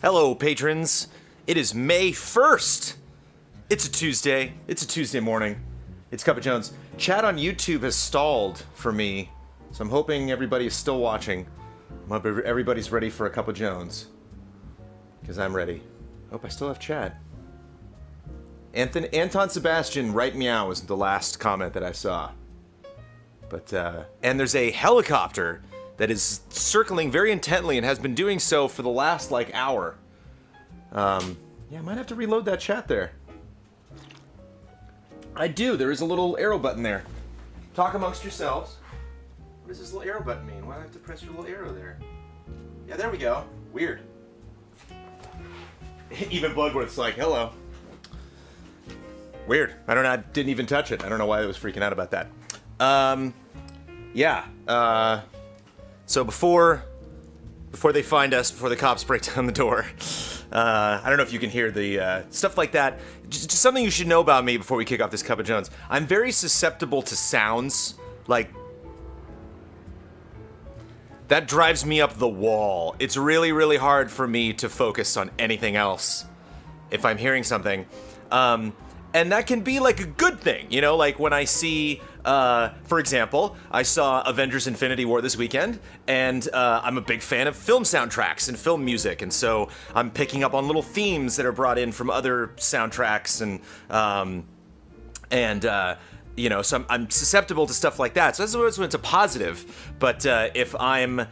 Hello, patrons. It is May 1st. It's a Tuesday. It's a Tuesday morning. It's Cup of Jones. Chat on YouTube has stalled for me, so I'm hoping everybody is still watching. I hope everybody's ready for a Cup of Jones, because I'm ready. Hope I still have chat. Anton Sebastian, right meow, was the last comment that I saw. But, and there's a helicopter that is circling very intently and has been doing so for the last, like, hour. Yeah, I might have to reload that chat there. I do, there is a little arrow button there. Talk amongst yourselves. What does this little arrow button mean? Why do I have to press your little arrow there? Yeah, there we go. Weird. Even Bloodworth's like, hello. Weird. I don't know, I didn't even touch it. I don't know why I was freaking out about that. Yeah, so before they find us, before the cops break down the door, I don't know if you can hear the stuff like that. Just something you should know about me before we kick off this Cup of Jones. I'm very susceptible to sounds, like, that drives me up the wall. It's really, really hard for me to focus on anything else if I'm hearing something. And that can be like a good thing, you know, like when I see, for example, I saw Avengers Infinity War this weekend, and I'm a big fan of film soundtracks and film music, and so I'm picking up on little themes that are brought in from other soundtracks, and you know, so I'm susceptible to stuff like that. So that's when it's a positive. But if I'm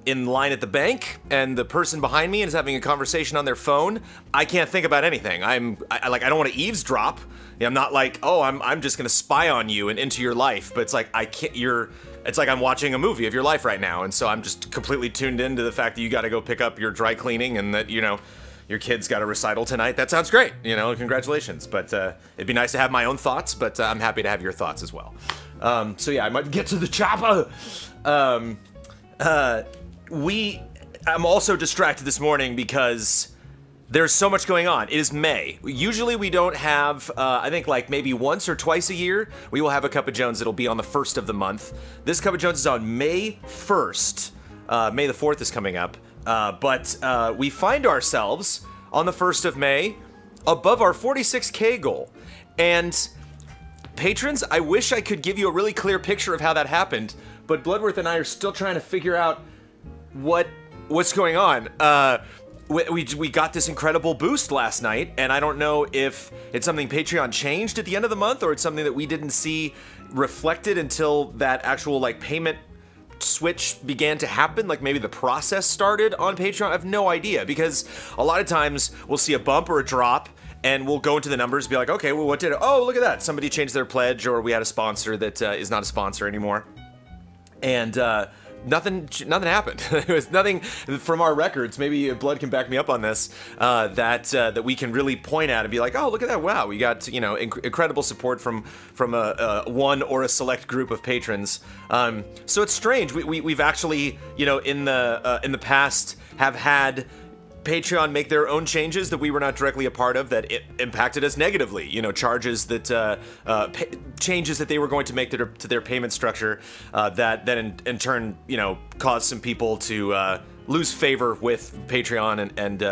in line at the bank and the person behind me is having a conversation on their phone, I can't think about anything. I don't want to eavesdrop. I'm not like, oh, I'm just gonna spy on you and into your life. But it's like it's like I'm watching a movie of your life right now, and so I'm just completely tuned into the fact that you got to go pick up your dry cleaning and that, you know, your kid's got a recital tonight. That sounds great, you know, congratulations. But it'd be nice to have my own thoughts, but I'm happy to have your thoughts as well. So yeah, I might get to the chopper. I'm also distracted this morning because there's so much going on. It is May. Usually we don't have, I think like maybe once or twice a year, we will have a Cup of Jones that'll be on the 1st of the month. This Cup of Jones is on May 1st. May the 4th is coming up. But we find ourselves on the 1st of May above our 46K goal. And patrons, I wish I could give you a really clear picture of how that happened, but Bloodworth and I are still trying to figure out what's going on. We got this incredible boost last night, and I don't know if it's something Patreon changed at the end of the month or it's something that we didn't see reflected until that actual, like, payment switch began to happen, like maybe the process started on Patreon. I have no idea, because a lot of times we'll see a bump or a drop and we'll go into the numbers and be like, okay, well, what did it? Oh, look at that, somebody changed their pledge, or we had a sponsor that is not a sponsor anymore. And nothing happened. It was nothing from our records. Maybe Blood can back me up on this. That we can really point at and be like, oh, look at that! Wow, we got, you know, incredible support from a one or a select group of patrons. So it's strange. We've actually, you know, in the past have had Patreon make their own changes that we were not directly a part of that it impacted us negatively. You know, charges that, changes that they were going to make to their payment structure that then in turn, you know, caused some people to lose favor with Patreon and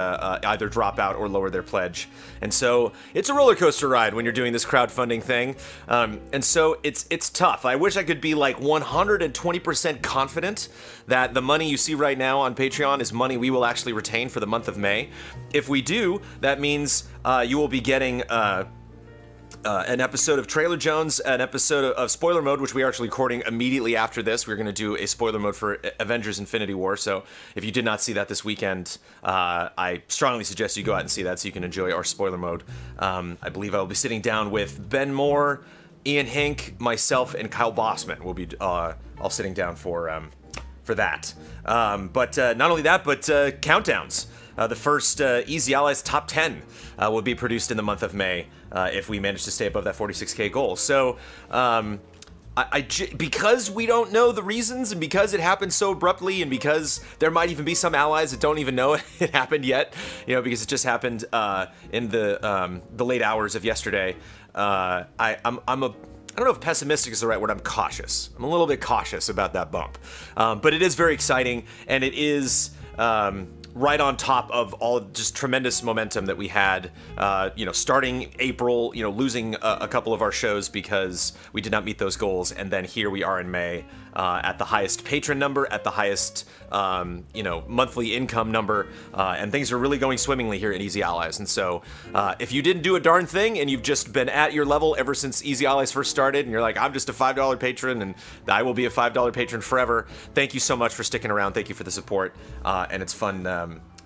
either drop out or lower their pledge. And so it's a roller coaster ride when you're doing this crowdfunding thing. And so it's tough. I wish I could be like 120% confident that the money you see right now on Patreon is money we will actually retain for the month of May. If we do, that means you will be getting an episode of Trailer Jones, an episode of Spoiler Mode, which we are actually recording immediately after this. We're going to do a spoiler mode for Avengers Infinity War, so if you did not see that this weekend, I strongly suggest you go out and see that so you can enjoy our spoiler mode. I believe I will be sitting down with Ben Moore, Ian Hink, myself, and Kyle Bossman. We'll be all sitting down for that. But not only that, but countdowns. The first Easy Allies Top 10 will be produced in the month of May if we manage to stay above that 46K goal. So, because we don't know the reasons, and because it happened so abruptly, and because there might even be some allies that don't even know it happened yet, you know, because it just happened in the late hours of yesterday, I don't know if pessimistic is the right word. I'm cautious. I'm a little bit cautious about that bump. But it is very exciting, and it is right on top of all just tremendous momentum that we had, starting April, losing a couple of our shows because we did not meet those goals, and then here we are in May at the highest patron number, at the highest, monthly income number, and things are really going swimmingly here at Easy Allies. And so, if you didn't do a darn thing and you've just been at your level ever since Easy Allies first started, and you're like, I'm just a $5 patron and I will be a $5 patron forever, thank you so much for sticking around. Thank you for the support, and it's fun.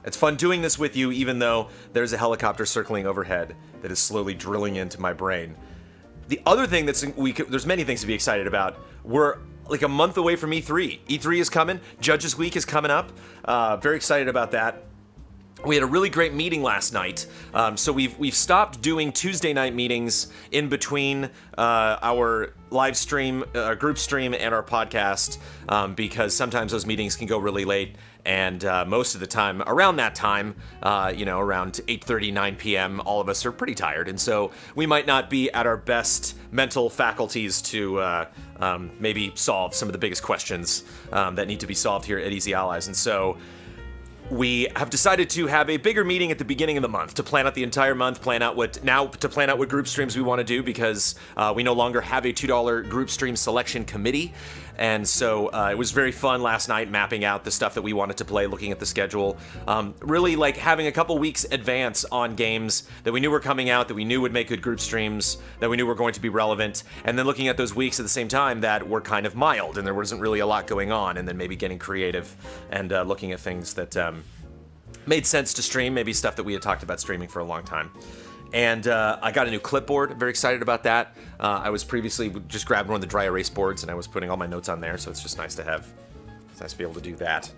It's fun doing this with you, even though there's a helicopter circling overhead that is slowly drilling into my brain. The other thing there's many things to be excited about. We're like a month away from E3. E3 is coming. Judges Week is coming up. Very excited about that. We had a really great meeting last night. So we've stopped doing Tuesday night meetings in between our live stream, group stream, and our podcast because sometimes those meetings can go really late. And most of the time, around that time, around 8:30, 9 p.m., all of us are pretty tired. And so we might not be at our best mental faculties to maybe solve some of the biggest questions that need to be solved here at Easy Allies. And so we have decided to have a bigger meeting at the beginning of the month to plan out the entire month, plan out what group streams we want to do, because we no longer have a $2 group stream selection committee. And so it was very fun last night mapping out the stuff that we wanted to play, looking at the schedule, really like having a couple weeks advance on games that we knew were coming out, that we knew would make good group streams, that we knew were going to be relevant, and then looking at those weeks at the same time that were kind of mild and there wasn't really a lot going on, and then maybe getting creative and looking at things that made sense to stream, maybe stuff that we had talked about streaming for a long time. And I got a new clipboard. I'm very excited about that. I was previously just grabbed one of the dry erase boards and I was putting all my notes on there, so it's just nice to have. It's nice to be able to do that.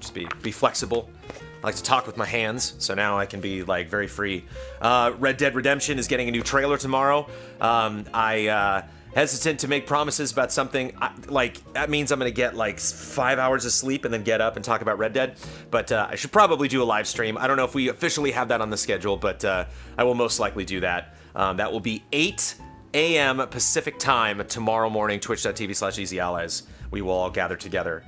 Just be flexible. I like to talk with my hands, so now I can be like very free. Red Dead Redemption is getting a new trailer tomorrow. Hesitant to make promises about something, that means I'm gonna get like 5 hours of sleep and then get up and talk about Red Dead, but I should probably do a live stream. I don't know if we officially have that on the schedule, but I will most likely do that. That will be 8 a.m. Pacific time tomorrow morning, twitch.tv/EasyAllies. We will all gather together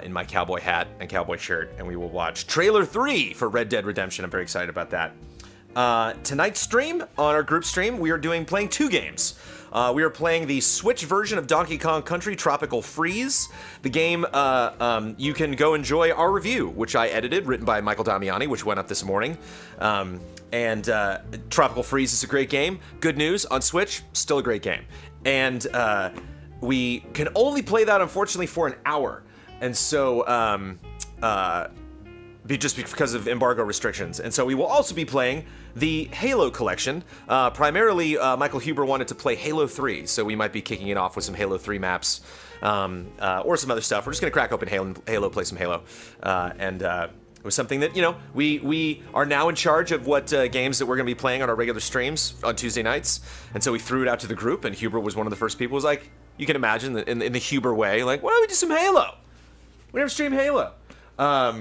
in my cowboy hat and cowboy shirt, and we will watch Trailer 3 for Red Dead Redemption. I'm very excited about that. Tonight's stream, on our group stream, we are playing 2 games. We are playing the Switch version of Donkey Kong Country Tropical Freeze. The game, you can go enjoy our review, which I edited, written by Michael Damiani, which went up this morning. Tropical Freeze is a great game. Good news, on Switch, still a great game. And we can only play that, unfortunately, for an hour. And so, just because of embargo restrictions. And so we will also be playing the Halo collection. Primarily, Michael Huber wanted to play Halo 3, so we might be kicking it off with some Halo 3 maps, or some other stuff. We're just gonna crack open Halo, play some Halo. It was something that, we are now in charge of what games that we're gonna be playing on our regular streams on Tuesday nights. And so we threw it out to the group, and Huber was one of the first people who was like, you can imagine, that in the Huber way, like, why don't we do some Halo? We never stream Halo. Yeah,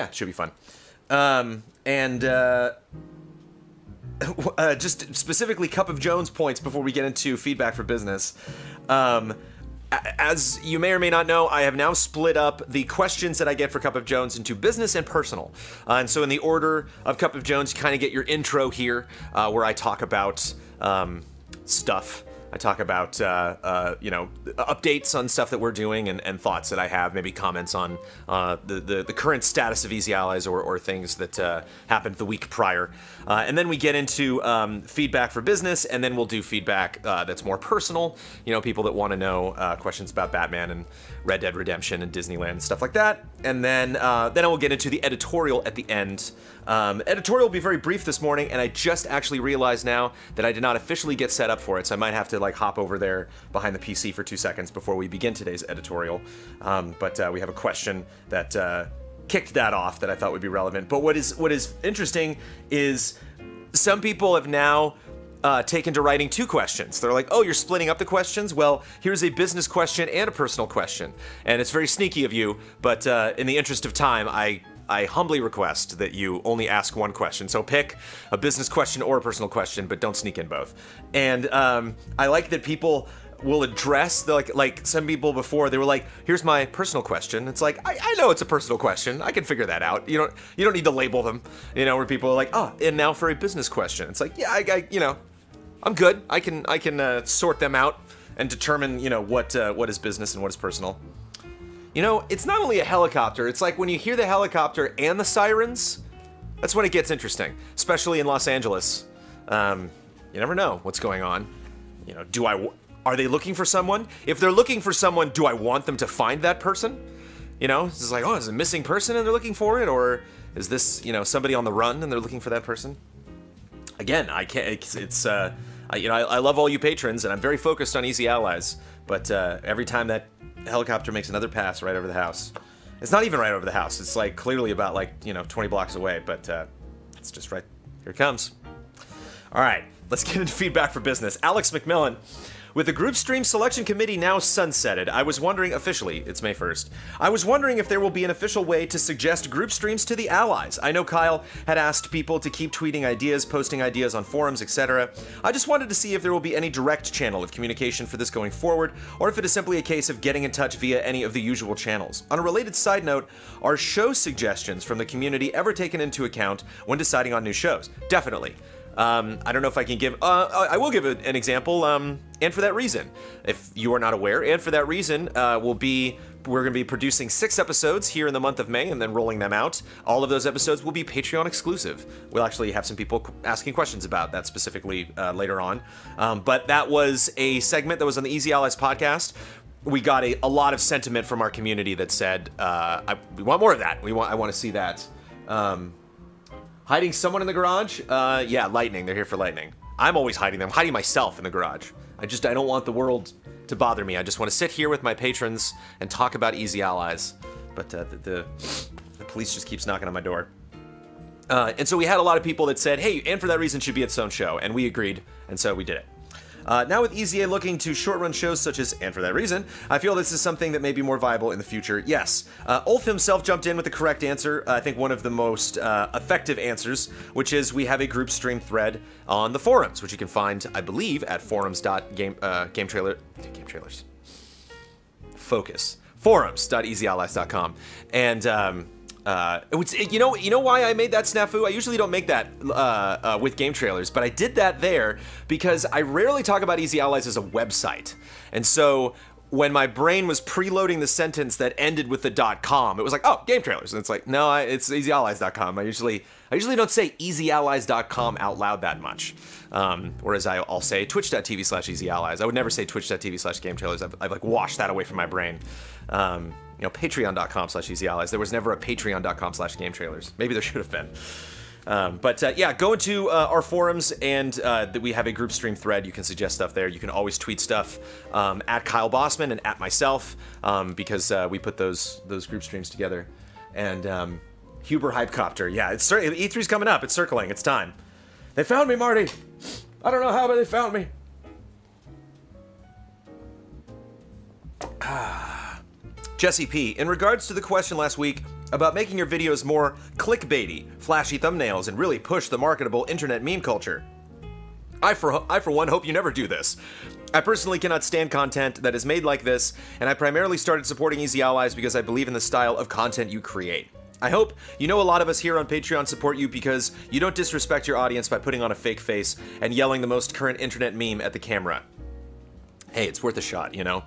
it should be fun. Just specifically Cup of Jones points before we get into feedback for business. As you may or may not know, I have now split up the questions that I get for Cup of Jones into business and personal. And so in the order of Cup of Jones, you kind of get your intro here, where I talk about stuff. I talk about, updates on stuff that we're doing and thoughts that I have, maybe comments on the current status of Easy Allies or things that happened the week prior. And then we get into feedback for business, and then we'll do feedback that's more personal, people that want to know questions about Batman and Red Dead Redemption and Disneyland and stuff like that. And then I will get into the editorial at the end. Editorial will be very brief this morning, and I just actually realized now that I did not officially get set up for it, so I might have to hop over there behind the PC for 2 seconds before we begin today's editorial. But we have a question that kicked that off that I thought would be relevant. But what is interesting is some people have now taken to writing 2 questions. They're like, oh, you're splitting up the questions? Well, here's a business question and a personal question. And it's very sneaky of you, but in the interest of time, I humbly request that you only ask one question. So pick a business question or a personal question, but don't sneak in both. And I like that people will address the, like some people before they were like, here's my personal question. It's like, I know it's a personal question. I can figure that out. You don't need to label them, where people are like, oh, and now for a business question. It's like, yeah, I'm good. I can sort them out and determine, what is business and what is personal. It's not only a helicopter. It's like when you hear the helicopter and the sirens, that's when it gets interesting, especially in Los Angeles. You never know what's going on. Are they looking for someone? If they're looking for someone, do I want them to find that person? It's just like, oh, is it a missing person and they're looking for it? Or is this, somebody on the run and they're looking for that person? Again, I can't, I love all you patrons and I'm very focused on Easy Allies, but every time that helicopter makes another pass right over the house, it's not even right over the house. It's like clearly about 20 blocks away, but it's just right. Here it comes. All right, let's get into feedback for business. Alex McMillan. With the group stream selection committee now sunsetted, I was wondering, officially, it's May 1st, I was wondering if there will be an official way to suggest group streams to the allies. I know Kyle had asked people to keep tweeting ideas, posting ideas on forums, etc. I just wanted to see if there will be any direct channel of communication for this going forward, or if it is simply a case of getting in touch via any of the usual channels. On a related side note, are show suggestions from the community ever taken into account when deciding on new shows? Definitely. I don't know if I can give, I will give an example, and for that reason, if you are not aware, and for that reason, we're going to be producing 6 episodes here in the month of May and then rolling them out. All of those episodes will be Patreon exclusive. We'll actually have some people asking questions about that specifically later on. But that was a segment that was on the Easy Allies podcast. We got a lot of sentiment from our community that said, we want more of that. I want to see that. Hiding someone in the garage? Yeah, Lightning. They're here for Lightning. I'm always hiding them. I'm hiding myself in the garage. I don't want the world to bother me. I just want to sit here with my patrons and talk about Easy Allies. But the police just keeps knocking on my door. And so we had a lot of people that said, hey, and for that reason should be its own show. And we agreed, and so we did it. Now with EZA looking to short-run shows such as And For That Reason, I feel this is something that may be more viable in the future. Yes, Ulf himself jumped in with the correct answer, I think one of the most effective answers, which is we have a group stream thread on the forums, which you can find, I believe, at forums.easyallies.com. And you know why I made that snafu? I usually don't make that with game trailers, but I did that there because I rarely talk about Easy Allies as a website. And so when my brain was preloading the sentence that ended with the .com, it was like, oh, game trailers. And it's like, no, it's easyallies.com. I usually don't say easyallies.com out loud that much. Whereas I'll say twitch.tv/easyallies. I would never say twitch.tv/game trailers. I've like washed that away from my brain. Patreon.com/easyallies. There was never a patreon.com/game trailers. Maybe there should have been. Yeah, go into our forums and we have a group stream thread. You can suggest stuff there. You can always tweet stuff at Kyle Bossman and at myself because we put those group streams together. And Huber Hypecopter. Yeah, E3's coming up. It's circling. It's time. They found me, Marty. I don't know how, but they found me. Jesse P., in regards to the question last week about making your videos more clickbaity, flashy thumbnails, and really push the marketable internet meme culture, I for one hope you never do this. I personally cannot stand content that is made like this, and I primarily started supporting Easy Allies because I believe in the style of content you create. I hope you know a lot of us here on Patreon support you because you don't disrespect your audience by putting on a fake face and yelling the most current internet meme at the camera. Hey, it's worth a shot, you know?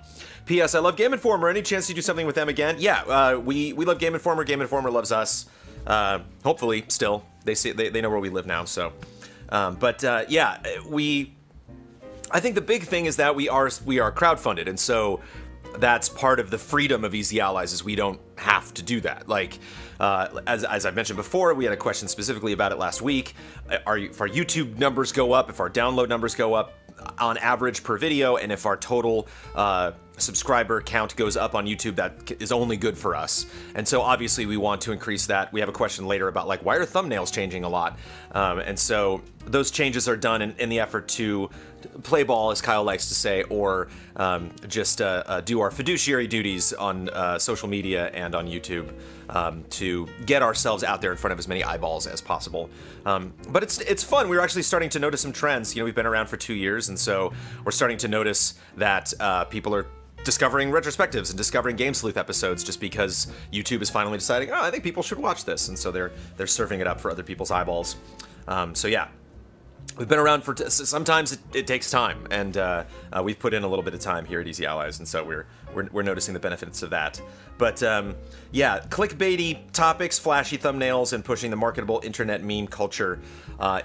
P.S. I love Game Informer. Any chance you do something with them again? Yeah, we love Game Informer. Game Informer loves us. Hopefully, still. They know where we live now, so. Yeah, I think the big thing is that we are crowdfunded, and so that's part of the freedom of Easy Allies is we don't have to do that. Like, as I've mentioned before, we had a question specifically about it last week. If our YouTube numbers go up, if our download numbers go up on average per video, and if our total subscriber count goes up on YouTube, that is only good for us. And so obviously we want to increase that. We have a question later about like, why are thumbnails changing a lot? And so those changes are done in the effort to play ball, as Kyle likes to say, or just do our fiduciary duties on social media and on YouTube. to get ourselves out there in front of as many eyeballs as possible. But it's fun. We're actually starting to notice some trends. You know, we've been around for 2 years, and so we're starting to notice that people are discovering retrospectives and discovering Game Sleuth episodes just because YouTube is finally deciding, oh, I think people should watch this, and so they're serving it up for other people's eyeballs. So yeah, we've been around for sometimes it takes time, and we've put in a little bit of time here at Easy Allies, and so we're noticing the benefits of that. But yeah, clickbaity topics, flashy thumbnails, and pushing the marketable internet meme culture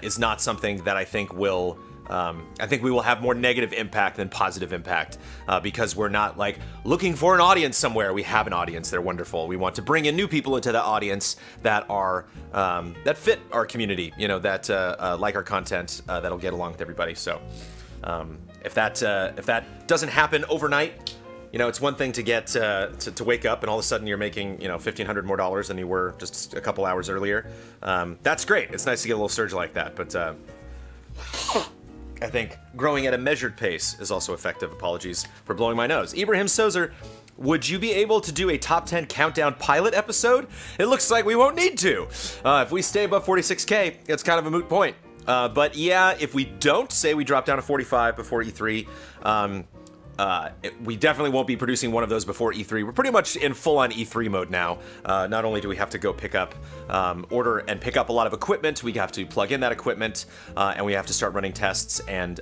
is not something that I think will. I think we will have more negative impact than positive impact because we're not like looking for an audience somewhere. We have an audience. They're wonderful. We want to bring in new people into that audience that are that fit our community. You know, that like our content, that'll get along with everybody. So if that doesn't happen overnight, you know, it's one thing to get to wake up and all of a sudden you're making, you know, $1,500 more than you were just a couple hours earlier. That's great. It's nice to get a little surge like that, but. I think growing at a measured pace is also effective. Apologies for blowing my nose. Ibrahim Sozer, would you be able to do a top 10 countdown pilot episode? It looks like we won't need to. If we stay above 46K, it's kind of a moot point. But yeah, if we don't, say we drop down to 45 before E3, we definitely won't be producing one of those before E3. We're pretty much in full-on E3 mode now. Not only do we have to go pick up, order and pick up a lot of equipment, we have to plug in that equipment, and we have to start running tests. And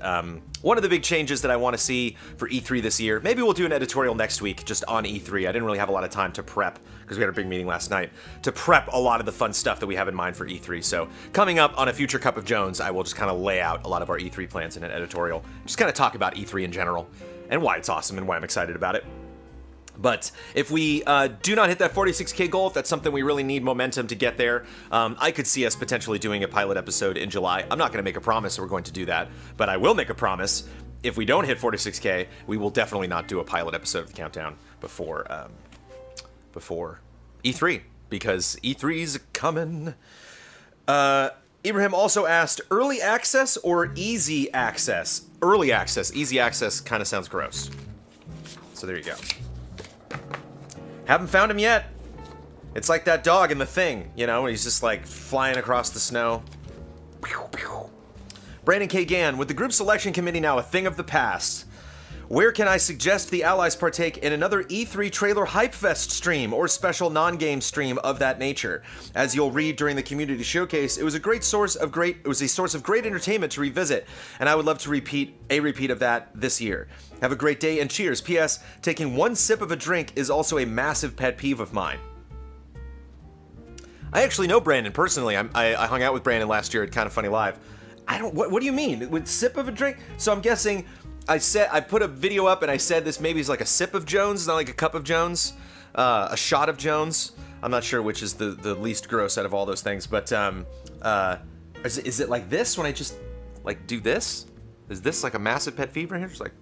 one of the big changes that I want to see for E3 this year, maybe we'll do an editorial next week just on E3. I didn't really have a lot of time to prep, because we had a big meeting last night, to prep a lot of the fun stuff that we have in mind for E3. So coming up on a future Cup of Jones, I will just kind of lay out a lot of our E3 plans in an editorial. Just kind of talk about E3 in general, and why it's awesome and why I'm excited about it. But if we do not hit that 46K goal, if that's something we really need momentum to get there, I could see us potentially doing a pilot episode in July. I'm not going to make a promise that we're going to do that, but I will make a promise. If we don't hit 46K, we will definitely not do a pilot episode of the countdown before E3, because E3's coming. Ibrahim also asked, early access or easy access? Early access. Easy access kind of sounds gross. So there you go. Haven't found him yet. It's like that dog in The Thing, you know, he's just like flying across the snow. Brandon K. Gann, with the group selection committee now a thing of the past, where can I suggest the Allies partake in another E3 trailer hype fest stream or special non-game stream of that nature? As you'll read during the community showcase, it was a source of great entertainment to revisit, and I would love to repeat of that this year. Have a great day and cheers. P.S. Taking one sip of a drink is also a massive pet peeve of mine. I actually know Brandon personally. I hung out with Brandon last year at Kind of Funny Live. What do you mean? With sip of a drink? So I'm guessing I put a video up and I said this maybe is like a sip of Jones, not like a cup of Jones, a shot of Jones. I'm not sure which is the least gross out of all those things, but is it like this when I just like do this? Is this like a massive pet peeve right here? Just like,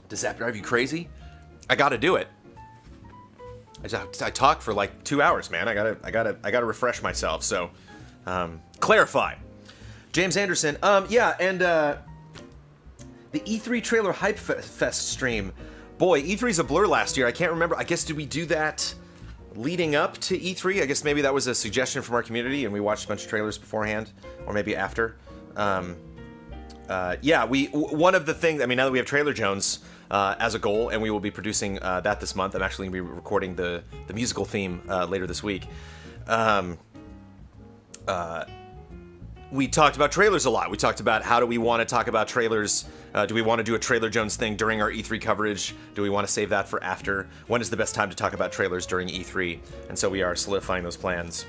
does that drive you crazy? I gotta do it. I talk for like 2 hours, man. I gotta refresh myself. So clarify. James Anderson. Yeah, and the E3 trailer hype fest stream. Boy, E3's a blur last year. I can't remember. I guess did we do that leading up to E3? I guess maybe that was a suggestion from our community, and we watched a bunch of trailers beforehand, or maybe after. Yeah, one of the things. I mean, now that we have Trailer Jones as a goal, and we will be producing that this month. I'm actually going to be recording the musical theme later this week. We talked about trailers a lot. We talked about how do we want to talk about trailers. Do we want to do a Trailer Jones thing during our E3 coverage? Do we want to save that for after? When is the best time to talk about trailers during E3? And so we are solidifying those plans.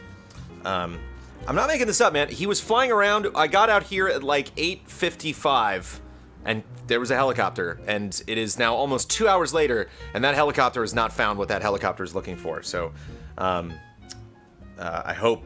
I'm not making this up, man. He was flying around. I got out here at like 8:55, and there was a helicopter. And it is now almost 2 hours later, and that helicopter has not found what that helicopter is looking for. So I hope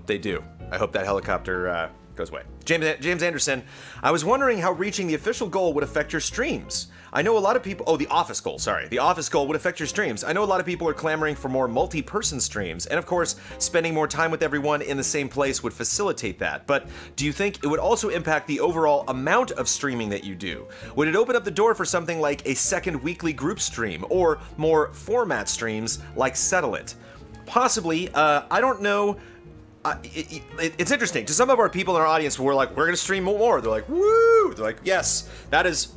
they do. I hope that helicopter goes away. James Anderson, I was wondering how reaching the official goal would affect your streams. I know a lot of people, oh, the office goal, sorry. The office goal would affect your streams. I know a lot of people are clamoring for more multi-person streams, and of course, spending more time with everyone in the same place would facilitate that. But do you think it would also impact the overall amount of streaming that you do? Would it open up the door for something like a second weekly group stream, or more format streams like Settle It? Possibly, I don't know. It's interesting. To some of our people in our audience, we're like, we're gonna stream more. They're like, woo! They're like, yes, that is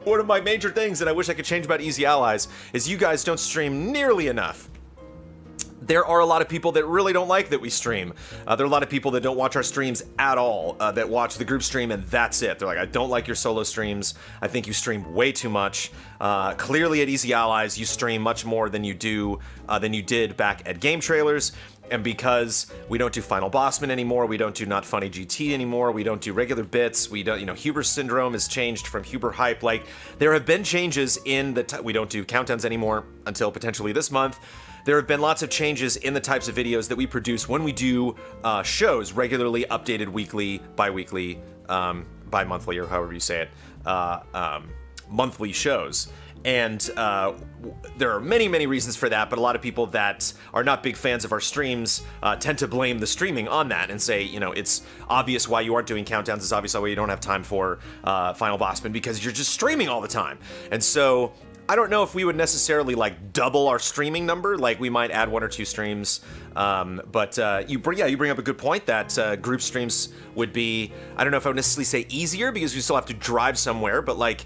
one of my major things that I wish I could change about Easy Allies, is you guys don't stream nearly enough. There are a lot of people that really don't like that we stream. There are a lot of people that don't watch our streams at all, that watch the group stream and that's it. They're like, I don't like your solo streams. I think you stream way too much. Clearly at Easy Allies, you stream much more than you did back at Game Trailers. And because we don't do Final Bossman anymore, we don't do Not Funny GT anymore, we don't do regular bits, we don't, Huber Syndrome has changed from Huber Hype. Like, there have been changes in we don't do countdowns anymore until potentially this month. There have been lots of changes in the types of videos that we produce when we do shows, regularly updated weekly, bi-weekly, bi-monthly, or however you say it, monthly shows. And there are many, many reasons for that, but a lot of people that are not big fans of our streams tend to blame the streaming on that and say, it's obvious why you aren't doing countdowns, it's obvious why you don't have time for Final Bossman, because you're just streaming all the time. And so I don't know if we would necessarily like double our streaming number, like we might add 1 or 2 streams, but you bring up a good point that group streams would be, I don't know if I would necessarily say easier because we still have to drive somewhere, but like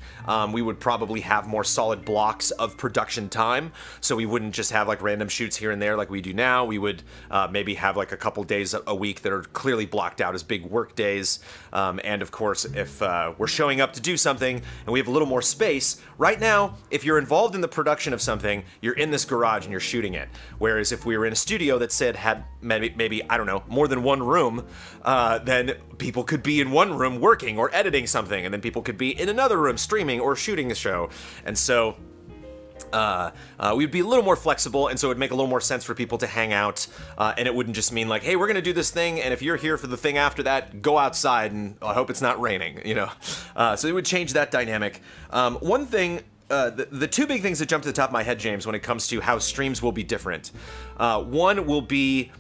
we would probably have more solid blocks of production time, so we wouldn't just have like random shoots here and there like we do now. We would maybe have like a couple days a week that are clearly blocked out as big work days, and of course if we're showing up to do something and we have a little more space, right now if you're involved in the production of something, you're in this garage and you're shooting it. Whereas if we were in a studio that had maybe I don't know, more than one room, then people could be in one room working or editing something, and then people could be in another room streaming or shooting a show. And so we'd be a little more flexible, and so it would make a little more sense for people to hang out, and it wouldn't just mean like, hey, we're gonna do this thing, and if you're here for the thing after that, go outside and I hope it's not raining, so it would change that dynamic. One thing, the 2 big things that jump to the top of my head, James, when it comes to how streams will be different. One will be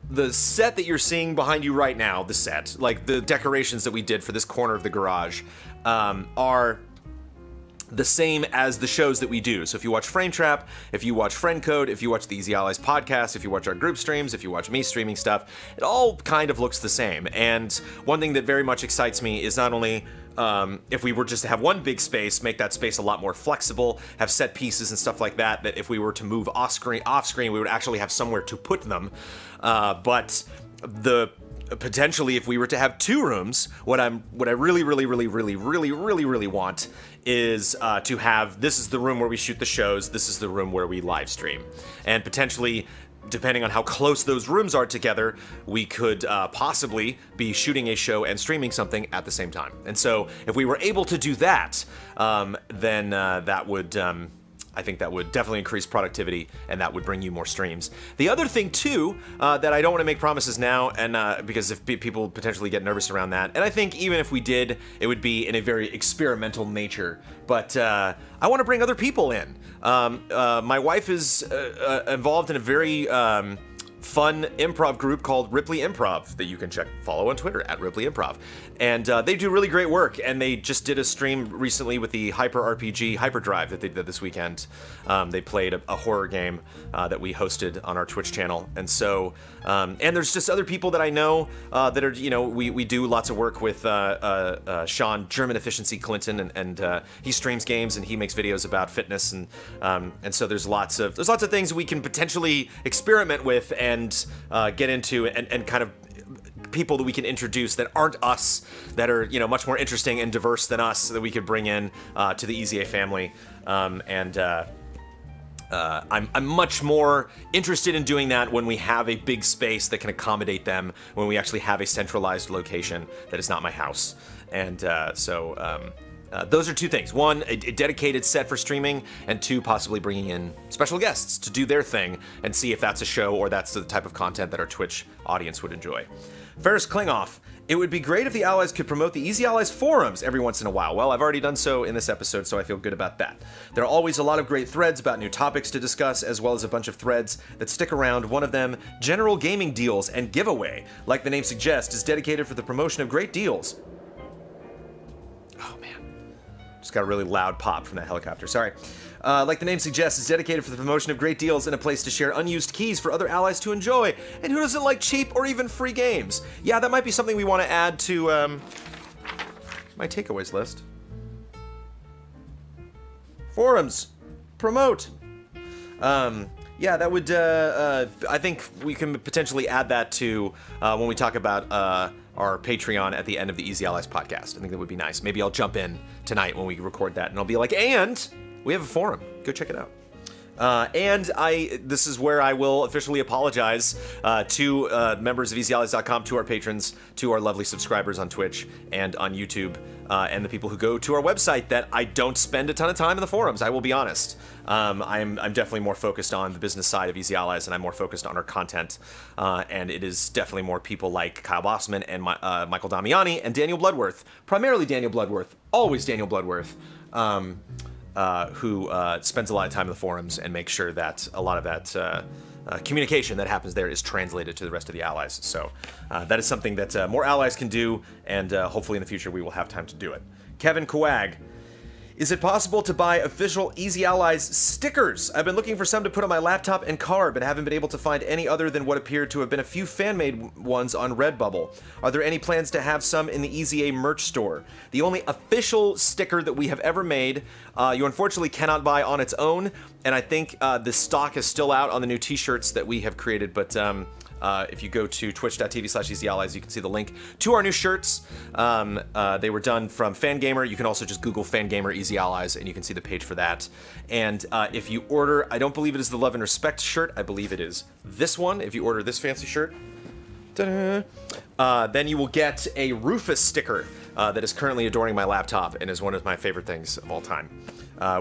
the set that you're seeing behind you right now, the set, like the decorations that we did for this corner of the garage, are the same as the shows that we do. So if you watch Frame Trap, if you watch Friend Code, if you watch the Easy Allies podcast, if you watch our group streams, if you watch me streaming stuff, it all kind of looks the same. And one thing that very much excites me is not only if we were just to have one big space, make that space a lot more flexible, have set pieces and stuff like that, that if we were to move off screen, we would actually have somewhere to put them. But potentially if we were to have 2 rooms, what I really want is to have, this is the room where we shoot the shows, this is the room where we live stream. And potentially, depending on how close those rooms are together, we could possibly be shooting a show and streaming something at the same time. And so if we were able to do that, then that would, I think that would definitely increase productivity, and that would bring you more streams. The other thing too, that I don't want to make promises now, and because if people potentially get nervous around that, and I think even if we did, it would be in a very experimental nature, but I want to bring other people in. My wife is involved in a very fun improv group called Ripley Improv that you can follow on Twitter at Ripley Improv. And they do really great work, and they just did a stream recently with the Hyper RPG Hyperdrive that they did this weekend. They played a horror game that we hosted on our Twitch channel. And so, and there's just other people that I know that are, we do lots of work with Sean, German Efficiency Clinton, and he streams games and he makes videos about fitness, and so there's lots of things we can potentially experiment with and get into, and kind of people that we can introduce that aren't us, that are much more interesting and diverse than us, that we could bring in to the Easy A family. I'm much more interested in doing that when we have a big space that can accommodate them, when we actually have a centralized location that is not my house. And those are 2 things. 1, a dedicated set for streaming, and 2, possibly bringing in special guests to do their thing and see if that's a show or that's the type of content that our Twitch audience would enjoy. Ferris Klingoff, It would be great if the Allies could promote the Easy Allies forums every once in a while. Well, I've already done so in this episode, so I feel good about that. There are always a lot of great threads about new topics to discuss, as well as a bunch of threads that stick around. One of them, General Gaming Deals and Giveaway, like the name suggests, is dedicated for the promotion of great deals. Oh, man. Just got a really loud pop from that helicopter. Sorry. Like the name suggests, is dedicated for the promotion of great deals and a place to share unused keys for other allies to enjoy. And who doesn't like cheap or even free games? Yeah, that might be something we want to add to my takeaways list. Forums. Promote. Yeah, that would, I think we can potentially add that to when we talk about our Patreon at the end of the Easy Allies podcast. I think that would be nice. Maybe I'll jump in tonight when we record that and I'll be like, and we have a forum. Go check it out. This is where I will officially apologize to members of EasyAllies.com, to our patrons, to our lovely subscribers on Twitch and on YouTube, and the people who go to our website that I don't spend a ton of time in the forums, I will be honest. I'm definitely more focused on the business side of Easy Allies, and I'm more focused on our content. And it is definitely more people like Kyle Bossman and Michael Damiani and Daniel Bloodworth. Primarily Daniel Bloodworth. Always Daniel Bloodworth. Who spends a lot of time in the forums and makes sure that a lot of that communication that happens there is translated to the rest of the allies. So that is something that more allies can do, and hopefully in the future we will have time to do it. Kevin Kawag. Is it possible to buy official Easy Allies stickers? I've been looking for some to put on my laptop and car, but haven't been able to find any other than what appeared to have been a few fan-made ones on Redbubble. Are there any plans to have some in the EZA merch store? The only official sticker that we have ever made, you unfortunately cannot buy on its own, and I think the stock is still out on the new t-shirts that we have created, but if you go to twitch.tv/EasyAllies, you can see the link to our new shirts. They were done from Fangamer. You can also just Google Fangamer Easy Allies, and you can see the page for that. And if you order, I don't believe it is the Love and Respect shirt. I believe it is this one. If you order this fancy shirt, then you will get a Rufus sticker that is currently adorning my laptop and is one of my favorite things of all time.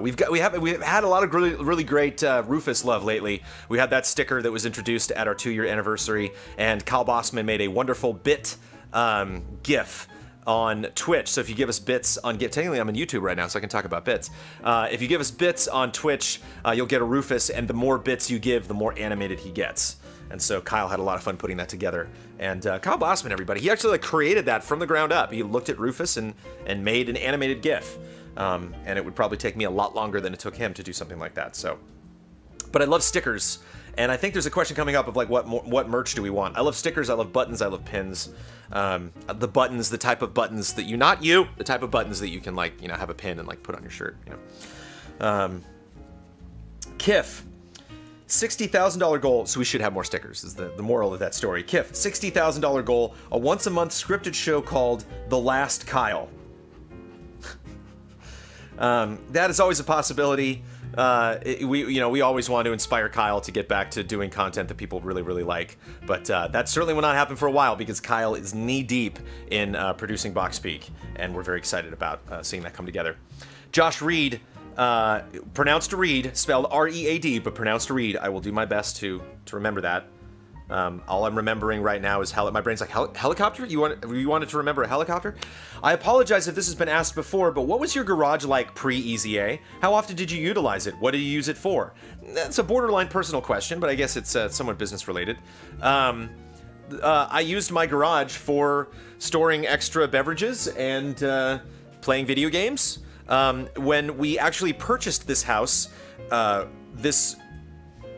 We've had a lot of really great Rufus love lately. We had that sticker that was introduced at our 2-year anniversary, and Kyle Bossman made a wonderful bit GIF on Twitch. So if you give us bits on GIF, technically I'm on YouTube right now, so I can talk about bits. If you give us bits on Twitch, you'll get a Rufus, and the more bits you give, the more animated he gets. And so Kyle had a lot of fun putting that together. And Kyle Bossman, everybody, he actually created that from the ground up. He looked at Rufus and made an animated GIF. And it would probably take me a lot longer than it took him to do something like that. So, but I love stickers, and I think there's a question coming up of like what merch do we want? I love stickers, I love buttons, I love pins. The buttons, the type of buttons that the type of buttons that you can like have a pin and like put on your shirt. Kif. $60,000 goal, so we should have more stickers, is the moral of that story. Kif, $60,000 goal, a once-a-month scripted show called The Last Kyle. That is always a possibility. We always want to inspire Kyle to get back to doing content that people really like, but that certainly will not happen for a while because Kyle is knee-deep in producing Box Peak, and we're very excited about seeing that come together. Josh Reed, pronounced Reed, spelled R-E-A-D, but pronounced Reed. I will do my best to remember that. All I'm remembering right now is my brain's like, helicopter? You wanted to remember a helicopter? I apologize if this has been asked before, but what was your garage like pre-EZA? How often did you utilize it? What did you use it for? That's a borderline personal question, but I guess it's somewhat business related. I used my garage for storing extra beverages and playing video games. When we actually purchased this house,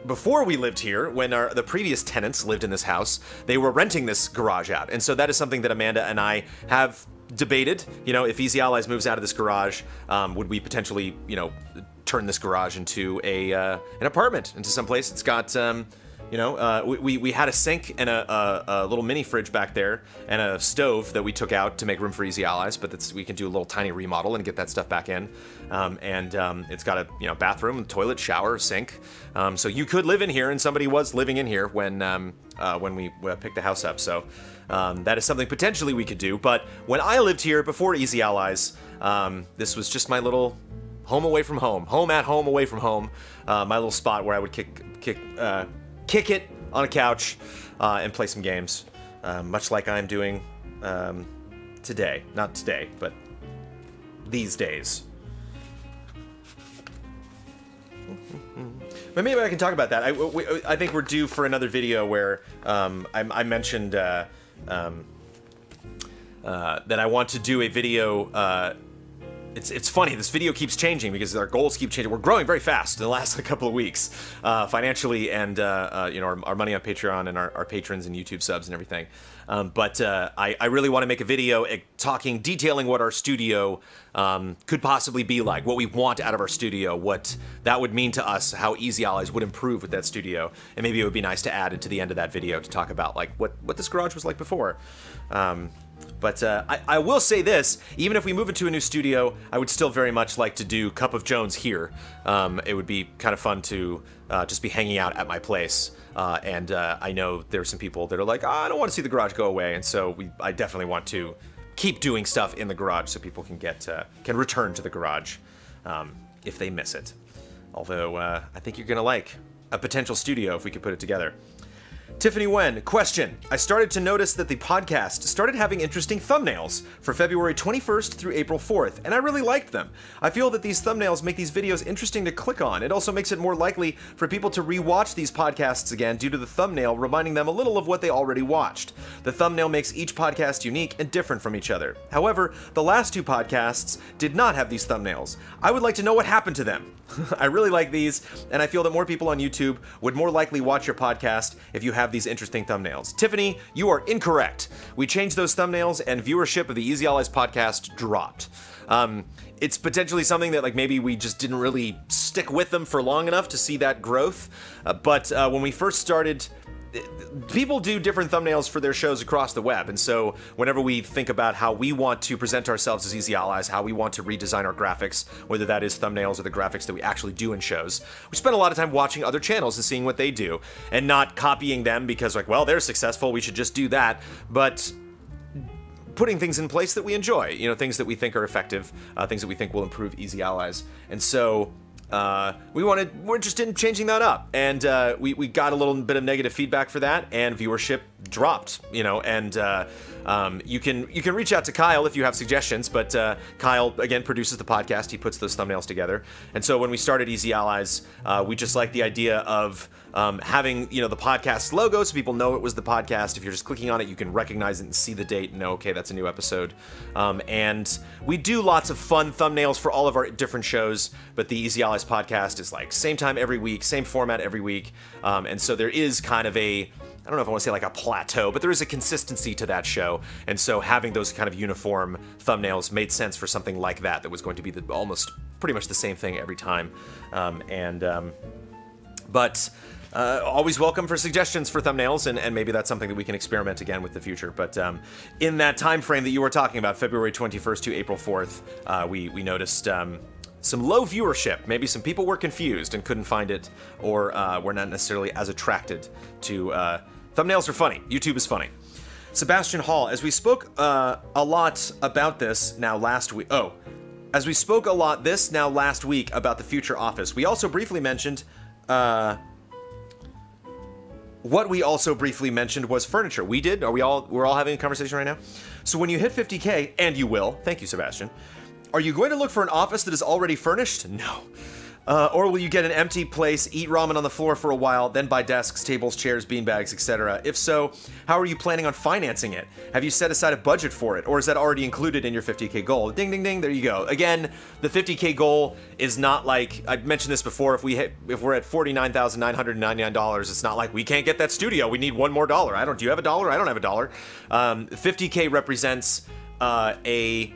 before we lived here, when the previous tenants lived in this house, they were renting this garage out. And so that is something that Amanda and I have debated. If Easy Allies moves out of this garage, would we potentially, turn this garage into an apartment, into some place? It's got, we had a sink and a little mini fridge back there and a stove that we took out to make room for Easy Allies, but we can do a little tiny remodel and get that stuff back in. It's got a bathroom, toilet, shower, sink. So you could live in here, and somebody was living in here when we picked the house up. So that is something potentially we could do. But when I lived here before Easy Allies, this was just my little home away from home, home at home away from home, my little spot where I would kick it on a couch and play some games, much like I'm doing today. Not today, but these days. But maybe I can talk about that. I think we're due for another video where I mentioned that I want to do a video. It's funny, this video keeps changing because our goals keep changing. We're growing very fast in the last couple of weeks, financially, and you know, our money on Patreon and our patrons and YouTube subs and everything. But I really want to make a video detailing what our studio could possibly be like, what we want out of our studio, what that would mean to us, how Easy Allies would improve with that studio, and maybe it would be nice to add it to the end of that video to talk about like what this garage was like before. But I will say this, even if we move into a new studio, I would still very much like to do Cup of Jones here. It would be kind of fun to just be hanging out at my place. And I know there are some people that are like, oh, I don't want to see the garage go away. And so I definitely want to keep doing stuff in the garage so people can return to the garage if they miss it. Although I think you're going to like a potential studio if we could put it together. Tiffany Wen, question. I started to notice that the podcast started having interesting thumbnails for February 21st through April 4th, and I really liked them. I feel that these thumbnails make these videos interesting to click on. It also makes it more likely for people to re-watch these podcasts again due to the thumbnail reminding them a little of what they already watched. The thumbnail makes each podcast unique and different from each other. However, the last two podcasts did not have these thumbnails. I would like to know what happened to them. I really like these, and I feel that more people on YouTube would more likely watch your podcast if you have these interesting thumbnails. Tiffany, you are incorrect. We changed those thumbnails, and viewership of the Easy Allies podcast dropped. It's potentially something that like maybe we just didn't really stick with them for long enough to see that growth. But when we first started, people do different thumbnails for their shows across the web, and so whenever we think about how we want to present ourselves as Easy Allies, how we want to redesign our graphics, whether that is thumbnails or the graphics that we actually do in shows, we spend a lot of time watching other channels and seeing what they do, and not copying them because like, well, they're successful, we should just do that, but putting things in place that we enjoy, you know, things that we think are effective, things that we think will improve Easy Allies, and so we're interested in changing that up, and we got a little bit of negative feedback for that, and viewership dropped, you know, and you can reach out to Kyle if you have suggestions, but Kyle again produces the podcast, he puts those thumbnails together, and so when we started Easy Allies, we just liked the idea of having, you know, the podcast logo so people know it was the podcast. If you're just clicking on it, you can recognize it and see the date and know, okay, that's a new episode. And we do lots of fun thumbnails for all of our different shows, but the Easy Allies podcast is like same time every week, same format every week. And so there is kind of a, I don't know if I want to say like a plateau, but there is a consistency to that show. And so having those kind of uniform thumbnails made sense for something like that that was going to be almost pretty much the same thing every time. But always welcome for suggestions for thumbnails, and maybe that's something that we can experiment again with the future. But in that time frame that you were talking about, February 21st to April 4th, we noticed some low viewership. Maybe some people were confused and couldn't find it, or were not necessarily as attracted to thumbnails are funny. YouTube is funny. Sebastian Hall, as we spoke a lot about this now last week. As we spoke a lot last week about the future office, we also briefly mentioned. What we also briefly mentioned was furniture. We did. We're all having a conversation right now? So when you hit 50K, and you will, thank you, Sebastian, are you going to look for an office that is already furnished? No. Or will you get an empty place, eat ramen on the floor for a while, then buy desks, tables, chairs, beanbags, etc.? If so, how are you planning on financing it? Have you set aside a budget for it, or is that already included in your 50K goal? Ding, ding, ding, there you go. Again, the 50K goal is not like, I mentioned this before, if we're at $49,999, it's not like we can't get that studio, we need one more dollar. Do you have a dollar? I don't have a dollar. 50K represents a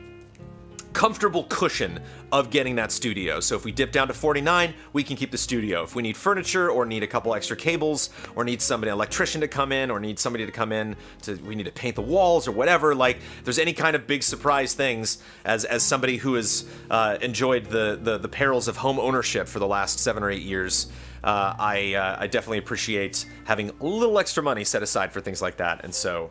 comfortable cushion of getting that studio. So if we dip down to 49, we can keep the studio. If we need furniture or need a couple extra cables or need an electrician to come in or need somebody to come in we need to paint the walls or whatever, like if there's any kind of big surprise things, as somebody who has enjoyed the perils of home ownership for the last 7 or 8 years, I definitely appreciate having a little extra money set aside for things like that. And so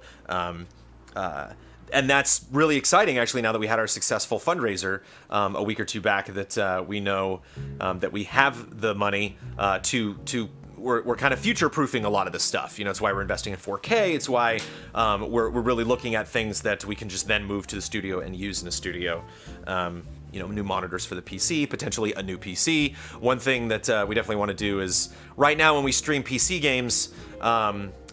and that's really exciting, actually, now that we had our successful fundraiser a week or two back, that we know that we have the money to we're kind of future-proofing a lot of this stuff. You know, it's why we're investing in 4K. It's why we're really looking at things that we can just then move to the studio and use in the studio. You know, new monitors for the PC, potentially a new PC. One thing that we definitely want to do is, right now when we stream PC games,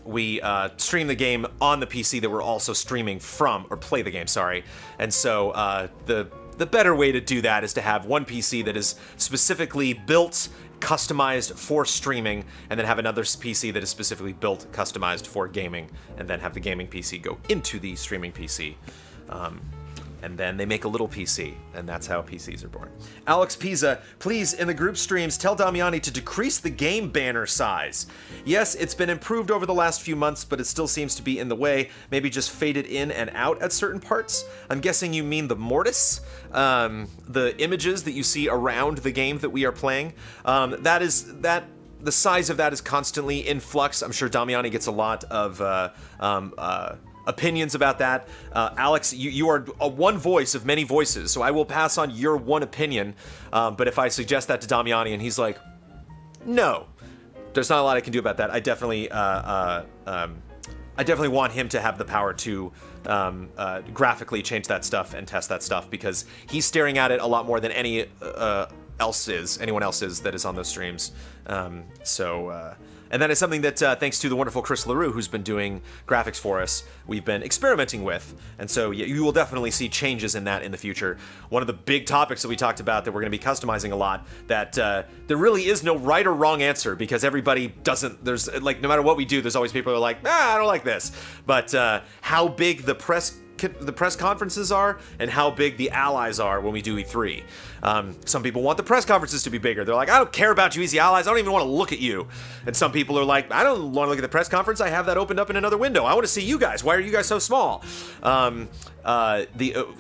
we stream the game on the PC that we're also streaming from, or play the game, sorry. And so the better way to do that is to have one PC that is specifically built, customized for streaming, and then have another PC that is specifically built, customized for gaming, and then have the gaming PC go into the streaming PC. And then they make a little PC, and that's how PCs are born. Alex Pisa, please, in the group streams, tell Damiani to decrease the game banner size. Yes, it's been improved over the last few months, but it still seems to be in the way. Maybe just fade it in and out at certain parts. I'm guessing you mean the mortise, the images that you see around the game that we are playing. The size of that is constantly in flux. I'm sure Damiani gets a lot of opinions about that. Alex, you are one voice of many voices, so I will pass on your one opinion, but if I suggest that to Damiani and he's like, no, there's not a lot I can do about that. I definitely want him to have the power to graphically change that stuff and test that stuff, because he's staring at it a lot more than anyone else is that is on those streams. And that is something that, thanks to the wonderful Chris LaRue, who's been doing graphics for us, we've been experimenting with. And so yeah, you will definitely see changes in that in the future. One of the big topics that we talked about that we're going to be customizing a lot, that there really is no right or wrong answer, because everybody doesn't, there's, like, no matter what we do, there's always people who are like, I don't like this. But how big the press conferences are and how big the allies are when we do E3. Some people want the press conferences to be bigger. They're like, I don't care about you, Easy Allies. I don't even want to look at you. And some people are like, I don't want to look at the press conference. I have that opened up in another window. I want to see you guys. Why are you guys so small?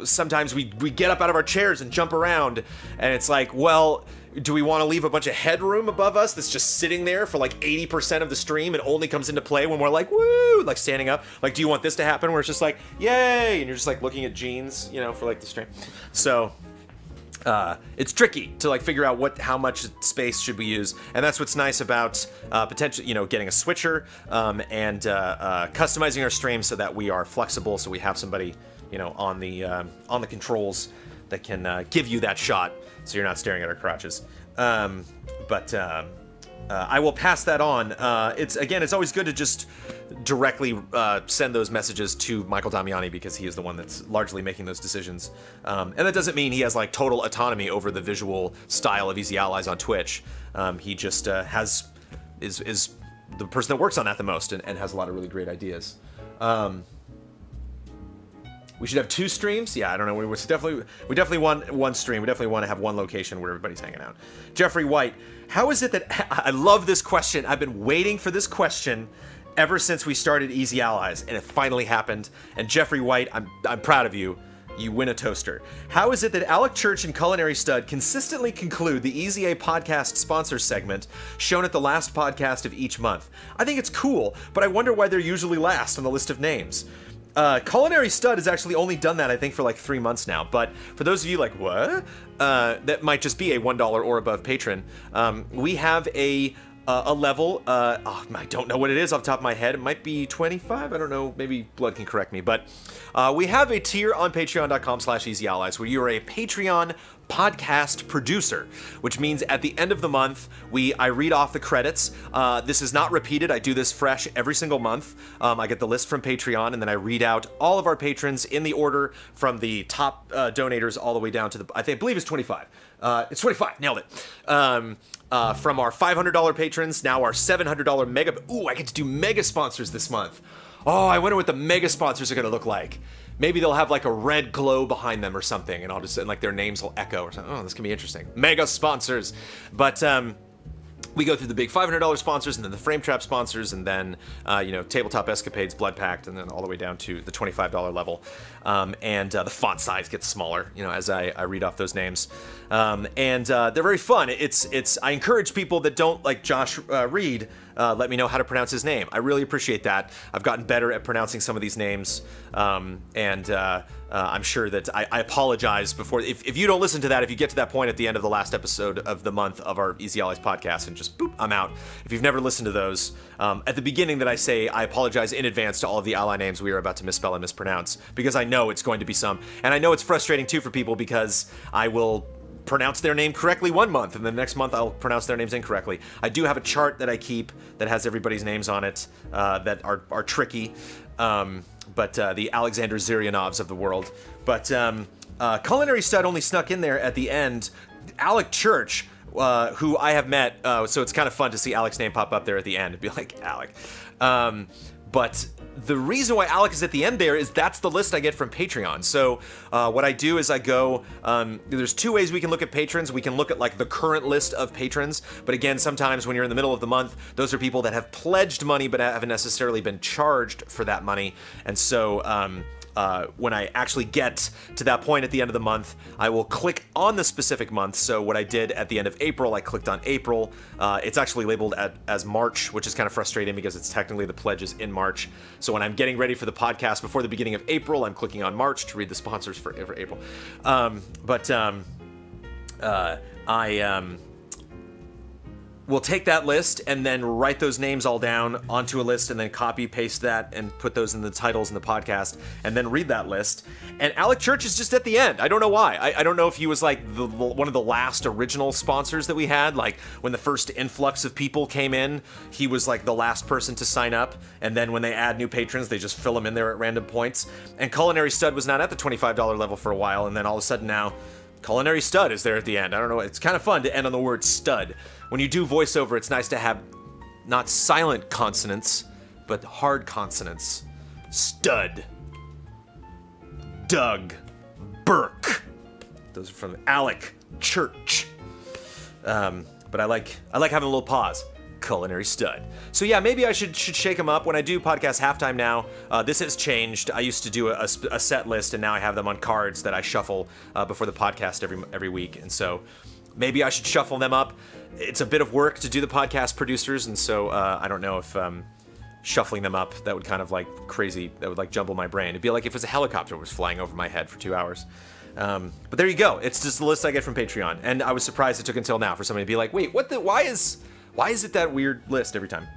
Sometimes we get up out of our chairs and jump around, and it's like, well, do we want to leave a bunch of headroom above us that's just sitting there for like 80% of the stream and only comes into play when we're like, woo, like standing up? Like, do you want this to happen where it's just like, yay, and you're just like looking at jeans, you know, for like the stream? So it's tricky to like figure out how much space should we use, and that's what's nice about potentially, you know, getting a switcher and customizing our stream so that we are flexible, so we have somebody, you know, on the controls that can give you that shot, so you're not staring at our crotches. I will pass that on. It's always good to just directly send those messages to Michael Damiani, because he is the one that's largely making those decisions. And that doesn't mean he has like total autonomy over the visual style of Easy Allies on Twitch. He just is the person that works on that the most and has a lot of really great ideas. We should have 2 streams? Yeah, I don't know. We definitely want one stream. We definitely want to have one location where everybody's hanging out. Jeffrey White, how is it that... I love this question. I've been waiting for this question ever since we started Easy Allies, and it finally happened. And Jeffrey White, I'm proud of you. You win a toaster. How is it that Alec Church and Culinary Stud consistently conclude the Easy A podcast sponsor segment shown at the last podcast of each month? I think it's cool, but I wonder why they're usually last on the list of names. Culinary Stud has actually only done that, I think, for like 3 months now. But for those of you like, what? That might just be a $1 or above patron. We have a level, I don't know what it is off the top of my head. It might be 25, I don't know, maybe Blood can correct me. But we have a tier on patreon.com/easyallies where you are a Patreon podcast producer, which means at the end of the month, I read off the credits. This is not repeated. I do this fresh every single month. I get the list from Patreon, and then I read out all of our patrons in the order from the top donators all the way down to I believe it's 25. It's 25, nailed it. From our $500 patrons, now our $700 mega. Ooh, I get to do mega sponsors this month. Oh, I wonder what the mega sponsors are gonna look like. Maybe they'll have like a red glow behind them or something, and and like their names will echo or something. Oh, this can be interesting. Mega sponsors. But we go through the big $500 sponsors, and then the Frame Trap sponsors, and then you know, Tabletop Escapades, Blood Pact, and then all the way down to the $25 level. The font size gets smaller, you know, as I read off those names. They're very fun. I encourage people that don't like Josh Reed, let me know how to pronounce his name. I really appreciate that. I've gotten better at pronouncing some of these names, and I'm sure that I apologize before. If you don't listen to that, if you get to that point at the end of the last episode of the month of our Easy Allies podcast and just boop, I'm out. If you've never listened to those, at the beginning that I say I apologize in advance to all of the ally names we are about to misspell and mispronounce, because I know it's going to be some. And I know it's frustrating too for people because I will pronounce their name correctly one month, and the next month I'll pronounce their names incorrectly. I do have a chart that I keep that has everybody's names on it that are tricky, but the Alexander Zhiryanovs of the world. But Culinary Stud only snuck in there at the end. Alec Church, who I have met, so it's kind of fun to see Alec's name pop up there at the end and be like, Alec. But the reason why Alec is at the end there is that's the list I get from Patreon. So what I do is I go, there's two ways we can look at patrons. We can look at like the current list of patrons, but again, sometimes when you're in the middle of the month, those are people that have pledged money but haven't necessarily been charged for that money. And so when I actually get to that point at the end of the month, I will click on the specific month. So what I did at the end of April, I clicked on April. It's actually labeled as March, which is kind of frustrating because it's technically the pledge is in March. So when I'm getting ready for the podcast before the beginning of April, I'm clicking on March to read the sponsors for April. We'll take that list and then write those names all down onto a list and then copy paste that and put those in the titles in the podcast and then read that list. And Alec Church is just at the end. I don't know why. I don't know if he was like one of the last original sponsors that we had. Like when the first influx of people came in, he was like the last person to sign up. And then when they add new patrons, they just fill them in there at random points. And Culinary Stud was not at the $25 level for a while. And then all of a sudden now, Culinary Stud is there at the end. I don't know. It's kind of fun to end on the word stud. When you do voiceover, it's nice to have not silent consonants, but hard consonants. Stud. Doug. Burke. Those are from Alec Church. But I like having a little pause. Culinary Stud. So yeah, maybe I should shake them up. When I do podcast halftime now, this has changed. I used to do a set list, and now I have them on cards that I shuffle before the podcast every week. And so maybe I should shuffle them up. It's a bit of work to do the podcast producers, and so I don't know if shuffling them up, that would kind of like crazy, that would like jumble my brain. It'd be like if it was a helicopter was flying over my head for 2 hours. But there you go. It's just the list I get from Patreon, and I was surprised it took until now for somebody to be like, wait, why is it that weird list every time?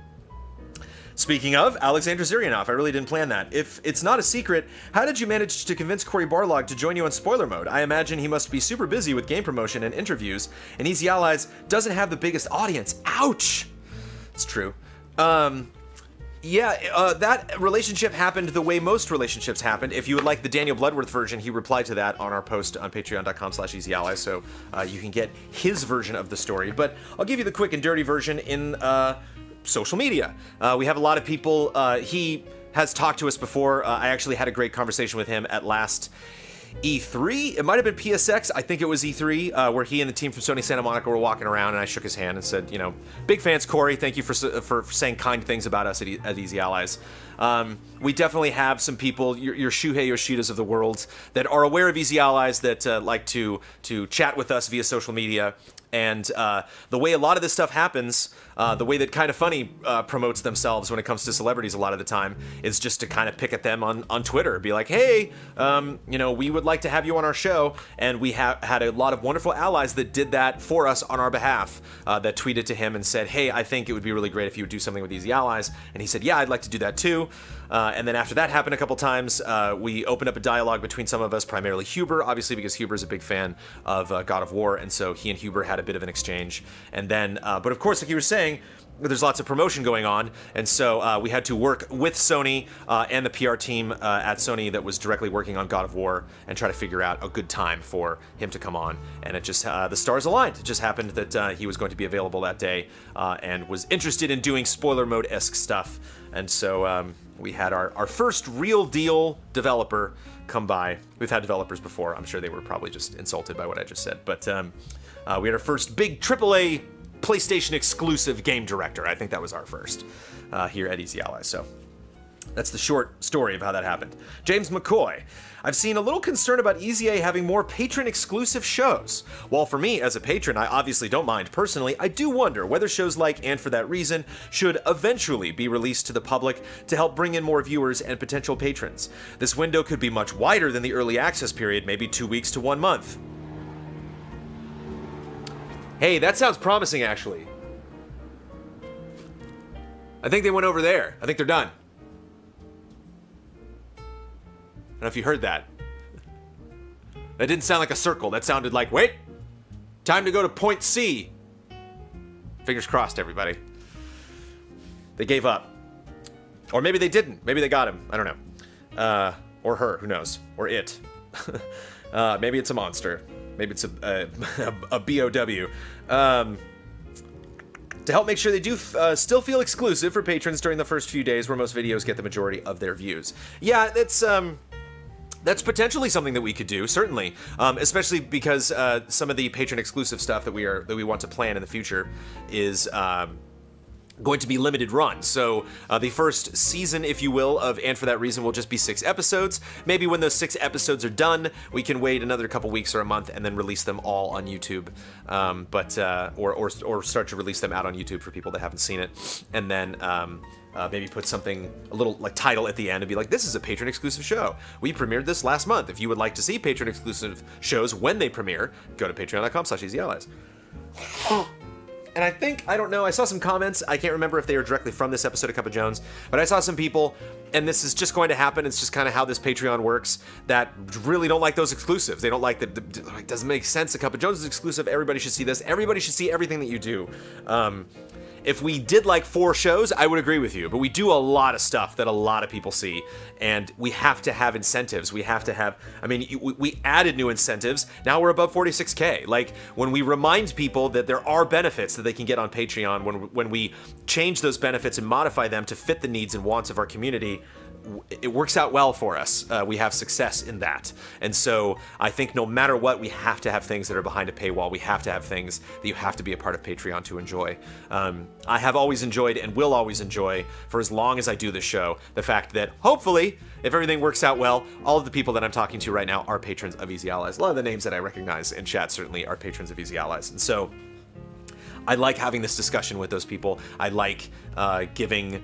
Speaking of, Alexander Zhiryanov, I really didn't plan that. If it's not a secret, how did you manage to convince Cory Barlog to join you on Spoiler Mode? I imagine he must be super busy with game promotion and interviews, and Easy Allies doesn't have the biggest audience. Ouch! It's true. That relationship happened the way most relationships happened. If you would like the Daniel Bloodworth version, he replied to that on our post on patreon.com/easyallies, so you can get his version of the story. But I'll give you the quick and dirty version in social media. We have a lot of people. He has talked to us before. I actually had a great conversation with him at last E3. It might have been PSX. I think it was E3, where he and the team from Sony Santa Monica were walking around, and I shook his hand and said, you know, big fans, Cory. Thank you for saying kind things about us at Easy Allies. We definitely have some people, your Shuhei Yoshidas of the world, that are aware of Easy Allies, that like to chat with us via social media. And the way a lot of this stuff happens, the way that Kind of Funny promotes themselves when it comes to celebrities a lot of the time, is just to kind of pick at them on Twitter. Be like, hey, you know, we would like to have you on our show. And we had a lot of wonderful allies that did that for us on our behalf, that tweeted to him and said, hey, I think it would be really great if you would do something with Easy Allies. And he said, yeah, I'd like to do that too. And then after that happened a couple times, we opened up a dialogue between some of us, primarily Huber, obviously because Huber's a big fan of God of War, and so he and Huber had a bit of an exchange. And then, but of course, like you were saying, there's lots of promotion going on, and so we had to work with Sony and the PR team at Sony that was directly working on God of War and try to figure out a good time for him to come on. And it just, the stars aligned. It just happened that he was going to be available that day and was interested in doing spoiler mode-esque stuff. And so we had our first real deal developer come by. We've had developers before. I'm sure they were probably just insulted by what I just said. But we had our first big AAA PlayStation exclusive game director. I think that was our first here at Easy Allies. So That's the short story of how that happened. James McCoy. I've seen a little concern about EZA having more patron-exclusive shows. While for me, as a patron, I obviously don't mind personally, I do wonder whether shows like And for That Reason should eventually be released to the public to help bring in more viewers and potential patrons. This window could be much wider than the early access period, maybe 2 weeks to 1 month. Hey, that sounds promising, actually. I think they went over there. I think they're done. I don't know if you heard that. That didn't sound like a circle. That sounded like, wait, time to go to point C. Fingers crossed, everybody. They gave up. Or maybe they didn't. Maybe they got him. I don't know. Or her, who knows? Or it. Maybe it's a monster. Maybe it's a BOW. To help make sure they do still feel exclusive for patrons during the first few days where most videos get the majority of their views. Yeah, that's potentially something that we could do, certainly, especially because some of the patron-exclusive stuff that we want to plan in the future is going to be limited run. So the first season, if you will, of And for That Reason will just be 6 episodes. Maybe when those 6 episodes are done, we can wait another couple weeks or a month and then release them all on YouTube. Or start to release them out on YouTube for people that haven't seen it, and then maybe put something, a little like title at the end and be like, this is a patron exclusive show. We premiered this last month. If you would like to see patron exclusive shows when they premiere, go to patreon.com/EasyAllies. And I think, I don't know, I saw some comments, I can't remember if they were directly from this episode of Cup of Jones, but I saw some people, and this is just going to happen, it's just kind of how this Patreon works, that really don't like those exclusives. They don't like that, it doesn't make sense, a Cup of Jones is exclusive, everybody should see this, everybody should see everything that you do. If we did like 4 shows, I would agree with you, but we do a lot of stuff that a lot of people see, and we have to have incentives. We have to have, I mean, we added new incentives, now we're above 46K. Like, when we remind people that there are benefits that they can get on Patreon, when we change those benefits and modify them to fit the needs and wants of our community, it works out well for us. We have success in that. And so I think no matter what, we have to have things that are behind a paywall. We have to have things that you have to be a part of Patreon to enjoy. I have always enjoyed and will always enjoy, for as long as I do this show, the fact that hopefully, if everything works out well, all of the people that I'm talking to right now are patrons of Easy Allies. A lot of the names that I recognize in chat certainly are patrons of Easy Allies. And so I like having this discussion with those people. I like giving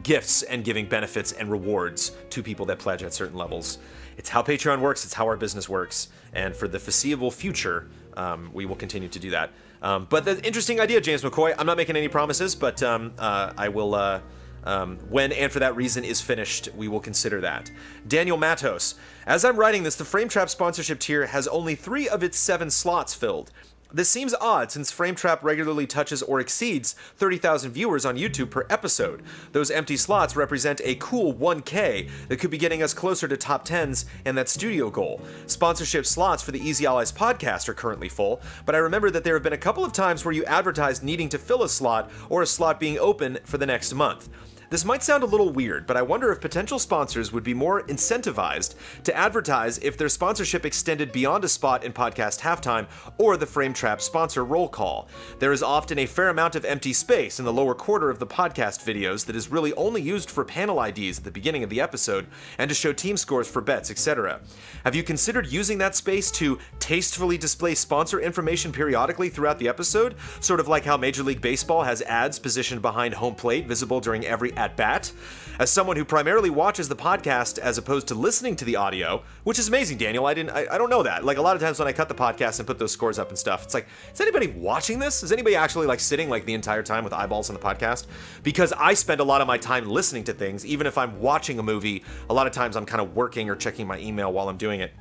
gifts and giving benefits and rewards to people that pledge at certain levels. It's how Patreon works, it's how our business works, and for the foreseeable future, we will continue to do that. But the interesting idea, James McCoy, I'm not making any promises, but I will, when And for That Reason is finished, we will consider that. Daniel Matos, as I'm writing this, the Frame Trap sponsorship tier has only 3 of its 7 slots filled. This seems odd since Frame Trap regularly touches or exceeds 30,000 viewers on YouTube per episode. Those empty slots represent a cool 1K that could be getting us closer to top 10s and that studio goal. Sponsorship slots for the Easy Allies podcast are currently full, but I remember that there have been a couple of times where you advertised needing to fill a slot or a slot being open for the next month. This might sound a little weird, but I wonder if potential sponsors would be more incentivized to advertise if their sponsorship extended beyond a spot in podcast halftime or the Frame Trap sponsor roll call. There is often a fair amount of empty space in the lower quarter of the podcast videos that is really only used for panel IDs at the beginning of the episode and to show team scores for bets, etc. Have you considered using that space to tastefully display sponsor information periodically throughout the episode? Sort of like how Major League Baseball has ads positioned behind home plate visible during every at-bat. As someone who primarily watches the podcast as opposed to listening to the audio, which is amazing, Daniel, I don't know that. Like, a lot of times when I cut the podcast and put those scores up and stuff, it's like, is anybody watching this? Is anybody actually like sitting like the entire time with eyeballs on the podcast? Because I spend a lot of my time listening to things, even if I'm watching a movie, a lot of times I'm kind of working or checking my email while I'm doing it.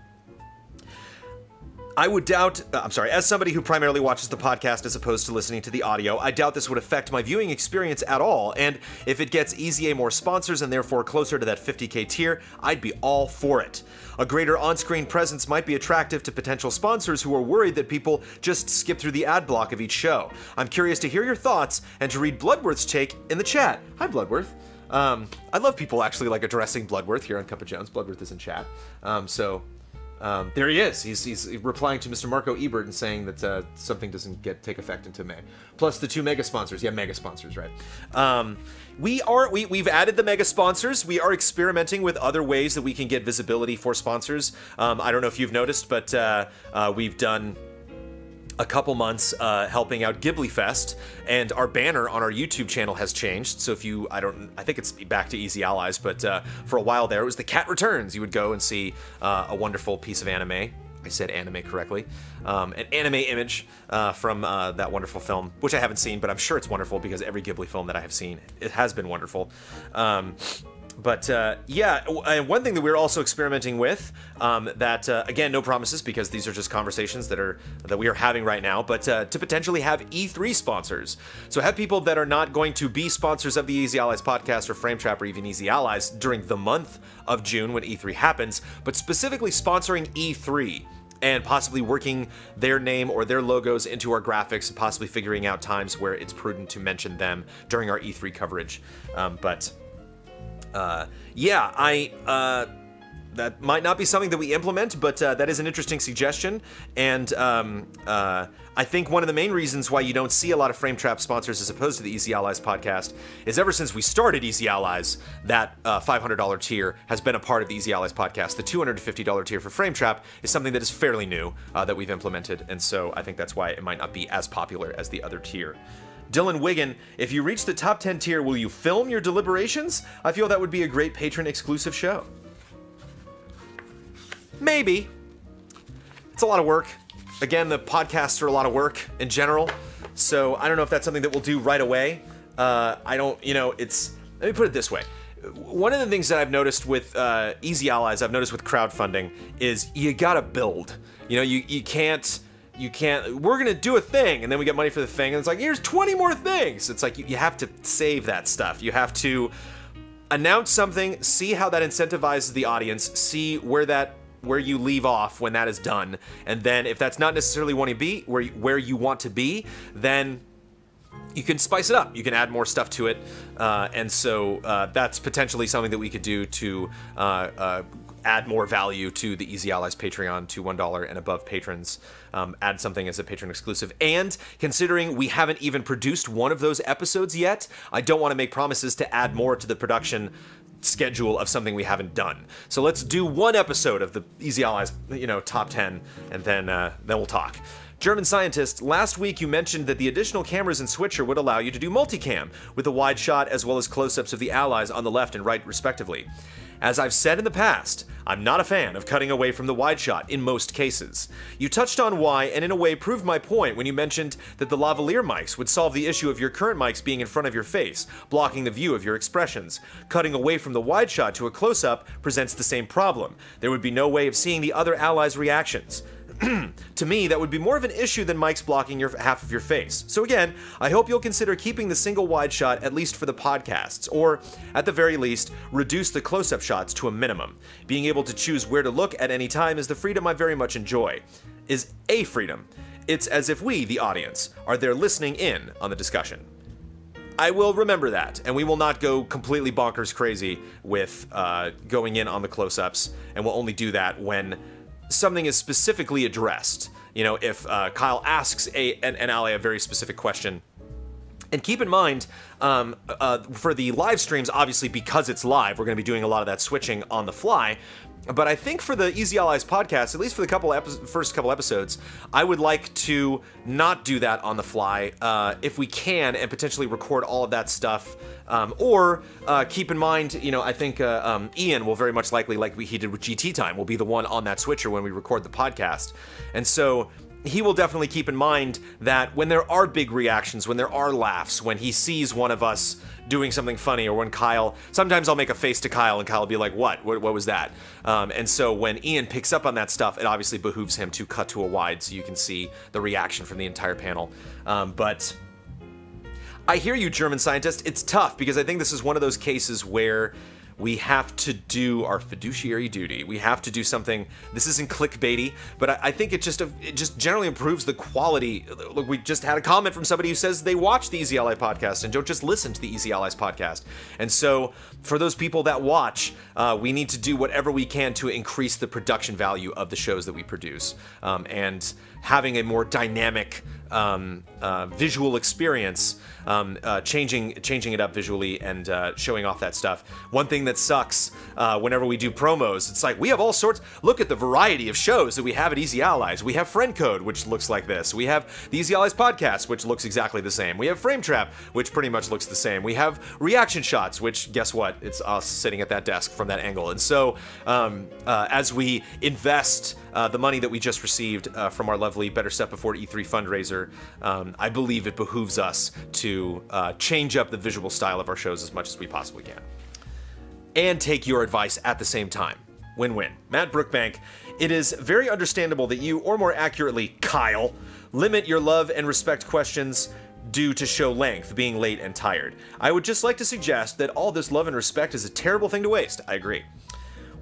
I would doubt, as somebody who primarily watches the podcast as opposed to listening to the audio, I doubt this would affect my viewing experience at all, and if it gets EZA more sponsors and therefore closer to that 50K tier, I'd be all for it. A greater on-screen presence might be attractive to potential sponsors who are worried that people just skip through the ad block of each show. I'm curious to hear your thoughts and to read Bloodworth's take in the chat. Hi, Bloodworth. I love people actually like addressing Bloodworth here on Cup of Jones. Bloodworth is in chat. There he is. He's replying to Mr. Marco Ebert and saying that something doesn't take effect until May. Plus the 2 mega sponsors. Yeah, mega sponsors, right? We've added the mega sponsors. We are experimenting with other ways that we can get visibility for sponsors. I don't know if you've noticed, but we've done a couple months helping out Ghibli Fest, and our banner on our YouTube channel has changed. So if you, I think it's back to Easy Allies, but for a while there, it was The Cat Returns. You would go and see a wonderful piece of anime. I said anime correctly. An anime image from that wonderful film, which I haven't seen, but I'm sure it's wonderful because every Ghibli film that I have seen, it has been wonderful. But yeah, and one thing that we're also experimenting with, that again, no promises because these are just conversations that we are having right now, but to potentially have E3 sponsors. So have people that are not going to be sponsors of the Easy Allies podcast or Frame Trap or even Easy Allies during the month of June when E3 happens, but specifically sponsoring E3 and possibly working their name or their logos into our graphics and possibly figuring out times where it's prudent to mention them during our E3 coverage. Yeah, that might not be something that we implement, but that is an interesting suggestion. And I think one of the main reasons why you don't see a lot of Frame Trap sponsors as opposed to the Easy Allies podcast is ever since we started Easy Allies, that $500 tier has been a part of the Easy Allies podcast. The $250 tier for Frame Trap is something that is fairly new that we've implemented, and so I think that's why it might not be as popular as the other tier. Dylan Wiggin, if you reach the top 10 tier, will you film your deliberations? I feel that would be a great patron-exclusive show. Maybe. It's a lot of work. Again, the podcasts are a lot of work in general, so I don't know if that's something that we'll do right away. I don't, let me put it this way. One of the things that I've noticed with Easy Allies, I've noticed with crowdfunding, is you gotta build. You can't, we're gonna do a thing, and then we get money for the thing, and it's like, here's 20 more things. It's like, you have to save that stuff. You have to announce something, see how that incentivizes the audience, see where you leave off when that is done, and then if that's not necessarily where you want to be, then you can spice it up. You can add more stuff to it, and so that's potentially something that we could do to add more value to the Easy Allies Patreon to $1 and above patrons. Add something as a patron exclusive. And considering we haven't even produced one of those episodes yet, I don't want to make promises to add more to the production schedule of something we haven't done. So let's do one episode of the Easy Allies, top 10, and then we'll talk. German Scientist, last week you mentioned that the additional cameras in Switcher would allow you to do multicam, with a wide shot as well as close-ups of the allies on the left and right respectively. As I've said in the past, I'm not a fan of cutting away from the wide shot in most cases. You touched on why, and in a way proved my point when you mentioned that the lavalier mics would solve the issue of your current mics being in front of your face, blocking the view of your expressions. Cutting away from the wide shot to a close-up presents the same problem. There would be no way of seeing the other allies' reactions. To me, that would be more of an issue than mics blocking half of your face. So again, I hope you'll consider keeping the single wide shot at least for the podcasts, or at the very least, reduce the close-up shots to a minimum. Being able to choose where to look at any time is the freedom I very much enjoy. Is a freedom. It's as if we, the audience, are there listening in on the discussion. I will remember that, and we will not go completely bonkers crazy with going in on the close-ups, and we'll only do that when something is specifically addressed. If Kyle asks an ally a very specific question. And keep in mind, for the live streams, obviously because it's live, we're going to be doing a lot of that switching on the fly. But I think for the Easy Allies podcast, at least for the first couple episodes, I would like to not do that on the fly if we can, and potentially record all of that stuff. Or keep in mind, I think Ian will very much likely, like he did with GT Time, will be the one on that switcher when we record the podcast. And so he will definitely keep in mind that when there are big reactions, when there are laughs, when he sees one of us doing something funny, or when sometimes I'll make a face to Kyle and Kyle will be like, what was that? And so when Ian picks up on that stuff, it obviously behooves him to cut to a wide so you can see the reaction from the entire panel. But I hear you, German Scientist. It's tough because I think this is one of those cases where we have to do our fiduciary duty. We have to do something. This isn't clickbaity, but I think it just generally improves the quality. Look, we just had a comment from somebody who says they watch the Easy Ally podcast and don't just listen to the Easy Allies podcast. And so for those people that watch, we need to do whatever we can to increase the production value of the shows that we produce. And having a more dynamic visual experience, changing it up visually and showing off that stuff. One thing that sucks whenever we do promos, it's like we have all sorts. Look at the variety of shows that we have at Easy Allies. We have Friend Code, which looks like this. We have the Easy Allies podcast, which looks exactly the same. We have Frame Trap, which pretty much looks the same. We have Reaction Shots, which guess what? It's us sitting at that desk from that angle. And so as we invest the money that we just received from our lovely Better Step Before E3 fundraiser, I believe it behooves us to change up the visual style of our shows as much as we possibly can. And take your advice at the same time. Win-win. Matt Brookbank, it is very understandable that you, or more accurately, Kyle, limit your love and respect questions due to show length, being late and tired. I would just like to suggest that all this love and respect is a terrible thing to waste. I agree.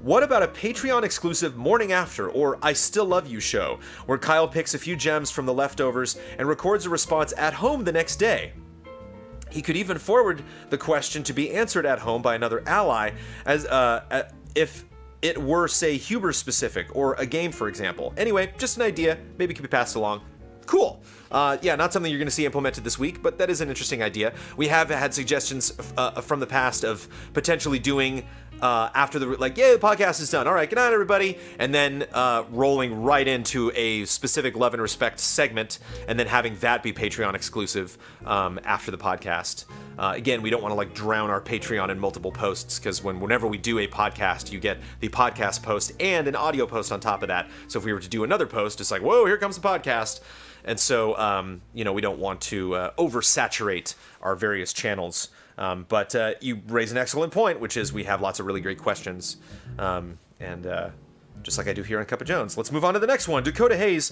What about a Patreon exclusive Morning After or I Still Love You show, where Kyle picks a few gems from the leftovers and records a response at home the next day? He could even forward the question to be answered at home by another ally, as if it were, say, Huber specific or a game, for example. Anyway, just an idea. Maybe it could be passed along. Cool. Yeah, not something you're going to see implemented this week, but that is an interesting idea. We have had suggestions from the past of potentially doing after the, like, yeah, the podcast is done. All right, good night, everybody. And then rolling right into a specific love and respect segment, and then having that be Patreon exclusive after the podcast. Again, we don't want to like drown our Patreon in multiple posts, because whenever we do a podcast, you get the podcast post and an audio post on top of that. So if we were to do another post, it's like, whoa, here comes the podcast. And so, you know, we don't want to oversaturate our various channels. But you raise an excellent point, which is we have lots of really great questions. Just like I do here on Cup of Jones. Let's move on to the next one. Dakota Hayes,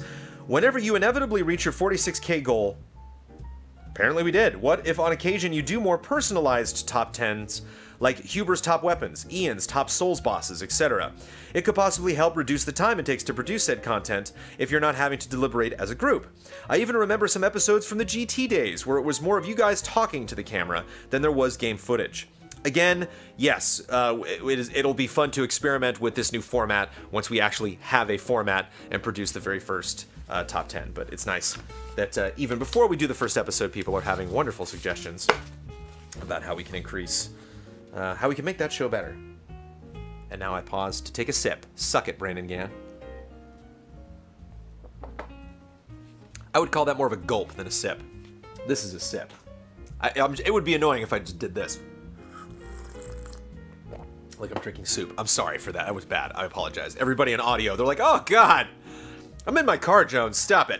whenever you inevitably reach your 46K goal, apparently we did. What if on occasion you do more personalized top 10s, like Huber's top weapons, Ian's top souls bosses, etc.? It could possibly help reduce the time it takes to produce said content if you're not having to deliberate as a group. I even remember some episodes from the GT days where it was more of you guys talking to the camera than there was game footage. Again, yes, it'll be fun to experiment with this new format once we actually have a format and produce the very first top 10. But it's nice that even before we do the first episode, people are having wonderful suggestions about how we can increase, how we can make that show better. And now I pause to take a sip. Suck it, Brandon Gann. I would call that more of a gulp than a sip. This is a sip. It would be annoying if I just did this. Like I'm drinking soup. I'm sorry for that. That was bad. I apologize. Everybody in audio, they're like, oh God, I'm in my car, Jones. Stop it.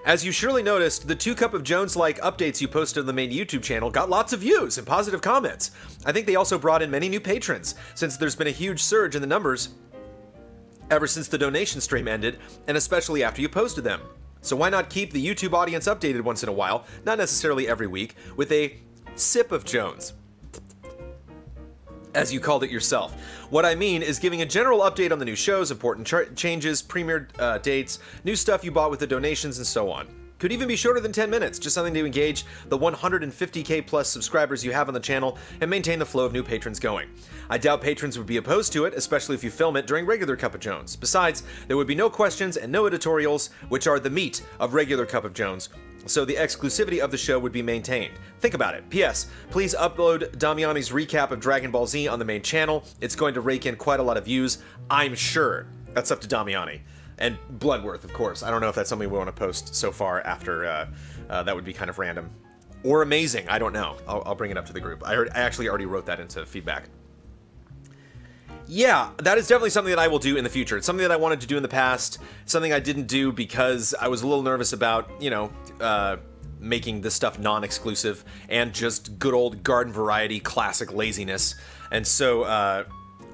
As you surely noticed, the 2 Cup of Jones-like updates you posted on the main YouTube channel got lots of views and positive comments. I think they also brought in many new patrons, since there's been a huge surge in the numbers ever since the donation stream ended, and especially after you posted them. So why not keep the YouTube audience updated once in a while, not necessarily every week, with a sip of Jones, as you called it yourself. What I mean is giving a general update on the new shows, important changes, premiere dates, new stuff you bought with the donations, and so on. Could even be shorter than 10 minutes, just something to engage the 150k plus subscribers you have on the channel and maintain the flow of new patrons going. I doubt patrons would be opposed to it, especially if you film it during regular Cup of Jones. Besides, there would be no questions and no editorials, which are the meat of regular Cup of Jones, so the exclusivity of the show would be maintained. Think about it. P.S. Please upload Damiani's recap of Dragon Ball Z on the main channel. It's going to rake in quite a lot of views, I'm sure. That's up to Damiani. And Bloodworth, of course. I don't know if that's something we want to post so far after. That would be kind of random. Or amazing. I don't know. I'll bring it up to the group. I actually already wrote that into feedback. Yeah, that is definitely something that I will do in the future. It's something that I wanted to do in the past. Something I didn't do because I was a little nervous about, you know, making this stuff non-exclusive and just good old garden variety classic laziness. And so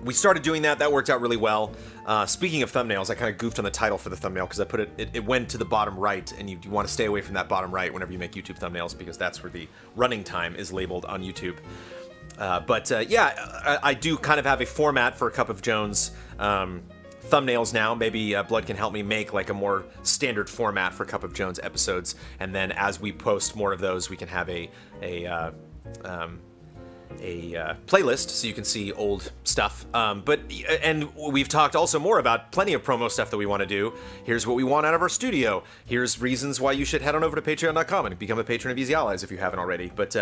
we started doing that. That worked out really well. Speaking of thumbnails, I kind of goofed on the title for the thumbnail because I put it went to the bottom right, and you want to stay away from that bottom right whenever you make YouTube thumbnails because that's where the running time is labeled on YouTube. Yeah, I do kind of have a format for Cup of Jones thumbnails now. Maybe Blood can help me make like a more standard format for Cup of Jones episodes, and then as we post more of those, we can have a playlist so you can see old stuff. And we've talked also more about plenty of promo stuff that we want to do. Here's what we want out of our studio. Here's reasons why you should head on over to patreon.com and become a patron of Easy Allies if you haven't already. But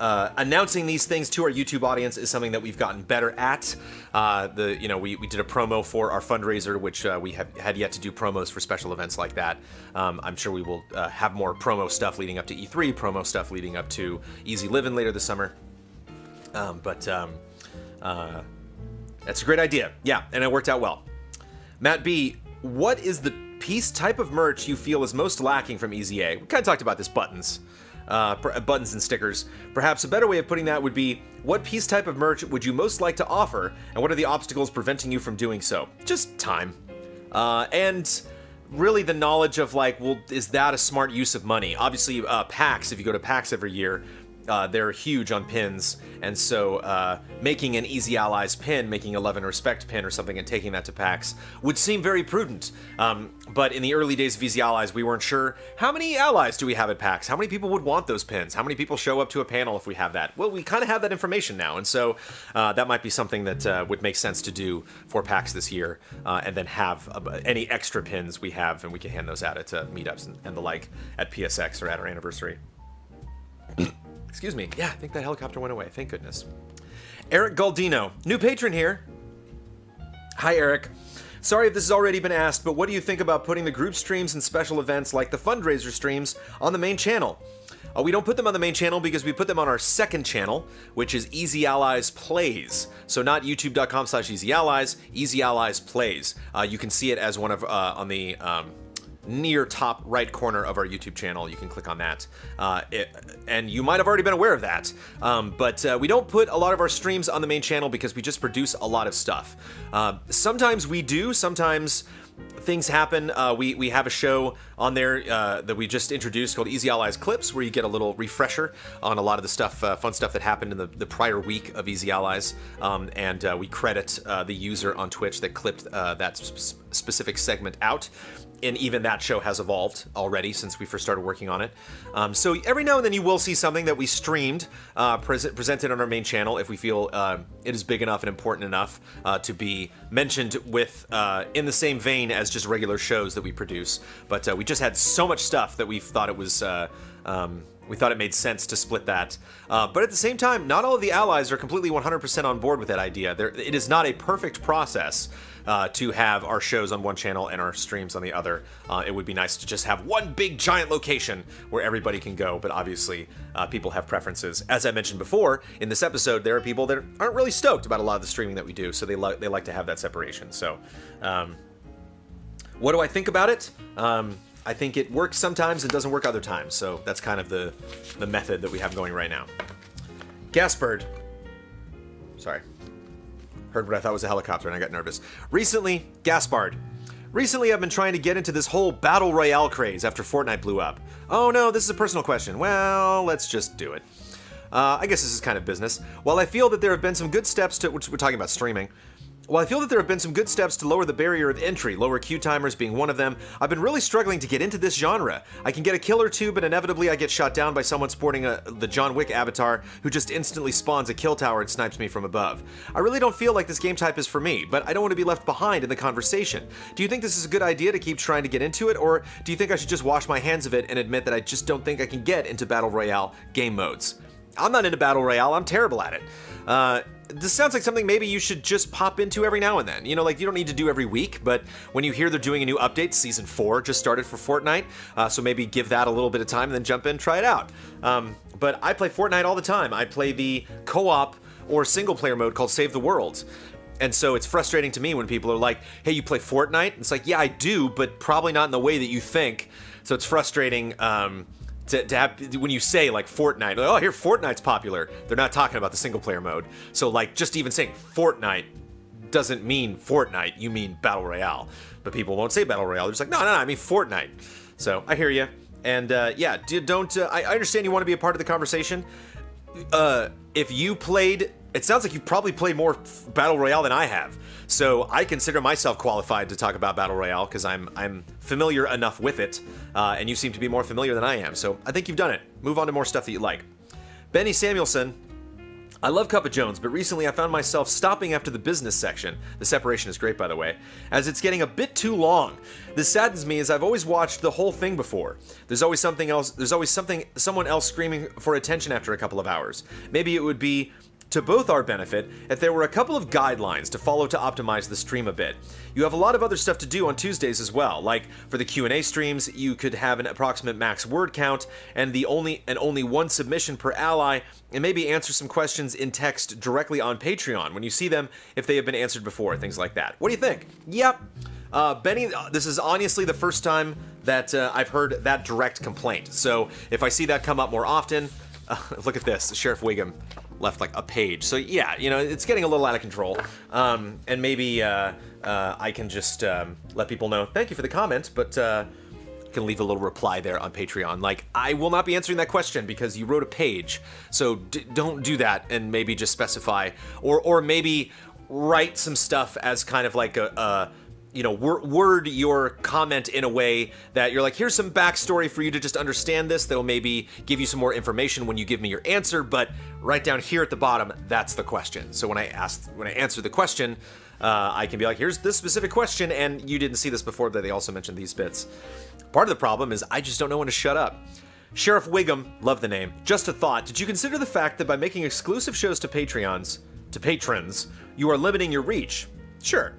announcing these things to our YouTube audience is something that we've gotten better at. We did a promo for our fundraiser, which we had yet to do promos for special events like that. I'm sure we will have more promo stuff leading up to E3, promo stuff leading up to Easy Livin' later this summer. That's a great idea. Yeah, and it worked out well. Matt B, what is the piece type of merch you feel is most lacking from EZA? We kind of talked about this, buttons. Buttons and stickers. Perhaps a better way of putting that would be, what piece type of merch would you most like to offer, and what are the obstacles preventing you from doing so? Just time. And really the knowledge of like, well, is that a smart use of money? Obviously, PAX, if you go to PAX every year, they're huge on pins, and so making an Easy Allies pin, making a Love and Respect pin or something and taking that to PAX would seem very prudent. But in the early days of Easy Allies, we weren't sure, how many allies do we have at PAX? How many people would want those pins? How many people show up to a panel if we have that? Well, we kind of have that information now, and so that might be something that would make sense to do for PAX this year, and then have any extra pins we have, and we can hand those out at meetups and the like at PSX or at our anniversary. Excuse me. Yeah, I think that helicopter went away. Thank goodness. Eric Galdino, new patron here. Hi, Eric. Sorry if this has already been asked, but what do you think about putting the group streams and special events like the fundraiser streams on the main channel? We don't put them on the main channel because we put them on our second channel, which is Easy Allies Plays. So not youtube.com/Easy Allies, Easy Allies Plays. You can see it as one of, on the, near top right corner of our YouTube channel. You can click on that. And you might have already been aware of that. But we don't put a lot of our streams on the main channel because we just produce a lot of stuff. Sometimes we do, sometimes things happen. We have a show on there that we just introduced called Easy Allies Clips, where you get a little refresher on a lot of the stuff, fun stuff that happened in the prior week of Easy Allies. And we credit the user on Twitch that clipped that specific segment out. And even that show has evolved already since we first started working on it. So every now and then you will see something that we streamed, presented on our main channel if we feel it is big enough and important enough to be mentioned with in the same vein as just regular shows that we produce. But we just had so much stuff that we thought it was we thought it made sense to split that. But at the same time, not all of the allies are completely 100% on board with that idea. It is not a perfect process to have our shows on one channel and our streams on the other. It would be nice to just have one big giant location where everybody can go, but obviously people have preferences. As I mentioned before, in this episode, there are people that aren't really stoked about a lot of the streaming that we do, so they like to have that separation. So, what do I think about it? I think it works sometimes and doesn't work other times, so that's kind of the method that we have going right now. Gasbird. Sorry. Heard what I thought was a helicopter and I got nervous. Recently, Gaspard. Recently, I've been trying to get into this whole Battle Royale craze after Fortnite blew up. Oh no, this is a personal question. Well, let's just do it. I guess this is kind of business. While I feel that there have been some good steps to, which we're talking about streaming, while I feel that there have been some good steps to lower the barrier of entry, lower queue timers being one of them, I've been really struggling to get into this genre. I can get a kill or two, but inevitably I get shot down by someone sporting the John Wick avatar who just instantly spawns a kill tower and snipes me from above. I really don't feel like this game type is for me, but I don't want to be left behind in the conversation. Do you think this is a good idea to keep trying to get into it, or do you think I should just wash my hands of it and admit that I just don't think I can get into Battle Royale game modes? I'm not into Battle Royale, I'm terrible at it. This sounds like something maybe you should just pop into every now and then. You know, like you don't need to do every week, but when you hear they're doing a new update, Season 4 just started for Fortnite, so maybe give that a little bit of time and then jump in, try it out. But I play Fortnite all the time. I play the co-op or single player mode called Save the World. And so it's frustrating to me when people are like, hey, you play Fortnite? It's like, yeah, I do, but probably not in the way that you think. So it's frustrating, to have, when you say like Fortnite, like, oh, here Fortnite's popular. They're not talking about the single player mode. So like just even saying Fortnite doesn't mean Fortnite, you mean Battle Royale. But people won't say Battle Royale. They're just like, no, I mean Fortnite. So I hear you. And yeah, don't, I understand you want to be a part of the conversation. if you played, it sounds like you've probably played more Battle Royale than I have. So I consider myself qualified to talk about Battle Royale because I'm familiar enough with it, and you seem to be more familiar than I am. So I think you've done it. Move on to more stuff that you like. Benny Samuelson. I love Cup of Jones, but recently I found myself stopping after the business section. The separation is great, by the way, as it's getting a bit too long. This saddens me as I've always watched the whole thing before. There's always something else. There's always someone else screaming for attention after a couple of hours. Maybe it would be to both our benefit if there were a couple of guidelines to follow to optimize the stream a bit. You have a lot of other stuff to do on Tuesdays as well, like for the Q&A streams, you could have an approximate max word count and only one submission per ally, and maybe answer some questions in text directly on Patreon when you see them if they have been answered before, things like that. What do you think? Yep. Benny, this is honestly the first time that I've heard that direct complaint. So if I see that come up more often, look at this, Sheriff Wiggum left like a page. So yeah, you know, it's getting a little out of control. And maybe I can just let people know, thank you for the comment, but can leave a little reply there on Patreon. Like, I will not be answering that question because you wrote a page. So don't do that, and maybe just specify, or maybe write some stuff as kind of like a you know, word your comment in a way that you're like, here's some backstory for you to just understand this that'll maybe give you some more information when you give me your answer, but right down here at the bottom, that's the question. So when I answer the question, I can be like, here's this specific question, and you didn't see this before, but they also mentioned these bits. Part of the problem is I just don't know when to shut up. Sheriff Wiggum, love the name. Just a thought, did you consider the fact that by making exclusive shows to patrons, you are limiting your reach? Sure.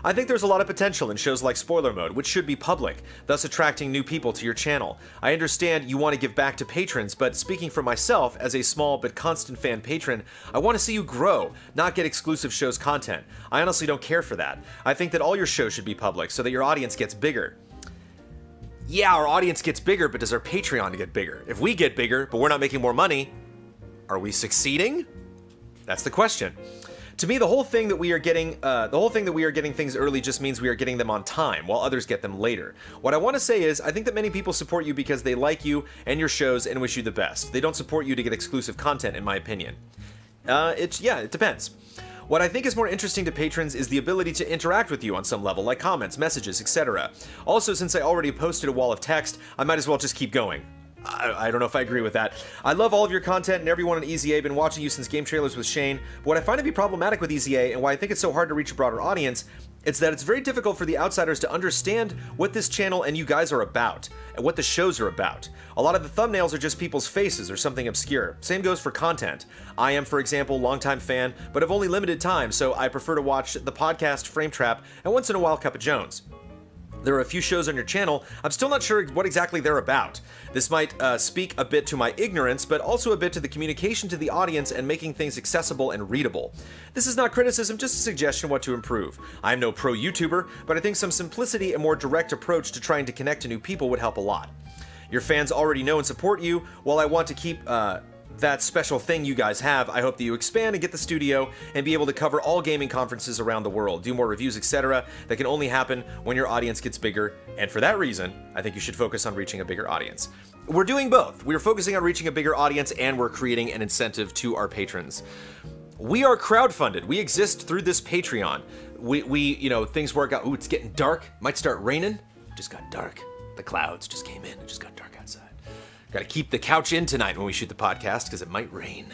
I think there's a lot of potential in shows like Spoiler Mode, which should be public, thus attracting new people to your channel. I understand you want to give back to patrons, but speaking for myself, as a small but constant fan patron, I want to see you grow, not get exclusive shows content. I honestly don't care for that. I think that all your shows should be public so that your audience gets bigger. Yeah, our audience gets bigger, but does our Patreon get bigger? If we get bigger, but we're not making more money, are we succeeding? That's the question. To me, the whole thing that we are getting things early just means we are getting them on time, while others get them later. What I want to say is, I think that many people support you because they like you and your shows and wish you the best. They don't support you to get exclusive content, in my opinion. It depends. What I think is more interesting to patrons is the ability to interact with you on some level, like comments, messages, etc. Also, since I already posted a wall of text, I might as well just keep going. I don't know if I agree with that. I love all of your content and everyone on EZA. Been watching you since Game Trailers with Shane. But what I find to be problematic with EZA and why I think it's so hard to reach a broader audience, it's that it's very difficult for the outsiders to understand what this channel and you guys are about, and what the shows are about. A lot of the thumbnails are just people's faces or something obscure. Same goes for content. I am, for example, longtime fan, but have only limited time, so I prefer to watch the podcast Frame Trap and once in a while Cup of Jones. There are a few shows on your channel, I'm still not sure what exactly they're about. This might speak a bit to my ignorance, but also a bit to the communication to the audience and making things accessible and readable. This is not criticism, just a suggestion what to improve. I am no pro YouTuber, but I think some simplicity and more direct approach to trying to connect to new people would help a lot. Your fans already know and support you, while I want to keep that special thing you guys have. I hope that you expand and get the studio and be able to cover all gaming conferences around the world, do more reviews, etc. That can only happen when your audience gets bigger, and for that reason, I think you should focus on reaching a bigger audience. We're doing both. We're focusing on reaching a bigger audience, and we're creating an incentive to our patrons. We are crowdfunded. We exist through this Patreon. You know, things work out. Ooh, it's getting dark. Might start raining. Just got dark. The clouds just came in. It just got dark outside. Gotta keep the couch in tonight when we shoot the podcast because it might rain.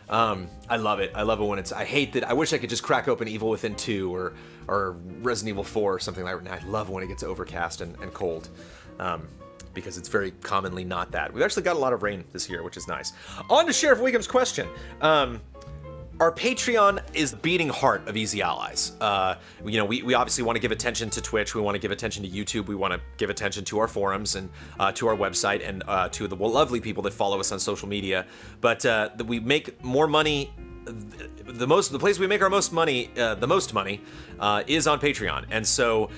I love it. I love it when it's. I hate that. I wish I could just crack open Evil Within 2 or Resident Evil 4 or something like that. I love when it gets overcast and cold because it's very commonly not that. We've actually got a lot of rain this year, which is nice. On to Sheriff Wiggum's question. Our Patreon is the beating heart of Easy Allies. You know, we obviously want to give attention to Twitch, we want to give attention to YouTube, we want to give attention to our forums and to our website and to the lovely people that follow us on social media. But we make more money. The place we make our most money, is on Patreon, and so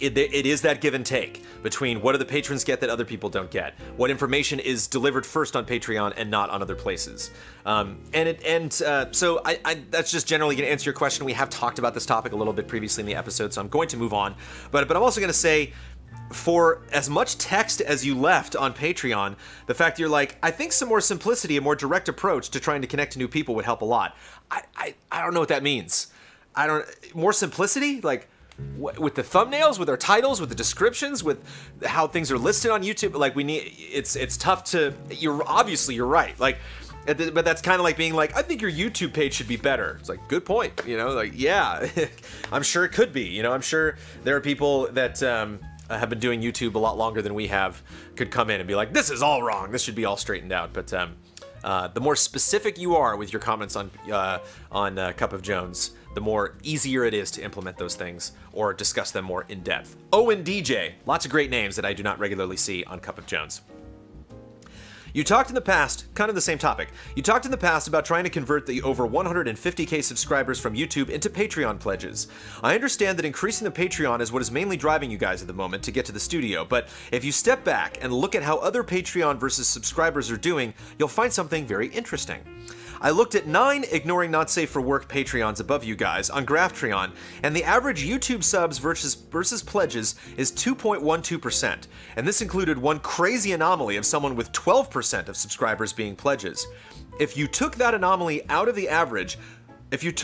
it is that give and take between what do the patrons get that other people don't get, what information is delivered first on Patreon and not on other places, so that's just generally going to answer your question. We have talked about this topic a little bit previously in the episode, so I'm going to move on, but I'm also going to say for as much text as you left on Patreon, the fact that you're like, I think some more simplicity, a more direct approach to trying to connect to new people would help a lot. I don't know what that means. More simplicity? Like, with the thumbnails, with our titles, with the descriptions, with how things are listed on YouTube, like it's tough to, you're right. Like, but that's kind of like being like, I think your YouTube page should be better. It's like, good point, you know, like, yeah, I'm sure it could be, you know, I'm sure there are people that have been doing YouTube a lot longer than we have, could come in and be like, this is all wrong, this should be all straightened out. But the more specific you are with your comments on Cup of Jones, the more easier it is to implement those things or discuss them more in depth. Owen DJ, lots of great names that I do not regularly see on Cup of Jones. You talked in the past, kind of the same topic, you talked in the past about trying to convert the over 150k subscribers from YouTube into Patreon pledges. I understand that increasing the Patreon is what is mainly driving you guys at the moment to get to the studio, but if you step back and look at how other Patreon versus subscribers are doing, you'll find something very interesting. I looked at 9 Ignoring Not Safe for Work Patreons above you guys on Graphtreon, and the average YouTube subs versus pledges is 2.12%, and this included one crazy anomaly of someone with 12% of subscribers being pledges. If you took that anomaly out of the average, the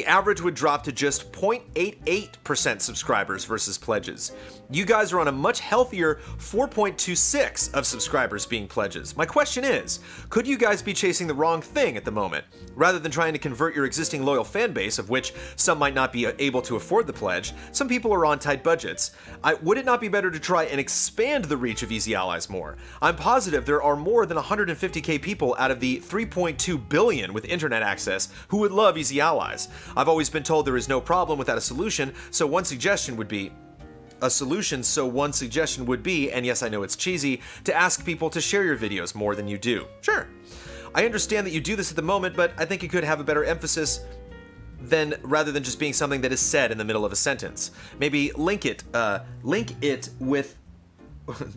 average would drop to just 0.88% subscribers versus pledges. You guys are on a much healthier 4.26 of subscribers being pledges. My question is, could you guys be chasing the wrong thing at the moment? Rather than trying to convert your existing loyal fan base, of which some might not be able to afford the pledge, some people are on tight budgets, would it not be better to try and expand the reach of Easy Allies more? I'm positive there are more than 150k people out of the 3.2 billion with internet access who would love Easy Allies. I've always been told there is no problem without a solution, so one suggestion would be, and yes, I know it's cheesy, to ask people to share your videos more than you do. Sure. I understand that you do this at the moment, but I think it could have a better emphasis rather than just being something that is said in the middle of a sentence. Maybe link it with,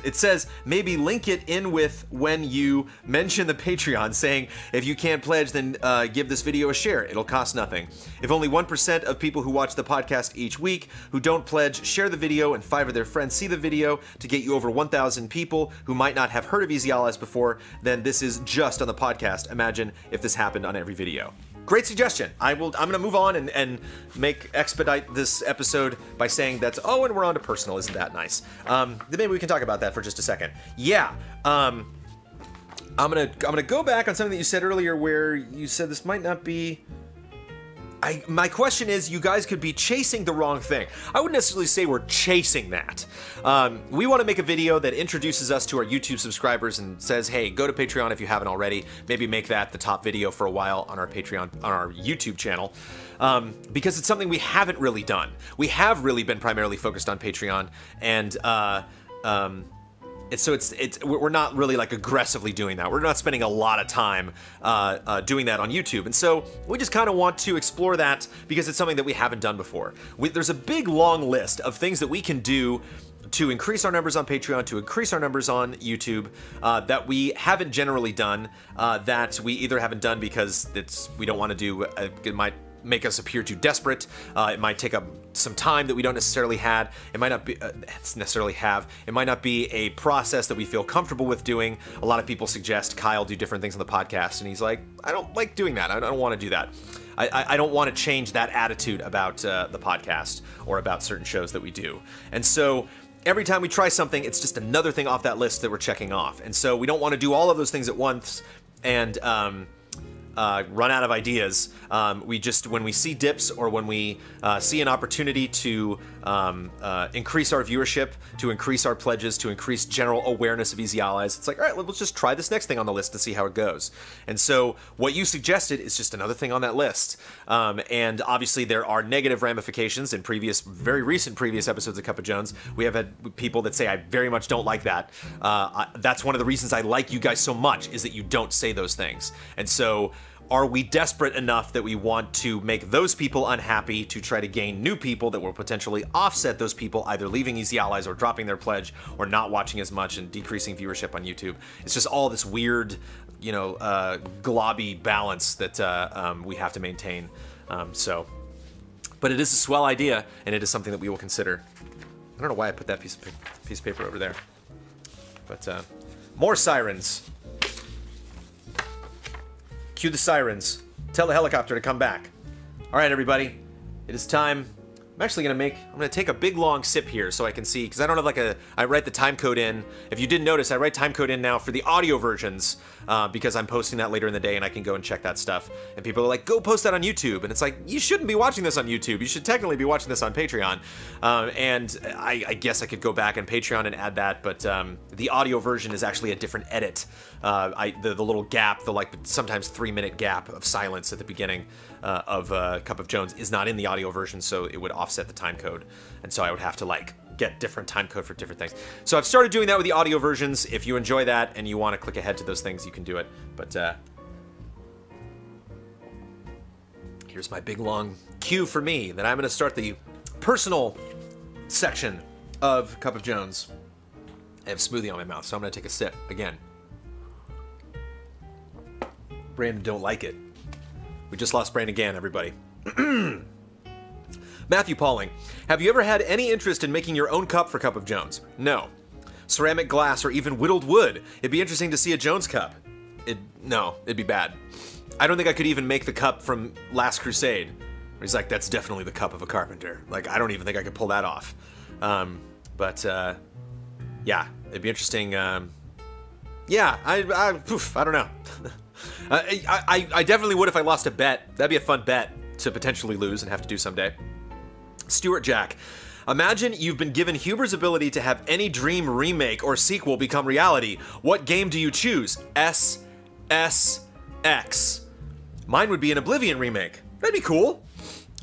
it says, maybe link it in with when you mention the Patreon, saying, if you can't pledge, then give this video a share. It'll cost nothing. If only 1% of people who watch the podcast each week who don't pledge share the video and 5 of their friends see the video to get you over 1,000 people who might not have heard of Easy Allies before, then this is just on the podcast. Imagine if this happened on every video. Great suggestion. I'm gonna move on and expedite this episode by saying that's, oh, and we're on to personal. Isn't that nice? Then maybe we can talk about that for just a second. Yeah. I'm gonna go back on something that you said earlier where you said this might not be. My question is, you guys could be chasing the wrong thing. I wouldn't necessarily say we're chasing that. We want to make a video that introduces us to our YouTube subscribers and says, hey, go to Patreon if you haven't already. Maybe make that the top video for a while on our Patreon, on our YouTube channel. Because it's something we haven't really done. We have really been primarily focused on Patreon, and so we're not really like aggressively doing that. We're not spending a lot of time doing that on YouTube. And so we just kind of want to explore that because it's something that we haven't done before. There's a big long list of things that we can do to increase our numbers on Patreon, to increase our numbers on YouTube, that we haven't generally done, that we either haven't done because we don't want to do, it might make us appear too desperate. It might take up some time that we don't necessarily had. It might not be It might not be a process that we feel comfortable with doing. A lot of people suggest Kyle do different things on the podcast, and he's like, I don't like doing that. I don't want to do that. I don't want to change that attitude about the podcast or about certain shows that we do. And so every time we try something, it's just another thing off that list that we're checking off. And so we don't want to do all of those things at once and run out of ideas. When we see dips or when we see an opportunity to increase our viewership, to increase our pledges, to increase general awareness of Easy Allies, it's like, all right, let's just try this next thing on the list to see how it goes. And so what you suggested is just another thing on that list. And obviously there are negative ramifications in very recent previous episodes of Cup of Jones. We have had people that say, I very much don't like that. That's one of the reasons I like you guys so much, is that you don't say those things. And so are we desperate enough that we want to make those people unhappy to try to gain new people that will potentially offset those people either leaving Easy Allies or dropping their pledge or not watching as much and decreasing viewership on YouTube? It's just all this weird, globby balance that we have to maintain. But it is a swell idea, and it is something that we will consider. I don't know why I put that piece of paper over there. But, more sirens. Cue the sirens. Tell the helicopter to come back. All right, everybody. It is time. I'm actually I'm gonna take a big long sip here so I can see, because I don't have I write the time code in. If you didn't notice, I write time code in now for the audio versions, because I'm posting that later in the day and I can go and check that stuff. And people are like, go post that on YouTube. And it's like, you shouldn't be watching this on YouTube. You should technically be watching this on Patreon. And I guess I could go back on Patreon and add that, but the audio version is actually a different edit. The little gap, the sometimes 3-minute gap of silence at the beginning of Cup of Jones is not in the audio version, so it would offset the time code, and so I would have to get different time code for different things. So I've started doing that with the audio versions. If you enjoy that and you want to click ahead to those things, you can do it. But here's my big long cue for me that I'm going to start the personal section of Cup of Jones. I have smoothie on my mouth, so I'm going to take a sip again. Brandon don't like it. We just lost Brandon again, everybody. Matthew Pauling, have you ever had any interest in making your own cup for Cup of Jones? No. Ceramic, glass, or even whittled wood. It'd be interesting to see a Jones cup. No, it'd be bad. I don't think I could even make the cup from Last Crusade. He's like, that's definitely the cup of a carpenter. I don't even think I could pull that off. Yeah, it'd be interesting. Yeah, I don't know. I definitely would if I lost a bet. That'd be a fun bet to potentially lose and have to do someday. Stuart Jack, imagine you've been given Huber's ability to have any dream remake or sequel become reality. What game do you choose? S, S, X. Mine would be an Oblivion remake. That'd be cool.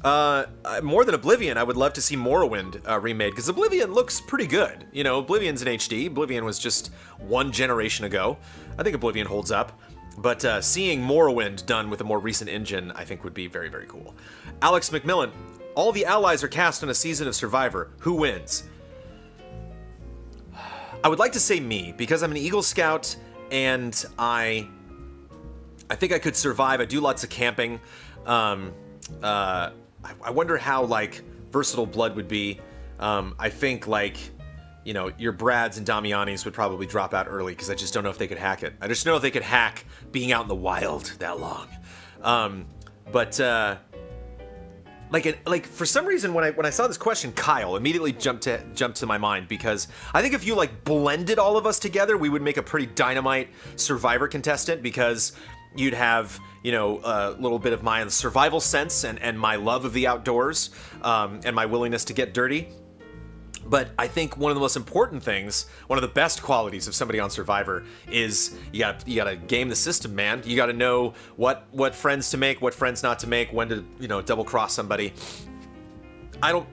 More than Oblivion, I would love to see Morrowind remade, because Oblivion looks pretty good. You know, Oblivion's in HD. Oblivion was just one generation ago. I think Oblivion holds up. But seeing Morrowind done with a more recent engine, I think would be very, very cool. Alex McMillan, all the allies are cast on a season of Survivor. Who wins? I would like to say me, because I'm an Eagle Scout, and I think I could survive. I do lots of camping. I wonder how, versatile Blood would be. I think, you know, your Brads and Damianis would probably drop out early, because I just don't know if they could hack it. I just know if they could hack being out in the wild that long. For some reason, when I saw this question, Kyle immediately jumped to my mind, because I think if you blended all of us together, we would make a pretty dynamite Survivor contestant, because you'd have, you know, a little bit of my survival sense and my love of the outdoors, and my willingness to get dirty. But I think one of the most important things, one of the best qualities of somebody on Survivor is you gotta game the system, man. You gotta know what friends to make, what friends not to make, when to, you know, double cross somebody. I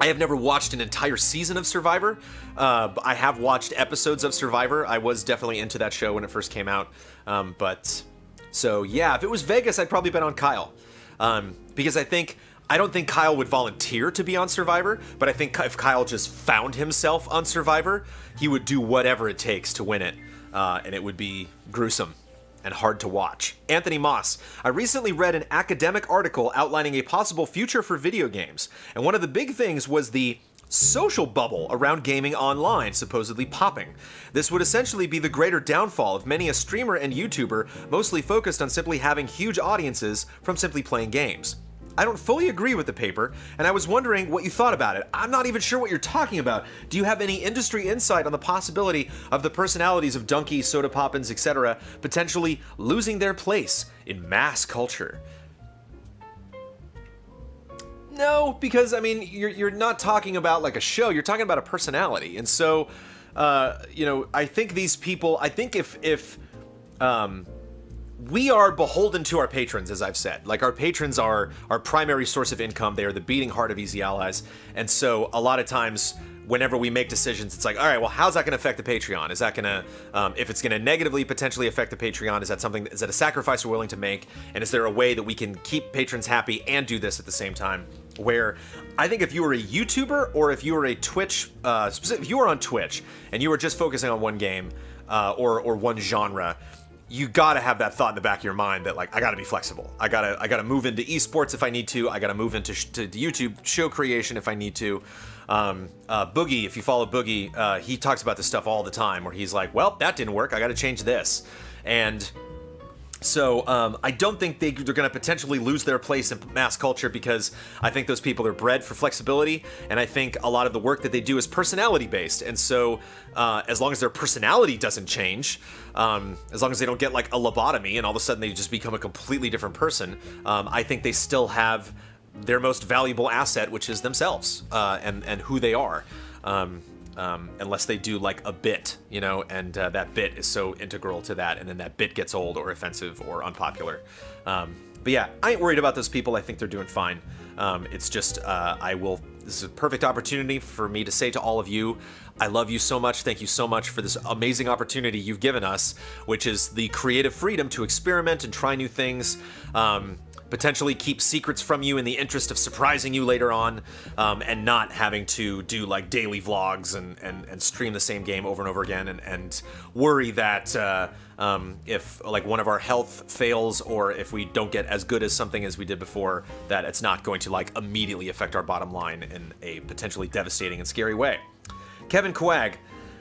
have never watched an entire season of Survivor. I have watched episodes of Survivor. I was definitely into that show when it first came out. So yeah, if it was Vegas, I'd probably bet on Kyle. Because I don't think Kyle would volunteer to be on Survivor, but I think if Kyle just found himself on Survivor, he would do whatever it takes to win it, and it would be gruesome and hard to watch. Anthony Moss, I recently read an academic article outlining a possible future for video games, and one of the big things was the social bubble around gaming online supposedly popping. This would essentially be the greater downfall of many a streamer and YouTuber mostly focused on simply having huge audiences from simply playing games. I don't fully agree with the paper, and I was wondering what you thought about it. I'm not even sure what you're talking about. Do you have any industry insight on the possibility of the personalities of Dunkey, Soda Poppins, etc. potentially losing their place in mass culture? No, because, I mean, you're not talking about a show, you're talking about a personality. And so, you know, I think these people, I think if we are beholden to our patrons, as I've said. Our patrons are our primary source of income. They are the beating heart of Easy Allies. And so a lot of times, whenever we make decisions, it's all right, well, how's that going to affect the Patreon? Is that going to, if it's going to negatively potentially affect the Patreon, is that a sacrifice we're willing to make? And is there a way that we can keep patrons happy and do this at the same time? Where I think if you were a YouTuber or if you were a Twitch, if you were on Twitch and you were just focusing on one game or one genre, you gotta have that thought in the back of your mind that I gotta be flexible. I gotta move into esports if I need to. I gotta move into YouTube show creation if I need to. Boogie, if you follow Boogie, he talks about this stuff all the time, where he's like, well, that didn't work, I gotta change this. And so I don't think they're going to potentially lose their place in mass culture, because I think those people are bred for flexibility, and I think a lot of the work that they do is personality based. And so as long as their personality doesn't change, as long as they don't get like a lobotomy and all of a sudden they just become a completely different person, I think they still have their most valuable asset, which is themselves and who they are. Unless they do like a bit, you know, and that bit is so integral to that, and then that bit gets old or offensive or unpopular. But yeah, I ain't worried about those people. I think they're doing fine. It's just, this is a perfect opportunity for me to say to all of you, I love you so much. Thank you so much for this amazing opportunity you've given us, which is the creative freedom to experiment and try new things. Potentially keep secrets from you in the interest of surprising you later on, and not having to do like daily vlogs and stream the same game over and over again, and worry that if like one of our health fails, or if we don't get as good as something as we did before, that it's not going to like immediately affect our bottom line in a potentially devastating and scary way. Kevin Quag.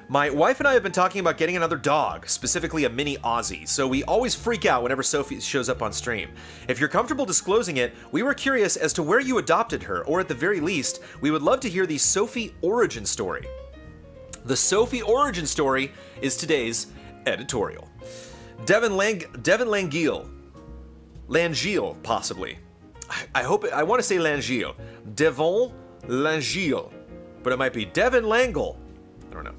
My wife and I have been talking about getting another dog, specifically a mini Aussie, so we always freak out whenever Sophie shows up on stream. If you're comfortable disclosing it, we were curious as to where you adopted her, or at the very least, we would love to hear the Sophie origin story. The Sophie origin story is today's editorial. Devin Langeal, possibly. I want to say Langeal. Devon Langeal, but it might be Devin Langle. I don't know.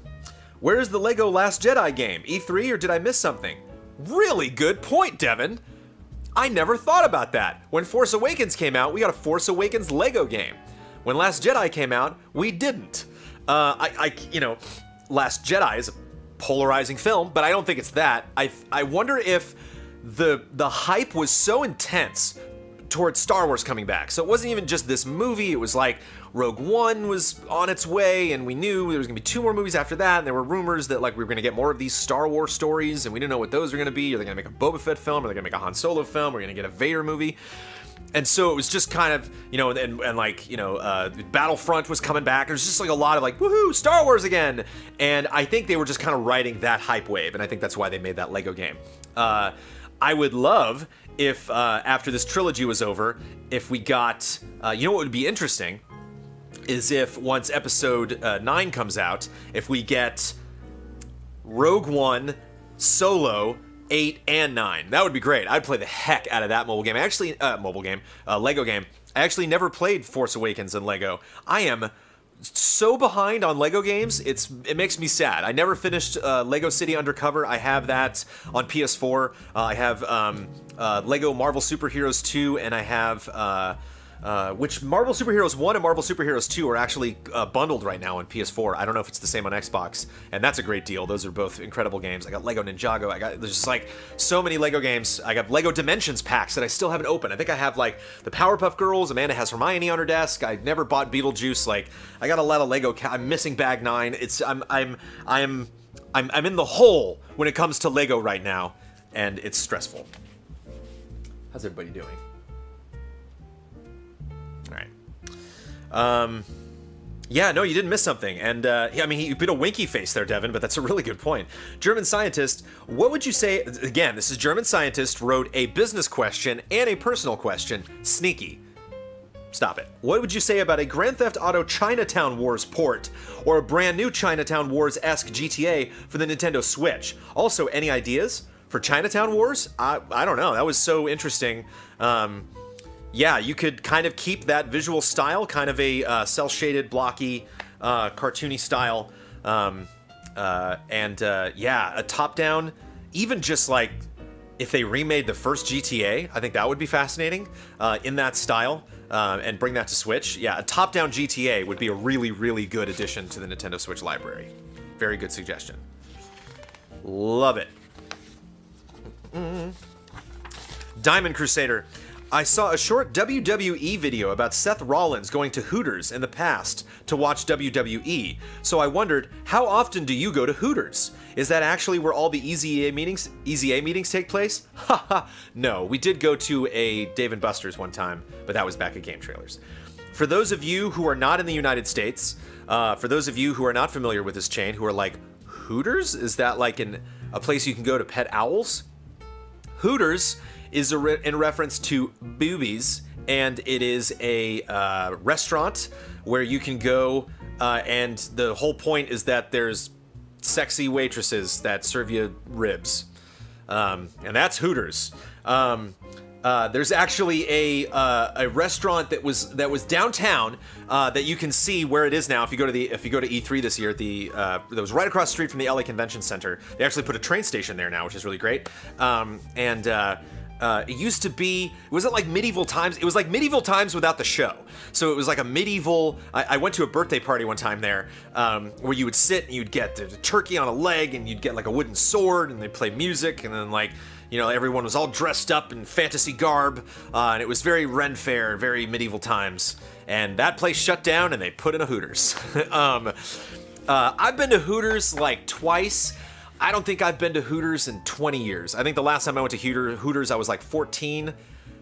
Where's the LEGO Last Jedi game? E3, or did I miss something? Really good point, Devin. I never thought about that. When Force Awakens came out, we got a Force Awakens LEGO game. When Last Jedi came out, we didn't. You know, Last Jedi is a polarizing film, but I don't think it's that. I wonder if the hype was so intense towards Star Wars coming back. So it wasn't even just this movie, it was like Rogue One was on its way, and we knew there was gonna be 2 more movies after that, and there were rumors that like we were gonna get more of these Star Wars stories, and we didn't know what those were gonna be. Are they gonna make a Boba Fett film? Are they gonna make a Han Solo film? Are we gonna get a Vader movie? And so it was just kind of, you know, and like, you know, Battlefront was coming back. There's just like a lot of like, woohoo, Star Wars again. And I think they were just kind of riding that hype wave, and I think that's why they made that LEGO game. I would love if, after this trilogy was over, if we got, you know what would be interesting? Is if once episode 9 comes out, if we get Rogue One, Solo, 8, and 9. That would be great. I'd play the heck out of that mobile game. Actually, LEGO game. I actually never played Force Awakens and LEGO. I am so behind on LEGO games, it makes me sad. I never finished LEGO City Undercover. I have that on PS4. I have LEGO Marvel Superheroes 2, and I have which Marvel Superheroes 1 and Marvel Superheroes 2 are actually bundled right now on PS4. I don't know if it's the same on Xbox, and that's a great deal. Those are both incredible games. I got LEGO Ninjago. There's just like so many LEGO games. I got LEGO Dimensions packs that I still haven't opened. I think I have like the Powerpuff Girls. Amanda has Hermione on her desk. I never bought Beetlejuice. Like I got a lot of LEGO. I'm missing Bag 9. I'm in the hole when it comes to LEGO right now, and it's stressful. How's everybody doing? Yeah, no, you didn't miss something. And, I mean, you put a winky face there, Devin, but that's a really good point. German Scientist, what would you say, again, this is German Scientist, wrote a business question and a personal question. Sneaky. Stop it. What would you say about a Grand Theft Auto Chinatown Wars port, or a brand new Chinatown Wars-esque GTA for the Nintendo Switch? Also, any ideas for Chinatown Wars? I don't know. That was so interesting. Yeah, you could kind of keep that visual style, kind of a cel-shaded, blocky, cartoony style, yeah, a top-down, even just like if they remade the first GTA, I think that would be fascinating in that style, and bring that to Switch. Yeah, a top-down GTA would be a really, really good addition to the Nintendo Switch library. Very good suggestion. Love it. Diamond Crusader. I saw a short WWE video about Seth Rollins going to Hooters in the past to watch WWE, so I wondered, how often do you go to Hooters? Is that actually where all the Easy A meetings take place? Haha, no, we did go to a Dave & Buster's one time, but that was back at Game Trailers. For those of you who are not in the United States, For those of you who are not familiar with this chain, who are like, Hooters? Is that like a place you can go to pet owls? Hooters is in reference to boobies, and it is a restaurant where you can go, and the whole point is that there's sexy waitresses that serve you ribs, and that's Hooters. There's actually a restaurant that was downtown that you can see where it is now. If you go to E3 this year, that was right across the street from the LA Convention Center. They actually put a train station there now, which is really great. It used to be, it wasn't like medieval times. It was like medieval times without the show. So it was like a medieval, I went to a birthday party one time there, where you would sit and you'd get the turkey on a leg and you'd get like a wooden sword and they'd play music, and then like, you know, everyone was all dressed up in fantasy garb, and it was very Ren Fair, very medieval times. And that place shut down and they put in a Hooters. I've been to Hooters like twice. I don't think I've been to Hooters in 20 years. I think the last time I went to Hooters, I was like 14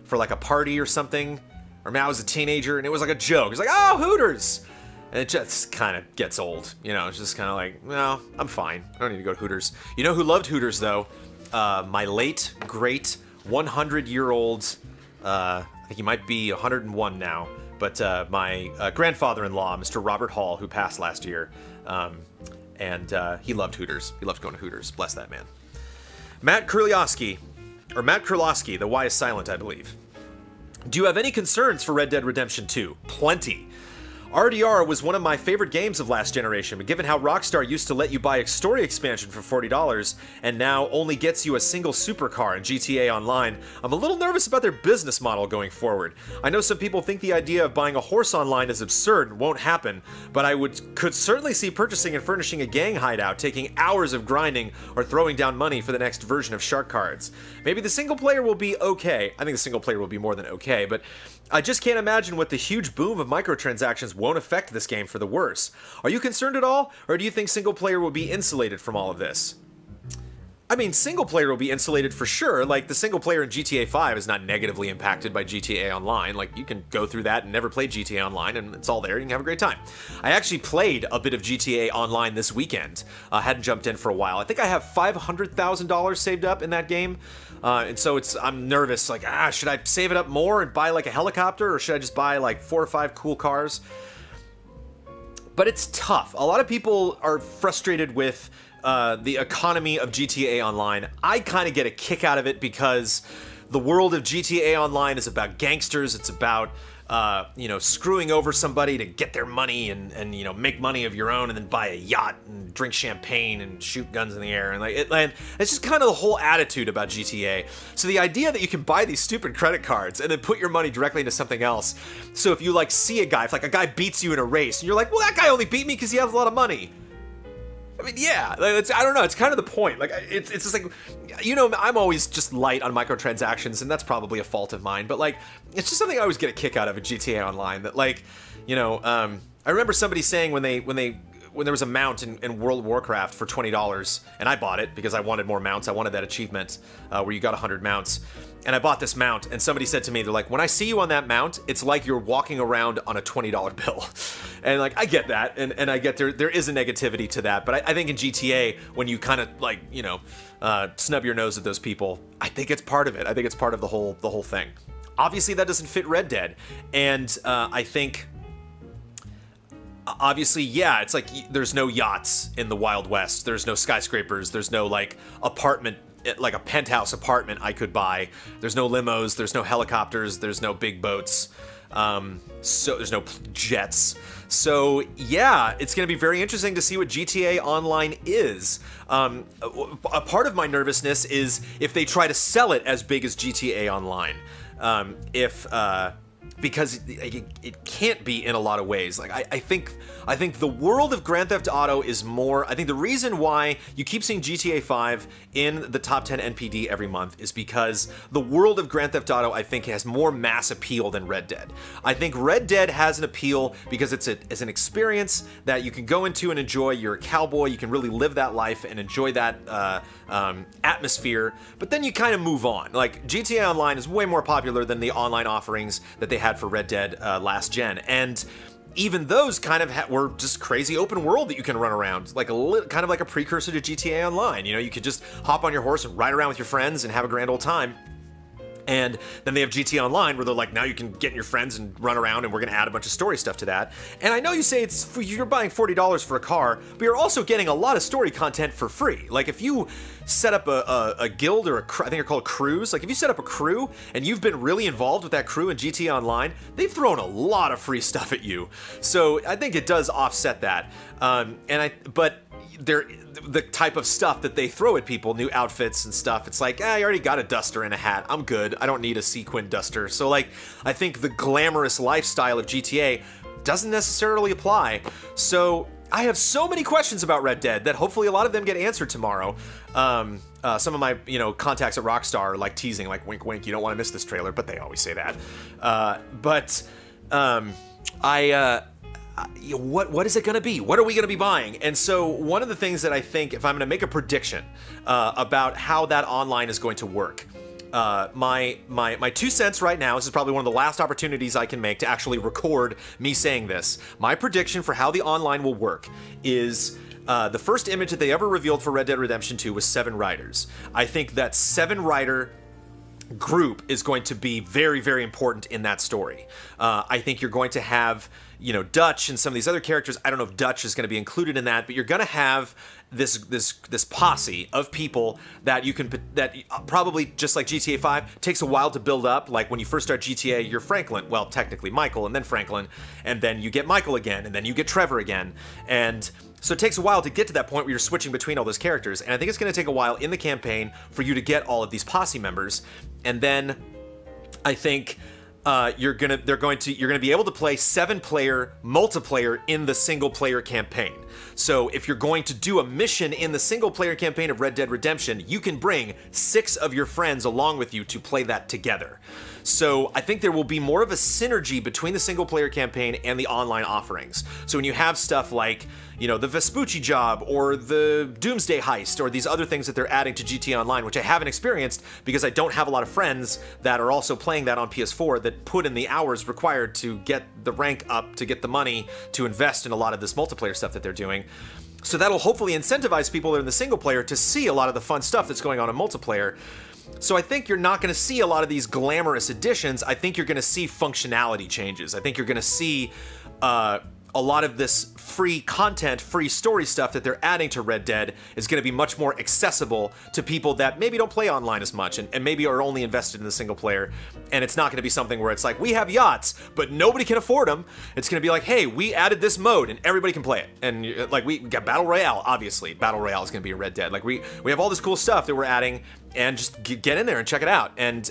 for like a party or something. Or maybe I was a teenager and it was like a joke. It's like, oh, Hooters! And it just kind of gets old. You know, it's just kind of like, no, I'm fine. I don't need to go to Hooters. You know who loved Hooters though? My late, great, 100-year-old, I think he might be 101 now, but my grandfather-in-law, Mr. Robert Hall, who passed last year, and he loved Hooters. He loved going to Hooters. Bless that man. Matt Kurlowski, the Y is silent, I believe. Do you have any concerns for Red Dead Redemption 2? Plenty. RDR was one of my favorite games of last generation, but given how Rockstar used to let you buy a story expansion for $40 and now only gets you a single supercar in GTA Online, I'm a little nervous about their business model going forward. I know some people think the idea of buying a horse online is absurd and won't happen, but I could certainly see purchasing and furnishing a gang hideout taking hours of grinding or throwing down money for the next version of Shark Cards. Maybe the single player will be okay. I think the single player will be more than okay, but I just can't imagine what the huge boom of microtransactions won't affect this game for the worse. Are you concerned at all, or do you think single player will be insulated from all of this? I mean, single player will be insulated for sure. Like, the single player in GTA 5 is not negatively impacted by GTA Online. Like, you can go through that and never play GTA Online, and it's all there. You can have a great time. I actually played a bit of GTA Online this weekend. Hadn't jumped in for a while. I think I have $500,000 saved up in that game. And so I'm nervous, like, should I save it up more and buy like a helicopter, or should I just buy like 4 or 5 cool cars? But it's tough. A lot of people are frustrated with the economy of GTA Online. I kind of get a kick out of it because the world of GTA Online is about gangsters. It's about you know, screwing over somebody to get their money and you know, make money of your own, and then buy a yacht and drink champagne and shoot guns in the air, and it's just kind of the whole attitude about GTA. So the idea that you can buy these stupid credit cards and then put your money directly into something else. So if you like see a guy, if like a guy beats you in a race, and you're like, well, that guy only beat me because he has a lot of money. I mean, yeah, I don't know, it's kind of the point. Like, it's just like, you know, I'm always just light on microtransactions, and that's probably a fault of mine, but like, it's just something I always get a kick out of at GTA Online, that like, you know, I remember somebody saying when there was a mount in World of Warcraft for $20, and I bought it because I wanted more mounts. I wanted that achievement where you got 100 mounts. And I bought this mount, and somebody said to me, they're like, when I see you on that mount, it's like you're walking around on a $20 bill. And like, I get that, and I get there is a negativity to that, but I think in GTA, when you kind of like, you know, snub your nose at those people, I think it's part of it. I think it's part of the whole thing. Obviously, that doesn't fit Red Dead, and I think, obviously, yeah, it's like there's no yachts in the Wild West. There's no skyscrapers. There's no like apartment, like a penthouse apartment I could buy. There's no limos. There's no helicopters. There's no big boats. So there's no jets. So yeah, it's going to be very interesting to see what GTA Online is. A part of my nervousness is if they try to sell it as big as GTA Online. Because it can't be in a lot of ways. Like I think the world of Grand Theft Auto is more. I think the reason why you keep seeing GTA 5 in the top 10 NPD every month is because the world of Grand Theft Auto, I think, has more mass appeal than Red Dead. I think Red Dead has an appeal because it's an experience that you can go into and enjoy. You're a cowboy. You can really live that life and enjoy that atmosphere. But then you kind of move on. Like GTA Online is way more popular than the online offerings that they had for Red Dead last gen, and even those kind of were just crazy open world that you can run around, like kind of like a precursor to GTA Online. You know, you could just hop on your horse and ride around with your friends and have a grand old time. And then they have GTA Online where they're like, now you can get your friends and run around, and we're going to add a bunch of story stuff to that. And I know you say you're buying $40 for a car, but you're also getting a lot of story content for free. Like if you set up a guild or I think they're called crews, like if you set up a crew and you've been really involved with that crew in GTA Online, they've thrown a lot of free stuff at you. So I think it does offset that. But the type of stuff that they throw at people, new outfits and stuff, it's like, I already got a duster and a hat. I'm good. I don't need a sequin duster. So like, I think the glamorous lifestyle of GTA doesn't necessarily apply. So I have so many questions about Red Dead that hopefully a lot of them get answered tomorrow. Some of my, contacts at Rockstar are like teasing, like wink, wink, you don't want to miss this trailer, but they always say that. What is it going to be? What are we going to be buying? And so one of the things that I think, if I'm going to make a prediction about how that online is going to work, my 2 cents right now, this is probably one of the last opportunities I can make to actually record me saying this. My prediction for how the online will work is the first image that they ever revealed for Red Dead Redemption 2 was 7 riders. I think that 7-rider group is going to be very, very important in that story. I think you're going to have, Dutch and some of these other characters. I don't know if Dutch is going to be included in that, but you're going to have this posse of people that probably, just like GTA 5, takes a while to build up. Like when you first start GTA, you're Franklin. Well, technically Michael and then Franklin, and then you get Michael again, and then you get Trevor again. And so it takes a while to get to that point where you're switching between all those characters. And I think it's going to take a while in the campaign for you to get all of these posse members. And then I think you're gonna be able to play 7-player multiplayer in the single-player campaign. So if you're going to do a mission in the single-player campaign of Red Dead Redemption, you can bring 6 of your friends along with you to play that together. So I think there will be more of a synergy between the single-player campaign and the online offerings. So when you have stuff like, the Vespucci job or the Doomsday heist or these other things that they're adding to GTA Online, which I haven't experienced because I don't have a lot of friends that are also playing that on PS4 that put in the hours required to get the rank up, to get the money to invest in a lot of this multiplayer stuff that they're doing. So that'll hopefully incentivize people that are in the single player to see a lot of the fun stuff that's going on in multiplayer. So I think you're not going to see a lot of these glamorous additions. I think you're going to see functionality changes. I think you're going to see a lot of this free content, free story stuff that they're adding to Red Dead is going to be much more accessible to people that maybe don't play online as much and maybe are only invested in the single player. And it's not going to be something where it's like, we have yachts, but nobody can afford them. It's going to be like, hey, we added this mode and everybody can play it. And like we got Battle Royale, obviously. Battle Royale is going to be in Red Dead. Like we have all this cool stuff that we're adding, and just get in there and check it out. And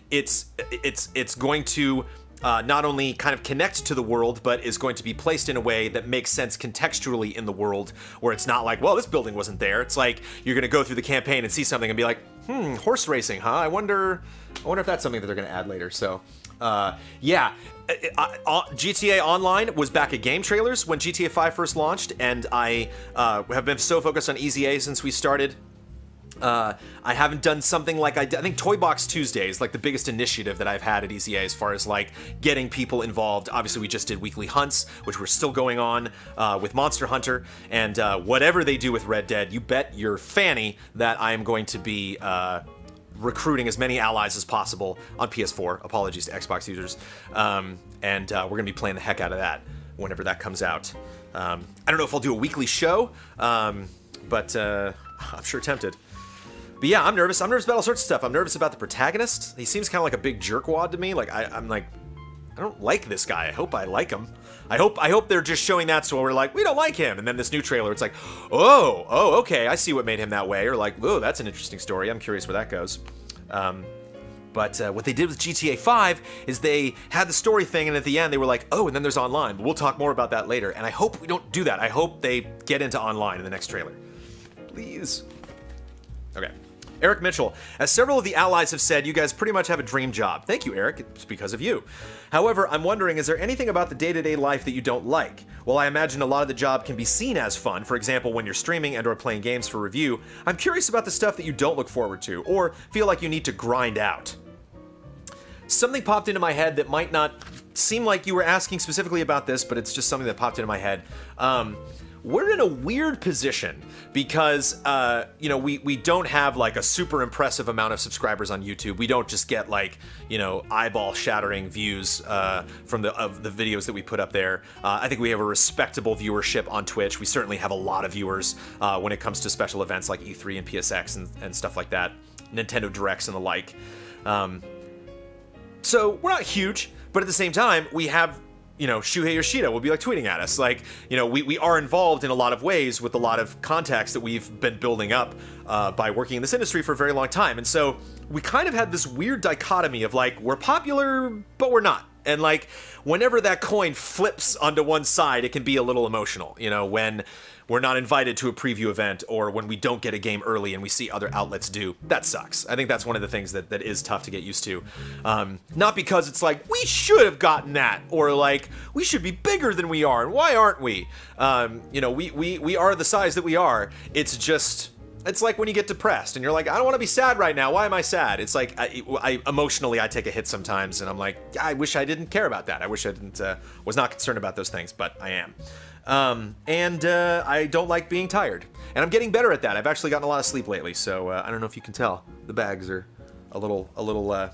it's going to not only kind of connect to the world, but is going to be placed in a way that makes sense contextually in the world, where it's not like, well, this building wasn't there. It's like you're going to go through the campaign and see something and be like, horse racing, huh? I wonder if that's something that they're going to add later. So, yeah. GTA Online was back at game trailers when GTA 5 first launched, and I have been so focused on Easy A since we started. I haven't done something like I think Toy Box Tuesday is like the biggest initiative that I've had at EZA as far as like getting people involved. Obviously, we just did weekly hunts, which we're still going on with Monster Hunter, and whatever they do with Red Dead, you bet your fanny that I am going to be recruiting as many allies as possible on PS4. Apologies to Xbox users. And we're going to be playing the heck out of that whenever that comes out. I don't know if I'll do a weekly show, but I'm sure tempted. But yeah, I'm nervous. I'm nervous about all sorts of stuff. I'm nervous about the protagonist. He seems kind of like a big jerkwad to me. Like I'm like, I don't like this guy. I hope I like him. I hope they're just showing that so we're like, we don't like him. And then this new trailer, it's like, oh, okay, I see what made him that way. Or like, oh, that's an interesting story. I'm curious where that goes. But what they did with GTA 5 is they had the story thing, and at the end they were like, oh, and then there's online. But we'll talk more about that later. And I hope we don't do that. I hope they get into online in the next trailer. Please. Okay. Eric Mitchell, as several of the allies have said, you guys pretty much have a dream job. Thank you, Eric. It's because of you. However, I'm wondering, is there anything about the day-to-day life that you don't like? Well, I imagine a lot of the job can be seen as fun, for example, when you're streaming and or playing games for review. I'm curious about the stuff that you don't look forward to, or feel like you need to grind out. something popped into my head that might not seem like you were asking specifically about this, but it's just something that popped into my head. We're in a weird position because, you know, we don't have like a super impressive amount of subscribers on YouTube. We don't just get like, you know, eyeball-shattering views from the videos that we put up there. I think we have a respectable viewership on Twitch. We certainly have a lot of viewers when it comes to special events like E3 and PSX and stuff like that, Nintendo Directs and the like. So we're not huge, but at the same time, we have, you know, Shuhei Yoshida will be like tweeting at us. Like, you know, we are involved in a lot of ways with a lot of contacts that we've been building up by working in this industry for a very long time. And so we kind of had this weird dichotomy of like, we're popular, but we're not. And like, whenever that coin flips onto one side, it can be a little emotional, you know, when we're not invited to a preview event or when we don't get a game early and we see other outlets do. That sucks. I think that's one of the things that is tough to get used to. Not because it's like, we should have gotten that, or like, we should be bigger than we are, and why aren't we? You know, we are the size that we are. It's just, it's like when you get depressed and you're like, I don't want to be sad right now. Why am I sad? It's like, I emotionally, I take a hit sometimes and I'm like, I wish I didn't care about that. I wish I didn't, was not concerned about those things, but I am. I don't like being tired. And I'm getting better at that. I've actually gotten a lot of sleep lately, so I don't know if you can tell. The bags are a little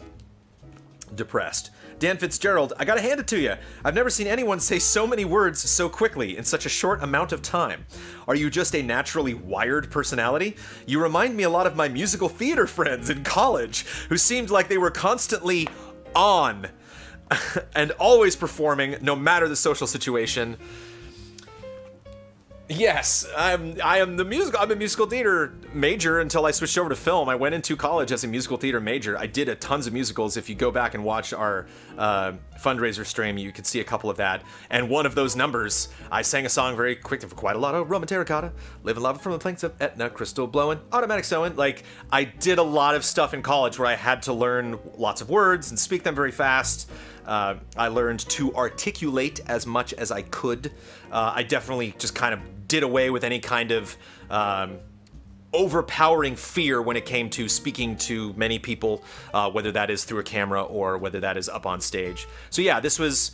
depressed. Dan Fitzgerald, I gotta hand it to you. I've never seen anyone say so many words so quickly in such a short amount of time. Are you just a naturally wired personality? You remind me a lot of my musical theater friends in college, who seemed like they were constantly on and always performing, no matter the social situation. Yes, I'm a musical theater major until I switched over to film. I went into college as a musical theater major. I did tons of musicals. If you go back and watch our fundraiser stream, you could see a couple of that. And one of those numbers, I sang a song very quick for quite a lot of Roman terracotta, living lava from the planks of Etna, crystal blowing, automatic sewing. Like, I did a lot of stuff in college where I had to learn lots of words and speak them very fast. I learned to articulate as much as I could. I definitely just kind of did away with any kind of overpowering fear when it came to speaking to many people, whether that is through a camera or whether that is up on stage. So yeah, this was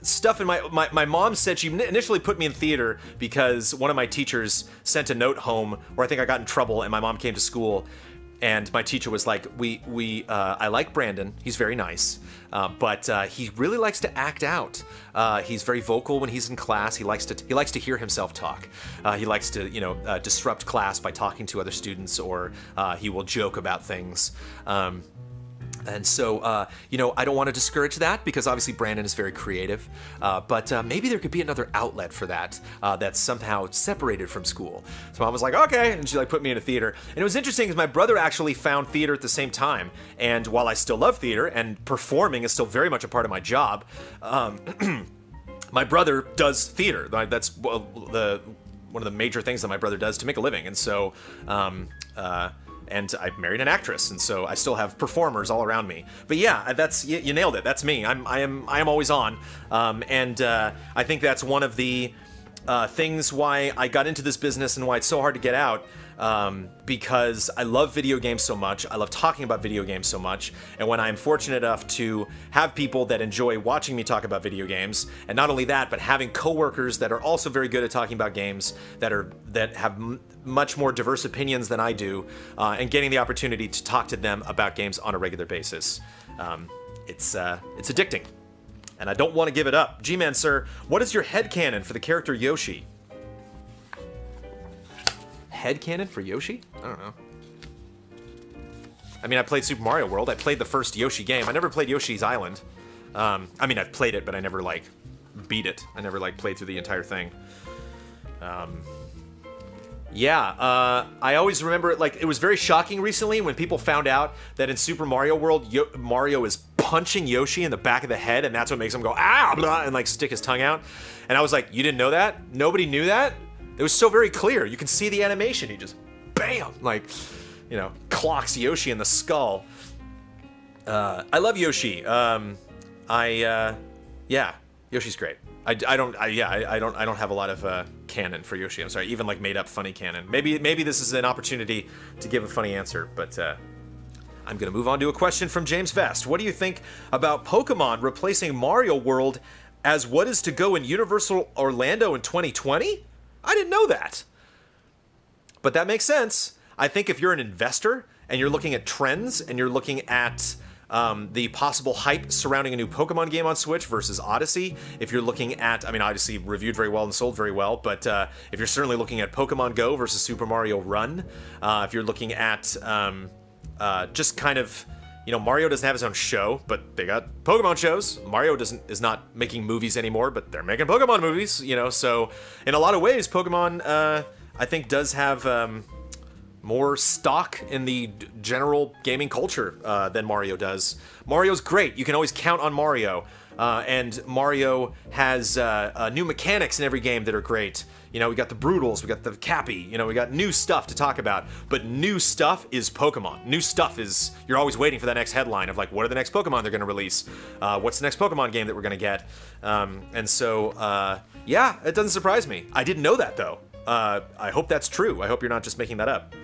stuff in my mom said she initially put me in theater because one of my teachers sent a note home where I think I got in trouble and my mom came to school. And my teacher was like, I like Brandon. He's very nice, but he really likes to act out. He's very vocal when he's in class. He likes to hear himself talk. He likes to, you know, disrupt class by talking to other students, or he will joke about things. And so, you know, I don't want to discourage that because obviously Brandon is very creative, but maybe there could be another outlet for that that's somehow separated from school. So Mom was like, okay, and she like put me in a theater. And it was interesting because my brother actually found theater at the same time. And while I still love theater and performing is still very much a part of my job, my brother does theater. That's one of the major things that my brother does to make a living. And so, and I married an actress, and so I still have performers all around me. But yeah, that's you nailed it. That's me. I am always on, and I think that's one of the things why I got into this business and why it's so hard to get out. Because I love video games so much, I love talking about video games so much, and when I'm fortunate enough to have people that enjoy watching me talk about video games, and not only that, but having coworkers that are also very good at talking about games, that have much more diverse opinions than I do, and getting the opportunity to talk to them about games on a regular basis, it's addicting, and I don't want to give it up. G-Man, sir, what is your headcanon for the character Yoshi? Headcanon for Yoshi? I don't know. I mean, I played Super Mario World. I played the first Yoshi game. I never played Yoshi's Island. I mean, I've played it, but I never, like, beat it. I never, like, played through the entire thing. Yeah, I always remember, like, it was very shocking recently when people found out that in Super Mario World, Mario is punching Yoshi in the back of the head, and that's what makes him go, ah, blah, and, like, stick his tongue out. And I was like, you didn't know that? Nobody knew that? It was so very clear. You can see the animation. He just, bam, like, you know, clocks Yoshi in the skull. I love Yoshi. Yeah, Yoshi's great. I don't have a lot of canon for Yoshi. I'm sorry, even like made up funny canon. Maybe this is an opportunity to give a funny answer, but I'm going to move on to a question from James Vest. What do you think about Pokemon replacing Mario World as what is to go in Universal Orlando in 2020? I didn't know that. But that makes sense. I think if you're an investor and you're looking at trends and you're looking at the possible hype surrounding a new Pokemon game on Switch versus Odyssey, if you're looking at, I mean, Odyssey reviewed very well and sold very well, but if you're certainly looking at Pokemon Go versus Super Mario Run, if you're looking at just kind of, you know, Mario doesn't have his own show, but they got Pokemon shows. Mario is not making movies anymore, but they're making Pokemon movies, you know, so in a lot of ways, Pokemon, I think, does have more stock in the general gaming culture than Mario does. Mario's great. You can always count on Mario. And Mario has new mechanics in every game that are great. You know, we got the Broodals, we got the Cappy, you know, we got new stuff to talk about. But new stuff is Pokemon. New stuff is, you're always waiting for that next headline of like, what are the next Pokemon they're going to release? What's the next Pokemon game that we're going to get? And so, yeah, it doesn't surprise me. I didn't know that, though. I hope that's true. I hope you're not just making that up.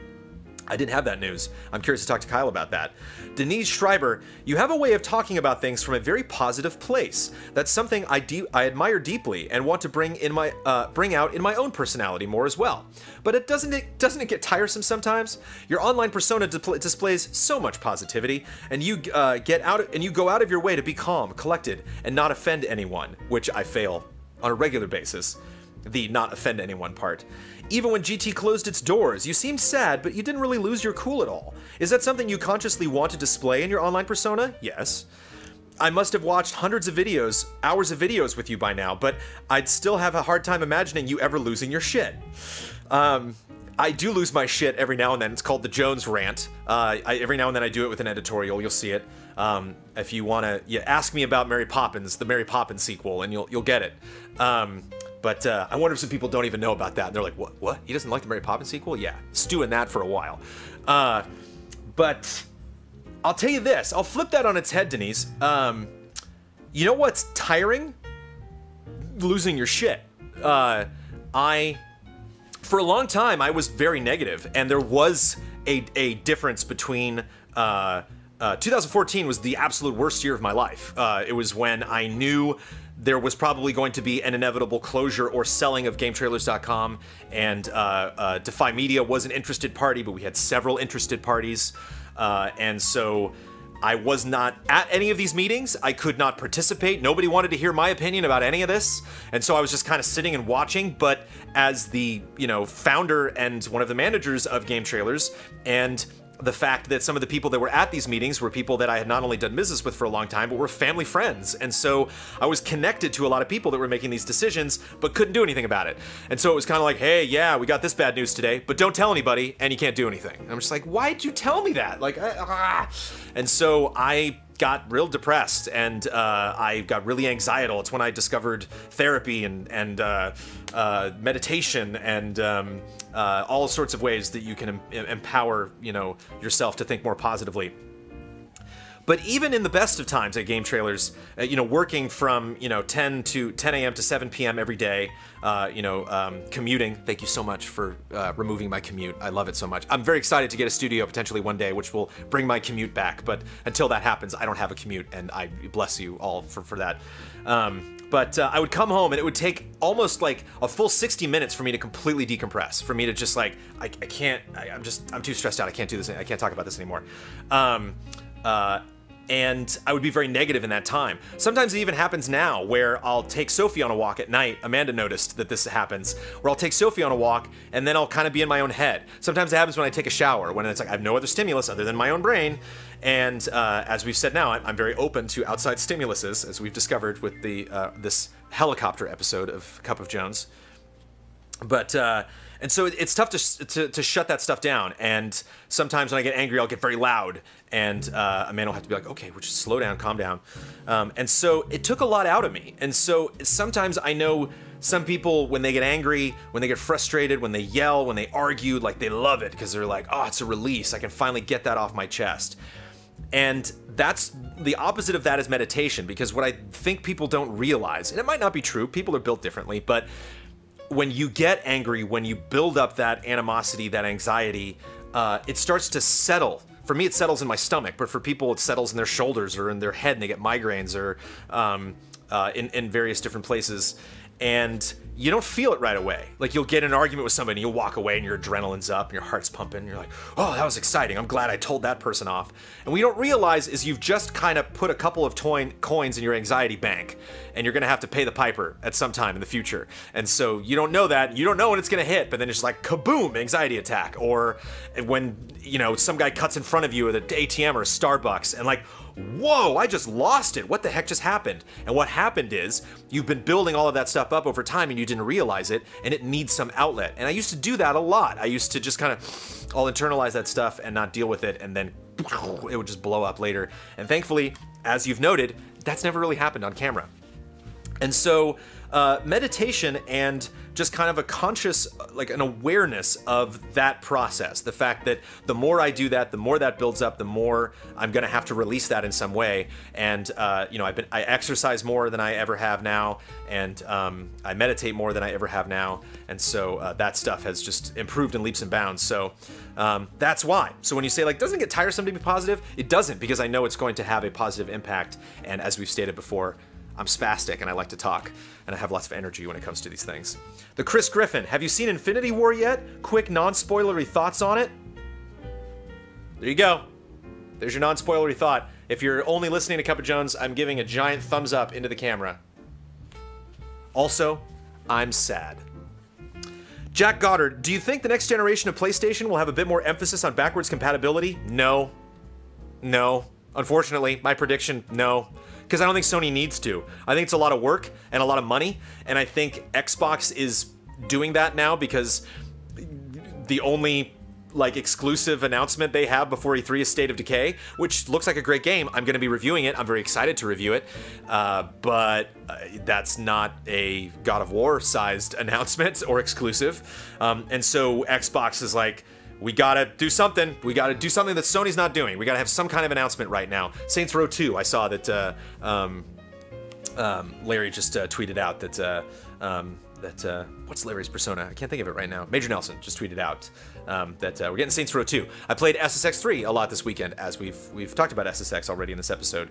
I didn't have that news. I'm curious to talk to Kyle about that. Denise Schreiber, you have a way of talking about things from a very positive place. That's something I admire deeply and want to bring out in my own personality more as well. But doesn't it get tiresome sometimes? Your online persona displays so much positivity, and you go out of your way to be calm, collected, and not offend anyone, which I fail on a regular basis. The not offend anyone part. Even when GT closed its doors, you seemed sad, but you didn't really lose your cool at all. Is that something you consciously want to display in your online persona? Yes. I must have watched hundreds of videos, hours of videos with you by now, but I'd still have a hard time imagining you ever losing your shit. I do lose my shit every now and then. It's called the Jones Rant. Every now and then I do it with an editorial. You'll see it. If you want to ask me about Mary Poppins, the Mary Poppins sequel, and you'll get it. But I wonder if some people don't even know about that. And they're like, what? He doesn't like the Mary Poppins sequel? Yeah, stew in that for a while. But I'll tell you this. I'll flip that on its head, Denise. You know what's tiring? Losing your shit. For a long time, I was very negative, and there was a difference between 2014 was the absolute worst year of my life. It was when I knew there was probably going to be an inevitable closure or selling of GameTrailers.com, and Defy Media was an interested party, but we had several interested parties, and so I was not at any of these meetings. I could not participate. Nobody wanted to hear my opinion about any of this, and so I was just kind of sitting and watching. But as the founder and one of the managers of Game Trailers, and the fact that some of the people that were at these meetings were people that I had not only done business with for a long time, but were family friends. And so I was connected to a lot of people that were making these decisions, but couldn't do anything about it. And so it was kind of like, hey, yeah, we got this bad news today, but don't tell anybody, and you can't do anything. And I'm just like, why'd you tell me that? Like, And so I got real depressed, and I got really anxietal. It's when I discovered therapy and meditation and all sorts of ways that you can empower yourself to think more positively. But even in the best of times at Game Trailers, working from 10 a.m. to 7 p.m. every day, commuting. Thank you so much for removing my commute. I love it so much. I'm very excited to get a studio potentially one day, which will bring my commute back. But until that happens, I don't have a commute, and I bless you all for that. But I would come home, and it would take almost like a full 60 minutes for me to completely decompress, for me to just like, I'm too stressed out. I can't do this. I can't talk about this anymore. And I would be very negative in that time. Sometimes it even happens now where I'll take Sophie on a walk at night. Amanda noticed that this happens, where I'll take Sophie on a walk and then I'll kind of be in my own head. Sometimes it happens when I take a shower, when it's like I have no other stimulus other than my own brain. And as we've said now, I'm very open to outside stimuluses, as we've discovered with the this helicopter episode of Cup of Jones. But and so it's tough to shut that stuff down. And sometimes when I get angry, I'll get very loud, and Amanda will have to be like, okay, we'll just slow down, calm down. And so it took a lot out of me. And so sometimes I know some people, when they get angry, when they get frustrated, when they yell, when they argue, like they love it because they're like, oh, it's a release. I can finally get that off my chest. And that's the opposite of that is meditation, because what I think people don't realize, and it might not be true, people are built differently, but when you get angry, when you build up that animosity, that anxiety, it starts to settle for me, it settles in my stomach, but for people, it settles in their shoulders or in their head, and they get migraines or in various different places. And you don't feel it right away. Like, you'll get in an argument with somebody, and you'll walk away, and your adrenaline's up, and your heart's pumping, and you're like, oh, that was exciting. I'm glad I told that person off. And what you don't realize is you've just kind of put a couple of coins in your anxiety bank, and you're gonna have to pay the piper at some time in the future. And so you don't know that, you don't know when it's gonna hit, but then it's like, kaboom, anxiety attack. Or when, you know, some guy cuts in front of you at an ATM or a Starbucks, and like, whoa, I just lost it. What the heck just happened? And what happened is you've been building all of that stuff up over time and you didn't realize it, and it needs some outlet. And I used to do that a lot. I used to just kind of, I'll internalize that stuff and not deal with it, and then it would just blow up later. And thankfully, as you've noted, that's never really happened on camera. And so meditation and just kind of a conscious, like an awareness of that process. The fact that the more I do that, the more that builds up, the more I'm gonna have to release that in some way. And you know, I exercise more than I ever have now, and I meditate more than I ever have now. And so that stuff has just improved in leaps and bounds. So that's why. So when you say like, doesn't it get tiresome to be positive? It doesn't, because I know it's going to have a positive impact. And as we've stated before, I'm spastic and I like to talk, and I have lots of energy when it comes to these things. The Chris Griffin, have you seen Infinity War yet? Quick non-spoilery thoughts on it? There you go. There's your non-spoilery thought. If you're only listening to Cup of Jones, I'm giving a giant thumbs up into the camera. Also, I'm sad. Jack Goddard, do you think the next generation of PlayStation will have a bit more emphasis on backwards compatibility? No. No. Unfortunately, my prediction, no. Because I don't think Sony needs to. I think it's a lot of work and a lot of money, and I think Xbox is doing that now because the only like exclusive announcement they have before E3 is State of Decay, which looks like a great game. I'm going to be reviewing it. I'm very excited to review it, but that's not a God of War sized announcement or exclusive, and so Xbox is like, we gotta do something. We gotta do something that Sony's not doing. We gotta have some kind of announcement right now. Saints Row 2, I saw that Larry just tweeted out that, what's Larry's persona? I can't think of it right now. Major Nelson just tweeted out that we're getting Saints Row 2. I played SSX 3 a lot this weekend, as we've talked about SSX already in this episode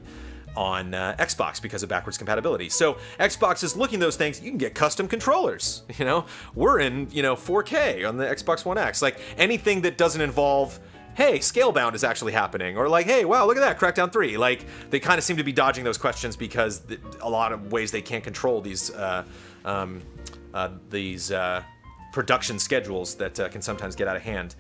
on Xbox because of backwards compatibility. So Xbox is looking at those things. You can get custom controllers, you know? We're in, you know, 4K on the Xbox One X. Like, anything that doesn't involve, hey, Scalebound is actually happening, or like, hey, wow, look at that, Crackdown 3. Like, they kind of seem to be dodging those questions because a lot of ways they can't control these production schedules that can sometimes get out of hand.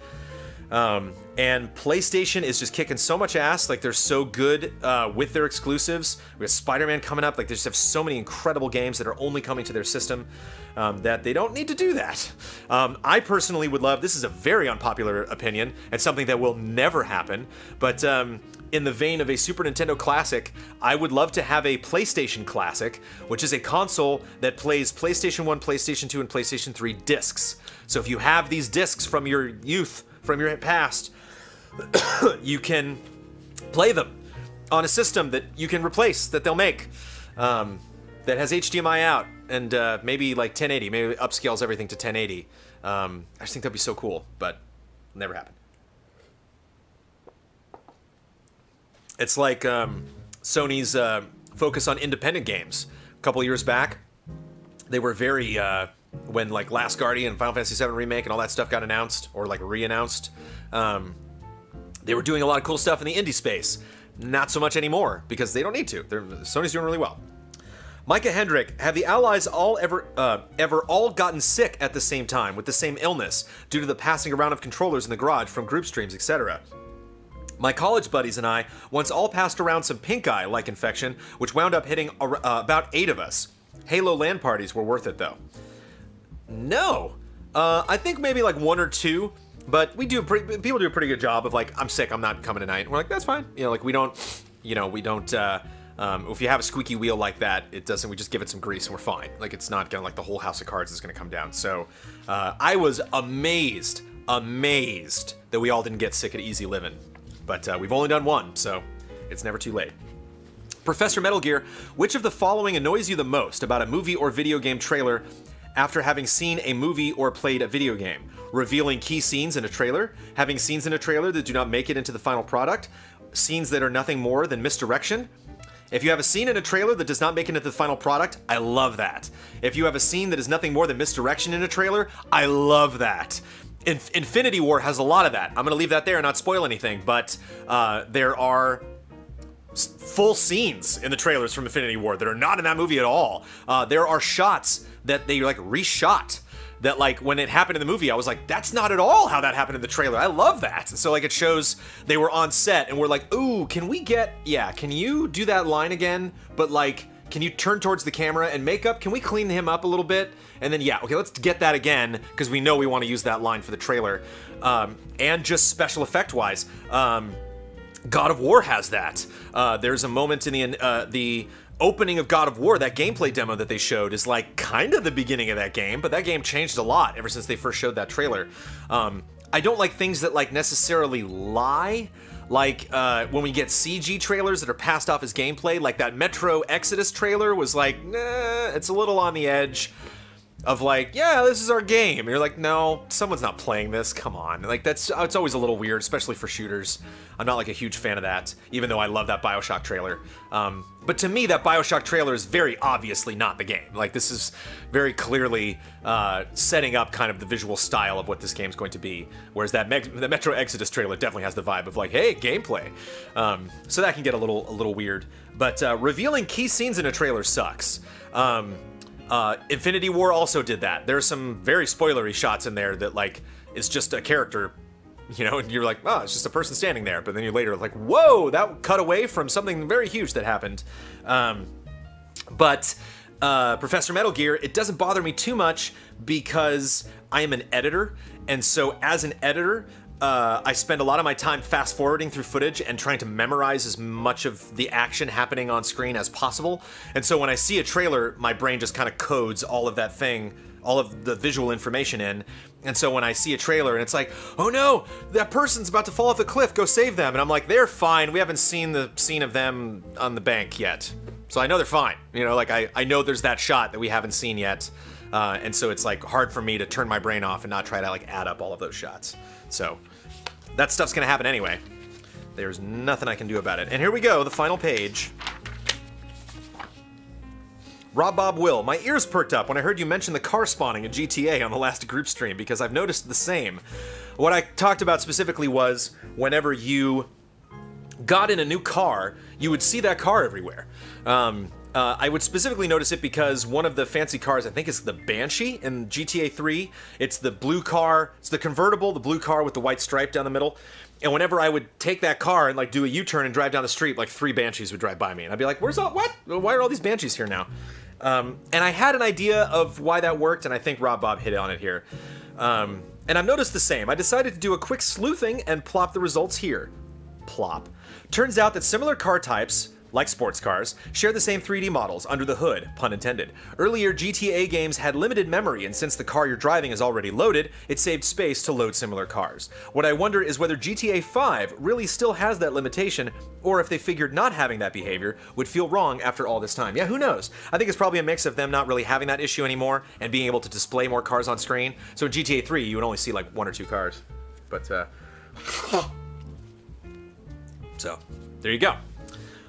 And PlayStation is just kicking so much ass. Like, they're so good with their exclusives. We have Spider-Man coming up. Like, they just have so many incredible games that are only coming to their system that they don't need to do that. I personally would love, this is a very unpopular opinion and something that will never happen, but in the vein of a Super Nintendo Classic, I would love to have a PlayStation Classic, which is a console that plays PlayStation 1, PlayStation 2, and PlayStation 3 discs. So if you have these discs from your youth, from your past, you can play them on a system that you can replace, that they'll make, that has HDMI out, and maybe like 1080, maybe it upscales everything to 1080. I just think that'd be so cool, but it'll never happen. It's like Sony's focus on independent games. A couple years back, they were very, when like Last Guardian and Final Fantasy VII Remake and all that stuff got announced, or like re-announced, they were doing a lot of cool stuff in the indie space. Not so much anymore, because they don't need to. Sony's doing really well. Micah Hendrick, have the Allies all ever all gotten sick at the same time with the same illness due to the passing around of controllers in the garage from group streams, etc.? My college buddies and I once all passed around some pink eye-like infection, which wound up hitting about 8 of us. Halo LAN parties were worth it, though. No. I think maybe like 1 or 2, but people do a pretty good job of like, I'm sick, I'm not coming tonight. And we're like, that's fine. You know, like we don't, if you have a squeaky wheel like that, we just give it some grease and we're fine. Like, it's not gonna, like the whole house of cards is gonna come down. So, I was amazed that we all didn't get sick at Easy Living. But we've only done 1, so it's never too late. Professor Metal Gear, which of the following annoys you the most about a movie or video game trailer after having seen a movie or played a video game. Revealing key scenes in a trailer, having scenes in a trailer that do not make it into the final product, scenes that are nothing more than misdirection. If you have a scene in a trailer that does not make it into the final product, I love that. If you have a scene that is nothing more than misdirection in a trailer, I love that. Infinity War has a lot of that. I'm gonna leave that there and not spoil anything, but there are full scenes in the trailers from Infinity War that are not in that movie at all. There are shots that they like reshot that like when it happened in the movie, I was like, that's not at all how that happened in the trailer. I love that. So like it shows they were on set and we're like, ooh, can you do that line again? But like, can you turn towards the camera and makeup? Can we clean him up a little bit? And then yeah, okay, let's get that again because we know we want to use that line for the trailer. And just special effect wise, God of War has that. There's a moment in the opening of God of War, that gameplay demo that they showed is like kind of the beginning of that game, but that game changed a lot ever since they first showed that trailer. I don't like things that like necessarily lie, like when we get CG trailers that are passed off as gameplay, like that Metro Exodus trailer was like, nah, it's a little on the edge of like, yeah, this is our game. And you're like, no, someone's not playing this, come on. Like it's always a little weird, especially for shooters. I'm not like a huge fan of that, even though I love that BioShock trailer. But to me, that BioShock trailer is very obviously not the game. Like this is very clearly setting up kind of the visual style of what this game's going to be. Whereas the Metro Exodus trailer definitely has the vibe of like, hey, gameplay. So that can get a little weird. But revealing key scenes in a trailer sucks. Infinity War also did that. There's some very spoilery shots in there that like is just a character, you know, and you're like, oh, it's just a person standing there. But then you later like, whoa, that cut away from something very huge that happened. But Professor Metal Gear, it doesn't bother me too much because I am an editor, and so as an editor, I spend a lot of my time fast forwarding through footage and trying to memorize as much of the action happening on screen as possible. And so when I see a trailer, my brain just kind of codes all of that thing, all of the visual information in. And so when I see a trailer and it's like, oh no, that person's about to fall off the cliff, go save them. And I'm like, they're fine. We haven't seen the scene of them on the bank yet. So I know they're fine. You know, like I know there's that shot that we haven't seen yet. And so it's like hard for me to turn my brain off and not try to like add up all of those shots. So that stuff's gonna happen anyway. There's nothing I can do about it. And here we go, the final page. Rob Bob Will, my ears perked up when I heard you mention the car spawning in GTA on the last group stream because I've noticed the same. What I talked about specifically was whenever you got in a new car, you would see that car everywhere. I would specifically notice it because one of the fancy cars, I think, is the Banshee in GTA 3. It's the blue car, it's the convertible, the blue car with the white stripe down the middle. And whenever I would take that car and like do a U-turn and drive down the street, like 3 Banshees would drive by me. And I'd be like, what? Why are all these Banshees here now? And I had an idea of why that worked, and I think Rob Bob hit on it here. And I've noticed the same. I decided to do a quick sleuthing and plop the results here. Plop. Turns out that similar car types, like sports cars, share the same 3D models under the hood, pun intended. Earlier GTA games had limited memory, and since the car you're driving is already loaded, it saved space to load similar cars. What I wonder is whether GTA 5 really still has that limitation, or if they figured not having that behavior would feel wrong after all this time. Yeah, who knows? I think it's probably a mix of them not really having that issue anymore and being able to display more cars on screen. So in GTA 3, you would only see like 1 or 2 cars. But, so, there you go.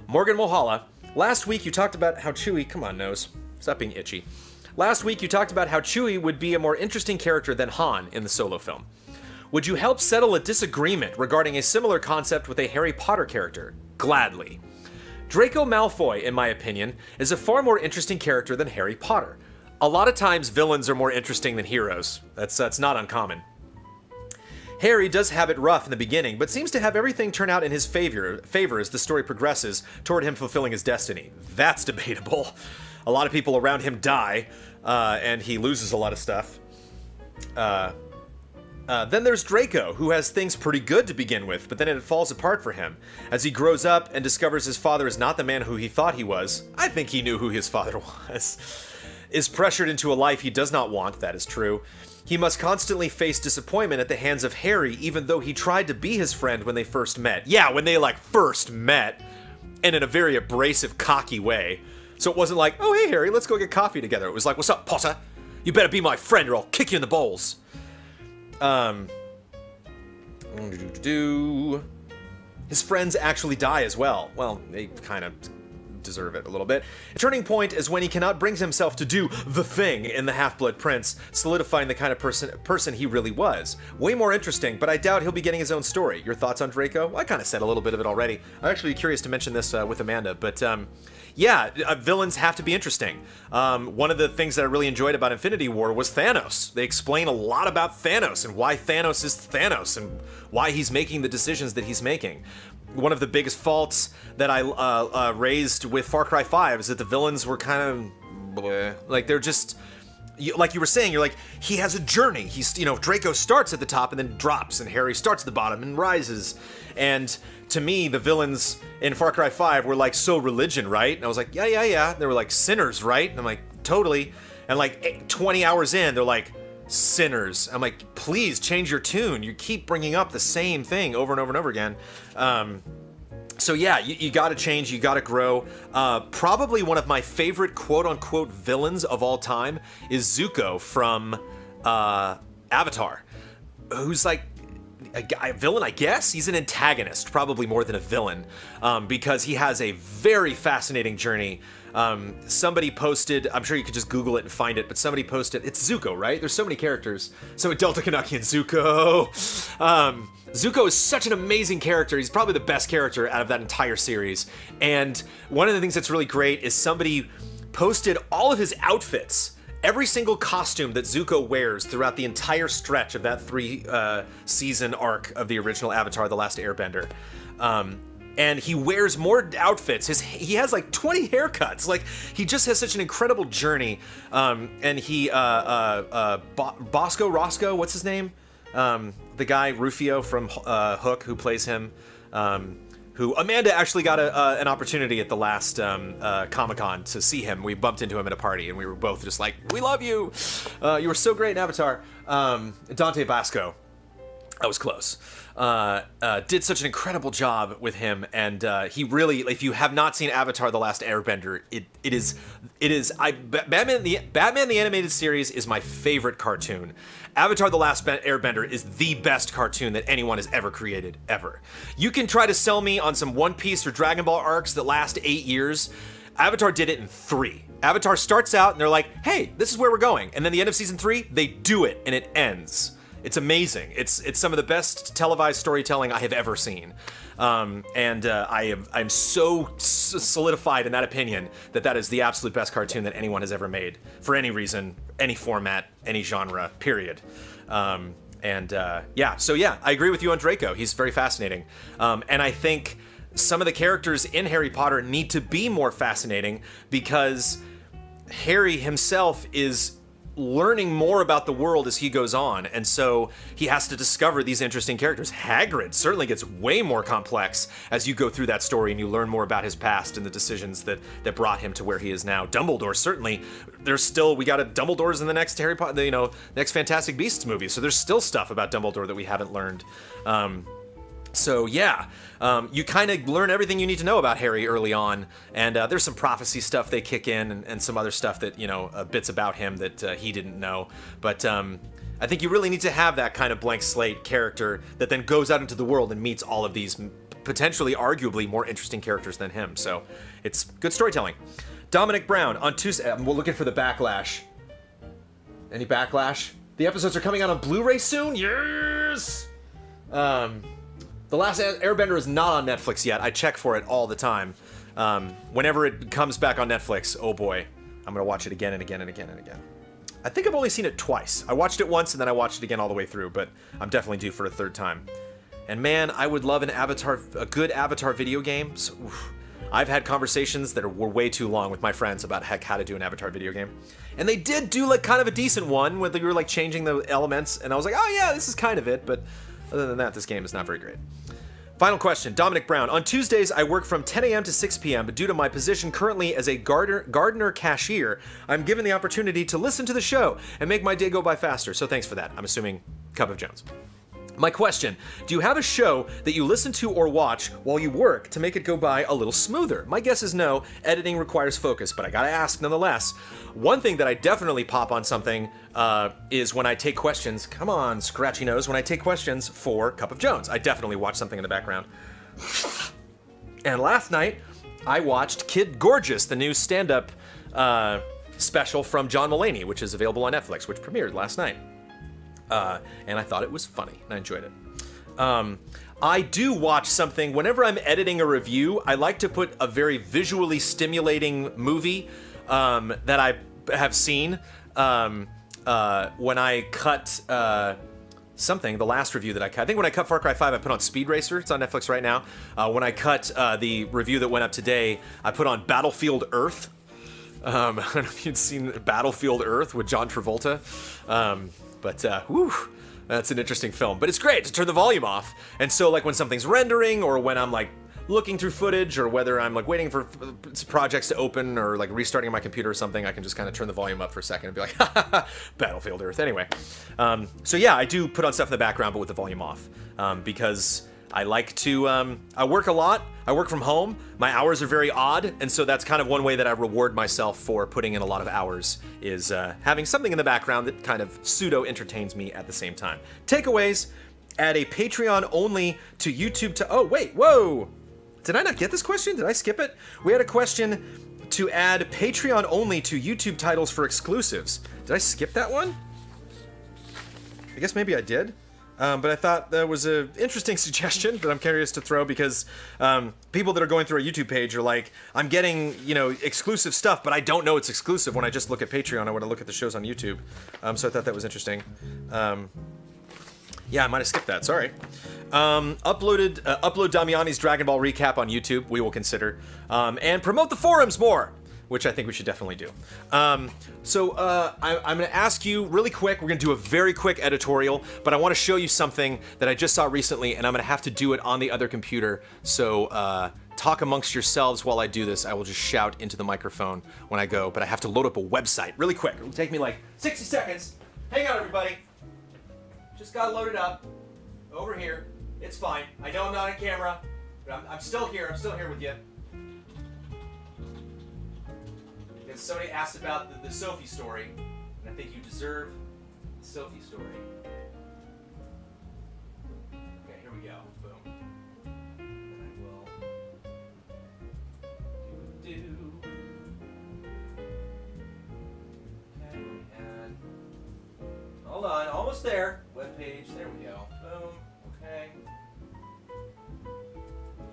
Morgan Mohala, last week you talked about how Chewie, come on nose, stop being itchy. Last week you talked about how Chewie would be a more interesting character than Han in the Solo film. Would you help settle a disagreement regarding a similar concept with a Harry Potter character? Gladly. Draco Malfoy, in my opinion, is a far more interesting character than Harry Potter. A lot of times villains are more interesting than heroes. That's not uncommon. Harry does have it rough in the beginning, but seems to have everything turn out in his favor as the story progresses toward him fulfilling his destiny. That's debatable. A lot of people around him die, and he loses a lot of stuff. Then there's Draco, who has things pretty good to begin with, but then it falls apart for him. As he grows up and discovers his father is not the man who he thought he was, I think he knew who his father was, is pressured into a life he does not want, that is true. He must constantly face disappointment at the hands of Harry, even though he tried to be his friend when they first met. Yeah, when they, like, first met, and in a very abrasive, cocky way. So it wasn't like, oh, hey, Harry, let's go get coffee together. It was like, what's up, Potter? You better be my friend or I'll kick you in the balls. His friends actually die as well. Well, they kind of deserve it a little bit. A turning point is when he cannot bring himself to do the thing in the Half-Blood Prince, solidifying the kind of person he really was. Way more interesting, but I doubt he'll be getting his own story. Your thoughts on Draco? Well, I kind of said a little bit of it already. I'm actually curious to mention this with Amanda, but yeah, villains have to be interesting. One of the things that I really enjoyed about Infinity War was Thanos. They explain a lot about Thanos and why Thanos is Thanos and why he's making the decisions that he's making. One of the biggest faults that I raised with Far Cry 5 is that the villains were kind of bleh. Like they're just, like you were saying, you're like, he has a journey. He's, you know, Draco starts at the top and then drops, and Harry starts at the bottom and rises. And to me, the villains in Far Cry 5 were like so religion, right? And I was like, yeah. They were like sinners, right? And I'm like, totally. And like 20 hours in, they're like, sinners. I'm like, please change your tune. You keep bringing up the same thing over and over and over again. So yeah, you gotta change, you gotta grow. Probably one of my favorite quote-unquote villains of all time is Zuko from Avatar, who's like a villain, I guess? He's an antagonist, probably more than a villain, because he has a very fascinating journey. Somebody posted, I'm sure you could just Google it and find it, but somebody posted, it's Zuko, right? There's so many characters. So Delta Kanaki and Zuko. Zuko is such an amazing character. He's probably the best character out of that entire series. And one of the things that's really great is somebody posted all of his outfits, every single costume that Zuko wears throughout the entire stretch of that 3-season arc of the original Avatar: The Last Airbender. And he wears more outfits. He has like 20 haircuts. Like, he just has such an incredible journey. And he, Bosco Roscoe, what's his name? The guy, Rufio from Hook, who plays him, who Amanda actually got an opportunity at the last Comic-Con to see him. We bumped into him at a party, and we were both just like, we love you! You were so great in Avatar. Dante Basco. I was close. Did such an incredible job with him, and he really, if you have not seen Avatar: The Last Airbender, Batman the Animated Series is my favorite cartoon. Avatar: The Last Airbender is the best cartoon that anyone has ever created, ever. You can try to sell me on some One Piece or Dragon Ball arcs that last 8 years. Avatar did it in 3. Avatar starts out and they're like, hey, this is where we're going. And then the end of season 3, they do it and it ends. It's amazing. It's some of the best televised storytelling I have ever seen. I'm so solidified in that opinion that that is the absolute best cartoon that anyone has ever made, for any reason, any format, any genre, period. Yeah, so yeah, I agree with you on Draco. He's very fascinating. And I think some of the characters in Harry Potter need to be more fascinating because Harry himself is learning more about the world as he goes on, and so he has to discover these interesting characters. Hagrid certainly gets way more complex as you go through that story and you learn more about his past and the decisions that brought him to where he is now. Dumbledore, certainly, we got a Dumbledore's in the next Harry Potter, next Fantastic Beasts movie, so there's still stuff about Dumbledore that we haven't learned. So yeah, you kind of learn everything you need to know about Harry early on, and there's some prophecy stuff they kick in, and some other stuff that, bits about him that he didn't know. But I think you really need to have that kind of blank slate character that then goes out into the world and meets all of these potentially, arguably, more interesting characters than him. So it's good storytelling. Dominic Brown, on Tuesday, we're looking for the backlash. Any backlash? The episodes are coming out on Blu-ray soon? Yes! The Last Airbender is not on Netflix yet. I check for it all the time. Whenever it comes back on Netflix, oh boy, I'm gonna watch it again and again and again and again. I think I've only seen it twice. I watched it once and then I watched it again all the way through, but I'm definitely due for a third time. And man, I would love a good Avatar video game. So, I've had conversations that were way too long with my friends about how to do an Avatar video game. And they did do like kind of a decent one where they were like changing the elements, and I was like, oh yeah, this is kind of it, but other than that, this game is not very great. Final question, Dominic Brown. On Tuesdays, I work from 10 a.m. to 6 p.m., but due to my position currently as a gardener cashier, I'm given the opportunity to listen to the show and make my day go by faster. So thanks for that. I'm assuming Cup of Jones. My question, do you have a show that you listen to or watch while you work to make it go by a little smoother? My guess is no. Editing requires focus, but I gotta ask nonetheless. One thing that I definitely pop on something is when I take questions. Come on, scratchy nose. When I take questions for Cup of Jones, I definitely watch something in the background. And last night, I watched Kid Gorgeous, the new stand-up special from John Mulaney, which is available on Netflix, which premiered last night. And I thought it was funny, and I enjoyed it. I do watch something, whenever I'm editing a review, I like to put a very visually stimulating movie that I have seen. When I cut something, the last review that I cut, I think when I cut Far Cry 5, I put on Speed Racer, it's on Netflix right now. When I cut the review that went up today, I put on Battlefield Earth. I don't know if you'd seen Battlefield Earth with John Travolta. Whew, that's an interesting film. But it's great to turn the volume off. And so, like, when something's rendering, or when I'm, like, looking through footage, or whether I'm, like, waiting for projects to open, or, like, restarting my computer or something, I can just kind of turn the volume up for a second and be like, ha ha ha, Battlefield Earth. Anyway, so yeah, I do put on stuff in the background, but with the volume off. Because I like to, I work a lot. I work from home. My hours are very odd, and so that's kind of one way that I reward myself for putting in a lot of hours, is having something in the background that kind of pseudo-entertains me at the same time. Takeaways: add a Patreon only to YouTube to... Oh, wait, whoa! Did I not get this question? Did I skip it? We had a question to add Patreon only to YouTube titles for exclusives. Did I skip that one? I guess maybe I did. But I thought that was an interesting suggestion that I'm curious to throw, because people that are going through a YouTube page are like, I'm getting, you know, exclusive stuff, but I don't know it's exclusive when I just look at Patreon or when I look at the shows on YouTube. So I thought that was interesting. Yeah, I might have skipped that, sorry. Upload Damiani's Dragon Ball recap on YouTube, we will consider. And promote the forums more, which I think we should definitely do. I'm gonna ask you really quick, we're gonna do a very quick editorial, but I wanna show you something that I just saw recently, and I'm gonna have to do it on the other computer, so talk amongst yourselves while I do this. I will just shout into the microphone when I go, but I have to load up a website really quick. It'll take me like 60 seconds. Hang on, everybody. Just gotta load it up. Over here. It's fine. I know I'm not on camera, but I'm still here. I'm still here with you. Because somebody asked about the Sophie story, and I think you deserve the Sophie story. Okay, here we go. Boom. And I will do. Okay, and hold on, almost there. Web page. There we go. Boom. Okay.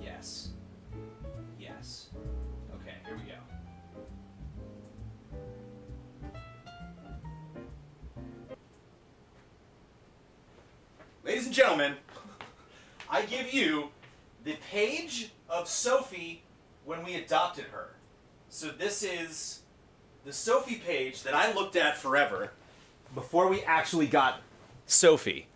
Yes. Yes. Okay, here we go. Ladies and gentlemen, I give you the page of Sophie when we adopted her. So this is the Sophie page that I looked at forever before we actually got Sophie.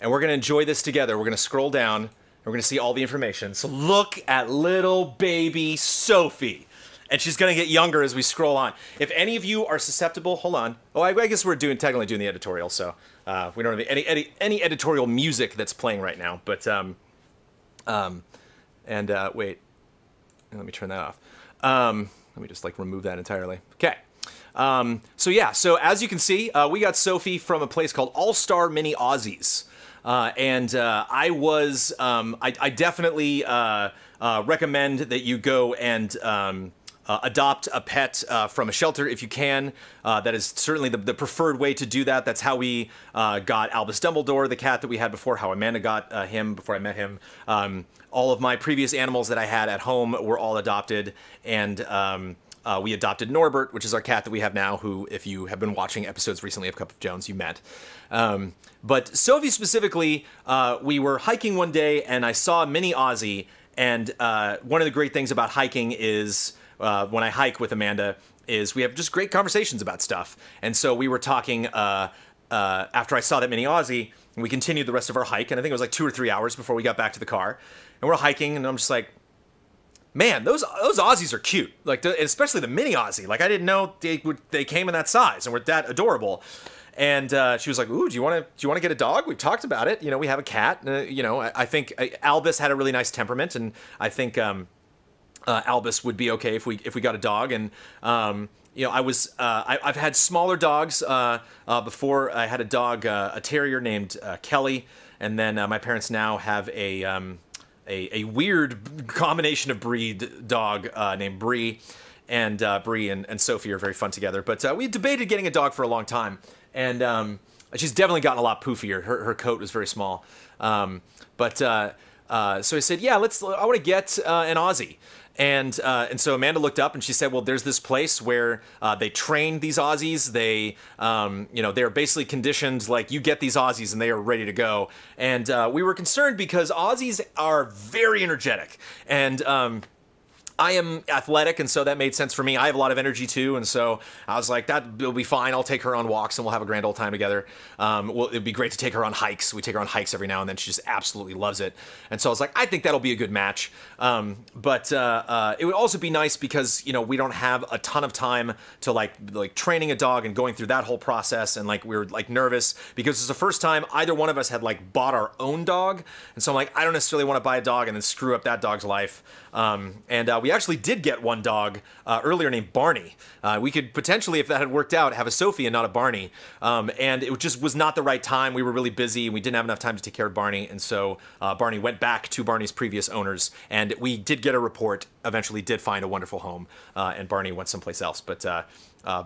And we're going to enjoy this together. We're going to scroll down, and we're going to see all the information. So look at little baby Sophie. And she's going to get younger as we scroll on. If any of you are susceptible, hold on. Oh, I guess we're technically doing the editorial, so we don't have any editorial music that's playing right now. But, wait. Let me turn that off. Let me just, like, remove that entirely. Okay. So yeah, so as you can see, we got Sophie from a place called All Star Mini Aussies. I definitely recommend that you go and adopt a pet from a shelter if you can. That is certainly the preferred way to do that. That's how we got Albus Dumbledore, the cat that we had before, how Amanda got him before I met him. All of my previous animals that I had at home were all adopted, and we adopted Norbert, which is our cat that we have now, who, if you have been watching episodes recently of Cup of Jones, you met. But Sophie specifically, we were hiking one day, and I saw a mini Aussie, and one of the great things about hiking is, when I hike with Amanda, is we have just great conversations about stuff. And so we were talking, after I saw that mini Aussie, and we continued the rest of our hike, and I think it was like 2 or 3 hours before we got back to the car. And we're hiking, and I'm just like, man, those Aussies are cute. Like, especially the mini Aussie. Like, I didn't know they came in that size and were that adorable. And she was like, "Ooh, do you want to get a dog? We've talked about it. You know, we have a cat. You know, I think Albus had a really nice temperament, and I think Albus would be okay if we got a dog." And you know, I've had smaller dogs before. I had a dog, a terrier named Kelly, and then my parents now have a weird combination of breed dog named Bree, and Bree and Sophie are very fun together. But we debated getting a dog for a long time, and she's definitely gotten a lot poofier. Her coat was very small, so I said, yeah, I want to get an Aussie. And so Amanda looked up and she said, well, there's this place where they train these Aussies. They, you know, they're basically conditioned like you get these Aussies and they are ready to go. And we were concerned because Aussies are very energetic. And I am athletic, and so that made sense for me. I have a lot of energy too, and so I was like, that'll be fine. I'll take her on walks, and we'll have a grand old time together. Well, it'd be great to take her on hikes. We take her on hikes every now and then. She just absolutely loves it. And so I was like, I think that'll be a good match. But it would also be nice because, you know, we don't have a ton of time to like training a dog and going through that whole process, and like we were like nervous because it's the first time either one of us had like bought our own dog, and so I'm like, I don't necessarily want to buy a dog and then screw up that dog's life. We actually did get one dog earlier named Barney. We could potentially, if that had worked out, have a Sophie and not a Barney. And it just was not the right time. We were really busy and we didn't have enough time to take care of Barney. And so Barney went back to Barney's previous owners. And we did get a report, eventually did find a wonderful home. And Barney went someplace else. But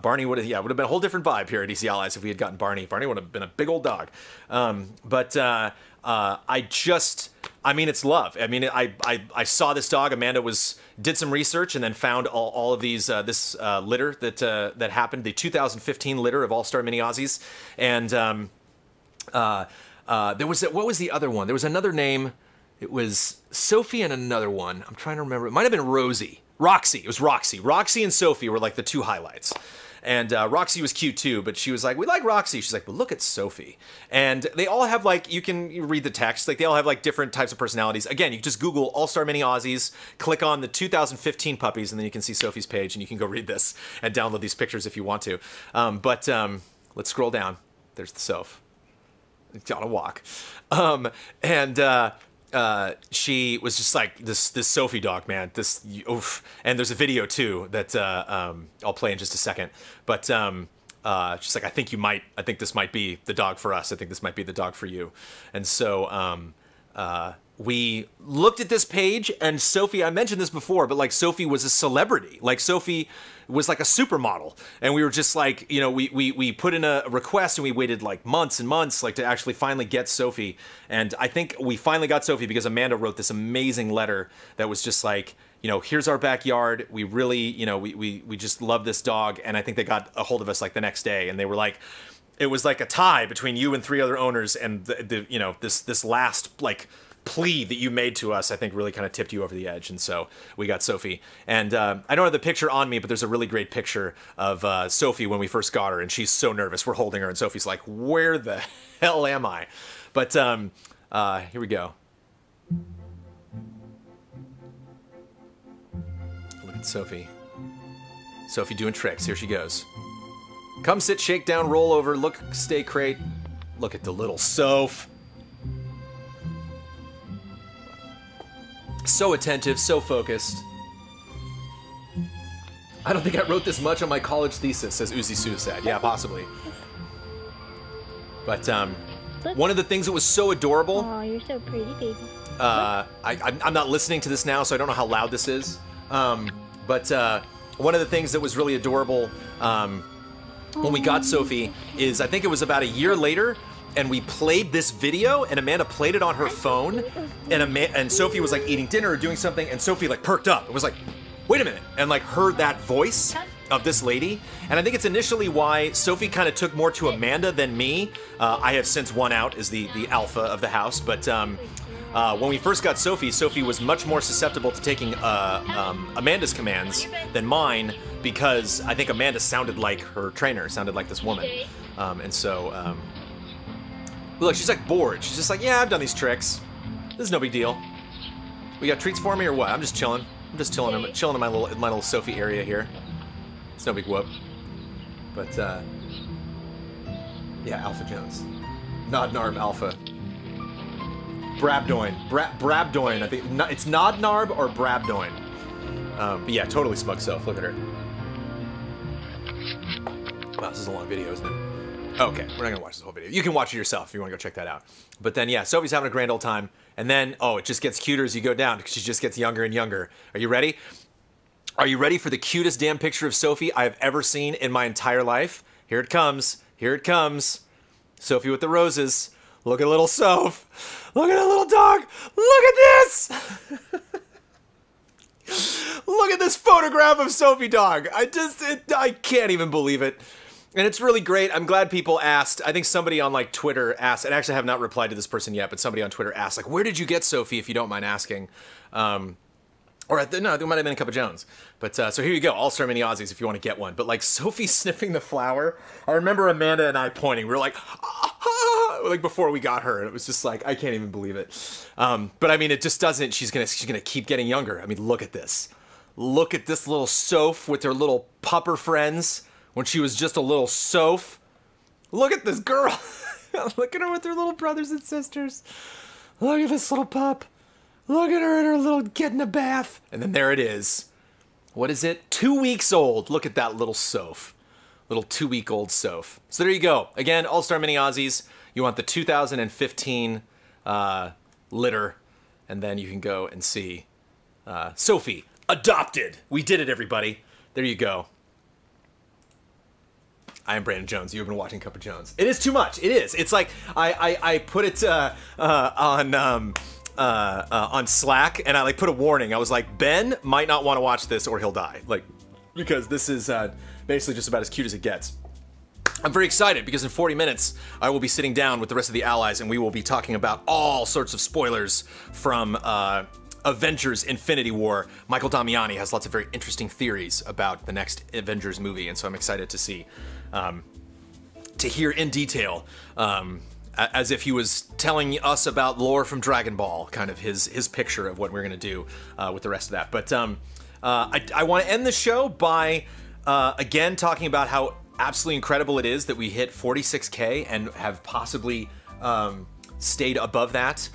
Barney would have been a whole different vibe here at Easy Allies if we had gotten Barney. Barney would have been a big old dog. I mean, it's love. I mean, I saw this dog. Amanda did some research and then found all of these this litter that happened, the 2015 litter of All-Star Mini Aussies, and there was what was the other one? There was another name. It was Sophie and another one. I'm trying to remember. It might have been Roxy. It was Roxy. Roxy and Sophie were like the two highlights. And Roxy was cute too, but she was like, we like Roxy. She's like, well, look at Sophie. And they all have like, you can read the text, like they all have like different types of personalities. Again, you can just Google All-Star Mini Aussies, click on the 2015 puppies, and then you can see Sophie's page and you can go read this and download these pictures if you want to. Let's scroll down. There's the Soph. It's on a walk. She was just like this Sophie dog, man. Oof. And there's a video too that I'll play in just a second. But she's like, I think this might be the dog for us. I think this might be the dog for you. And so we looked at this page, and Sophie, I mentioned this before, but like Sophie was a celebrity. Like Sophie was like a supermodel, and we were just like, you know, we put in a request and we waited like months and months like to actually finally get Sophie. And I think we finally got Sophie because Amanda wrote this amazing letter that was just like, you know, here's our backyard. We really, you know, we just love this dog. And I think they got a hold of us like the next day, and they were like, it was like a tie between you and 3 other owners, and the you know, this last like plea that you made to us, I think really kind of tipped you over the edge. And so we got Sophie. And I don't have the picture on me, but there's a really great picture of Sophie when we first got her, and she's so nervous. We're holding her, and Sophie's like, where the hell am I? But here we go. Look at Sophie. Sophie doing tricks. Here she goes. Come sit, shake down, roll over, look, stay crate. Look at the little Soph. So attentive, so focused. I don't think I wrote this much on my college thesis, says Uzi Suicide. Yeah, possibly. But one of the things that was so adorable. Oh, you're so pretty, baby. I'm not listening to this now, so I don't know how loud this is. But one of the things that was really adorable when we got Sophie is, I think it was about a year later, and we played this video, and Amanda played it on her phone, and Sophie was like eating dinner or doing something, and Sophie like perked up. It was like, wait a minute, and like heard that voice of this lady. And I think it's initially why Sophie kind of took more to Amanda than me. I have since won out as the alpha of the house, but when we first got Sophie, Sophie was much more susceptible to taking Amanda's commands than mine, because I think Amanda sounded like her trainer, sounded like this woman. Look, she's like bored. She's just like, yeah, I've done these tricks. This is no big deal. We got treats for me or what? I'm just chilling. I'm just chilling in my little Sophie area here. It's no big whoop. But Yeah, Alpha Jones. Nodnarb Alpha. Brabdoin. Brabdoin. I think it's Nodnarb or Brabdoin. But yeah, totally smug self. Look at her. Wow, this is a long video, isn't it? Okay, we're not gonna watch this whole video. You can watch it yourself if you want to go check that out. But then, yeah, Sophie's having a grand old time. And then, oh, it just gets cuter as you go down because she just gets younger and younger. Are you ready? Are you ready for the cutest damn picture of Sophie I have ever seen in my entire life? Here it comes. Here it comes. Sophie with the roses. Look at little Soph. Look at that little dog. Look at this. Look at this photograph of Sophie dog. I can't even believe it. And it's really great. I'm glad people asked. I think somebody on like Twitter asked, and actually I have not replied to this person yet, but somebody on Twitter asked, like, where did you get Sophie, if you don't mind asking? No, there might have been a Cup of Jones. But so here you go, All-Star Mini Aussies if you want to get one. But like Sophie sniffing the flower, I remember Amanda and I pointing. We were like, ah, like before we got her, and it was just like, I can't even believe it. But I mean, it just doesn't. She's gonna keep getting younger. I mean, look at this. Look at this little Soph with her little pupper friends when she was just a little Soph. Look at this girl. Look at her with her little brothers and sisters. Look at this little pup. Look at her in her little getting a bath. And then there it is. What is it? 2 weeks old. Look at that little Soph. Little 2-week-old Soph. So there you go. Again, All-Star Mini Aussies. You want the 2015 litter. And then you can go and see Sophie. Adopted. We did it, everybody. There you go. I am Brandon Jones. You have been watching Cup of Jones. It is too much. It is. It's like I put it on Slack, and I like put a warning. I was like, Ben might not want to watch this or he'll die. Like, because this is basically just about as cute as it gets. I'm very excited because in 40 minutes, I will be sitting down with the rest of the allies and we will be talking about all sorts of spoilers from Avengers Infinity War. Michael Damiani has lots of very interesting theories about the next Avengers movie, and so I'm excited to see, to hear in detail, as if he was telling us about lore from Dragon Ball, kind of his picture of what we're gonna do with the rest of that. But I want to end the show by again talking about how absolutely incredible it is that we hit 46K and have possibly stayed above that.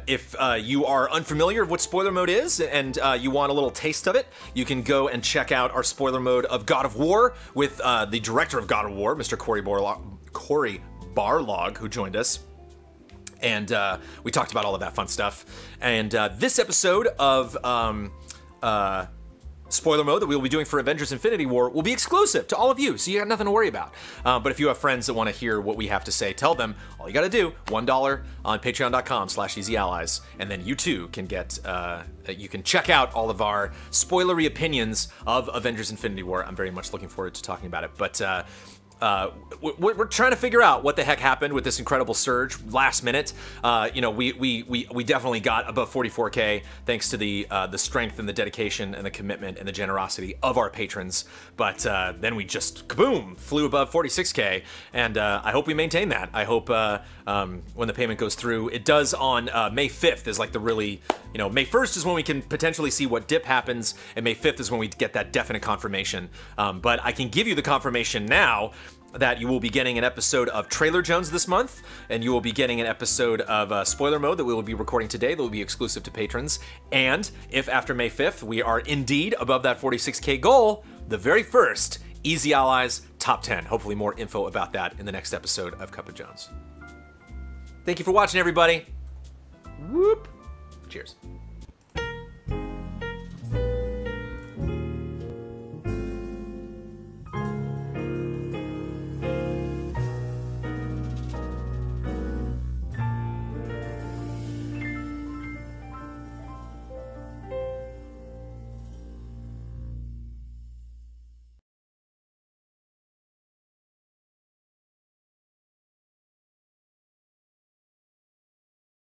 If you are unfamiliar with what spoiler mode is and you want a little taste of it, you can go and check out our spoiler mode of God of War with the director of God of War, Mr. Cory Barlog, who joined us. And we talked about all of that fun stuff. And this episode of spoiler mode that we will be doing for Avengers Infinity War will be exclusive to all of you, so you got nothing to worry about. But if you have friends that want to hear what we have to say, tell them. All you got to do, $1 on patreon.com/easyallies, and then you too can get, you can check out all of our spoilery opinions of Avengers Infinity War. I'm very much looking forward to talking about it. But we're trying to figure out what the heck happened with this incredible surge last minute. You know, we definitely got above 44K thanks to the strength and the dedication and the commitment and the generosity of our patrons. But then we just kaboom flew above 46K, and I hope we maintain that. I hope when the payment goes through, it does on May 5th is like the really, you know, May 1st is when we can potentially see what dip happens, and May 5th is when we get that definite confirmation. But I can give you the confirmation now that you will be getting an episode of Trailer Jones this month, and you will be getting an episode of Spoiler Mode that we will be recording today that will be exclusive to patrons. And if after May 5th we are indeed above that 46K goal, the very first Easy Allies Top 10. Hopefully more info about that in the next episode of Cup of Jones. Thank you for watching, everybody. Whoop.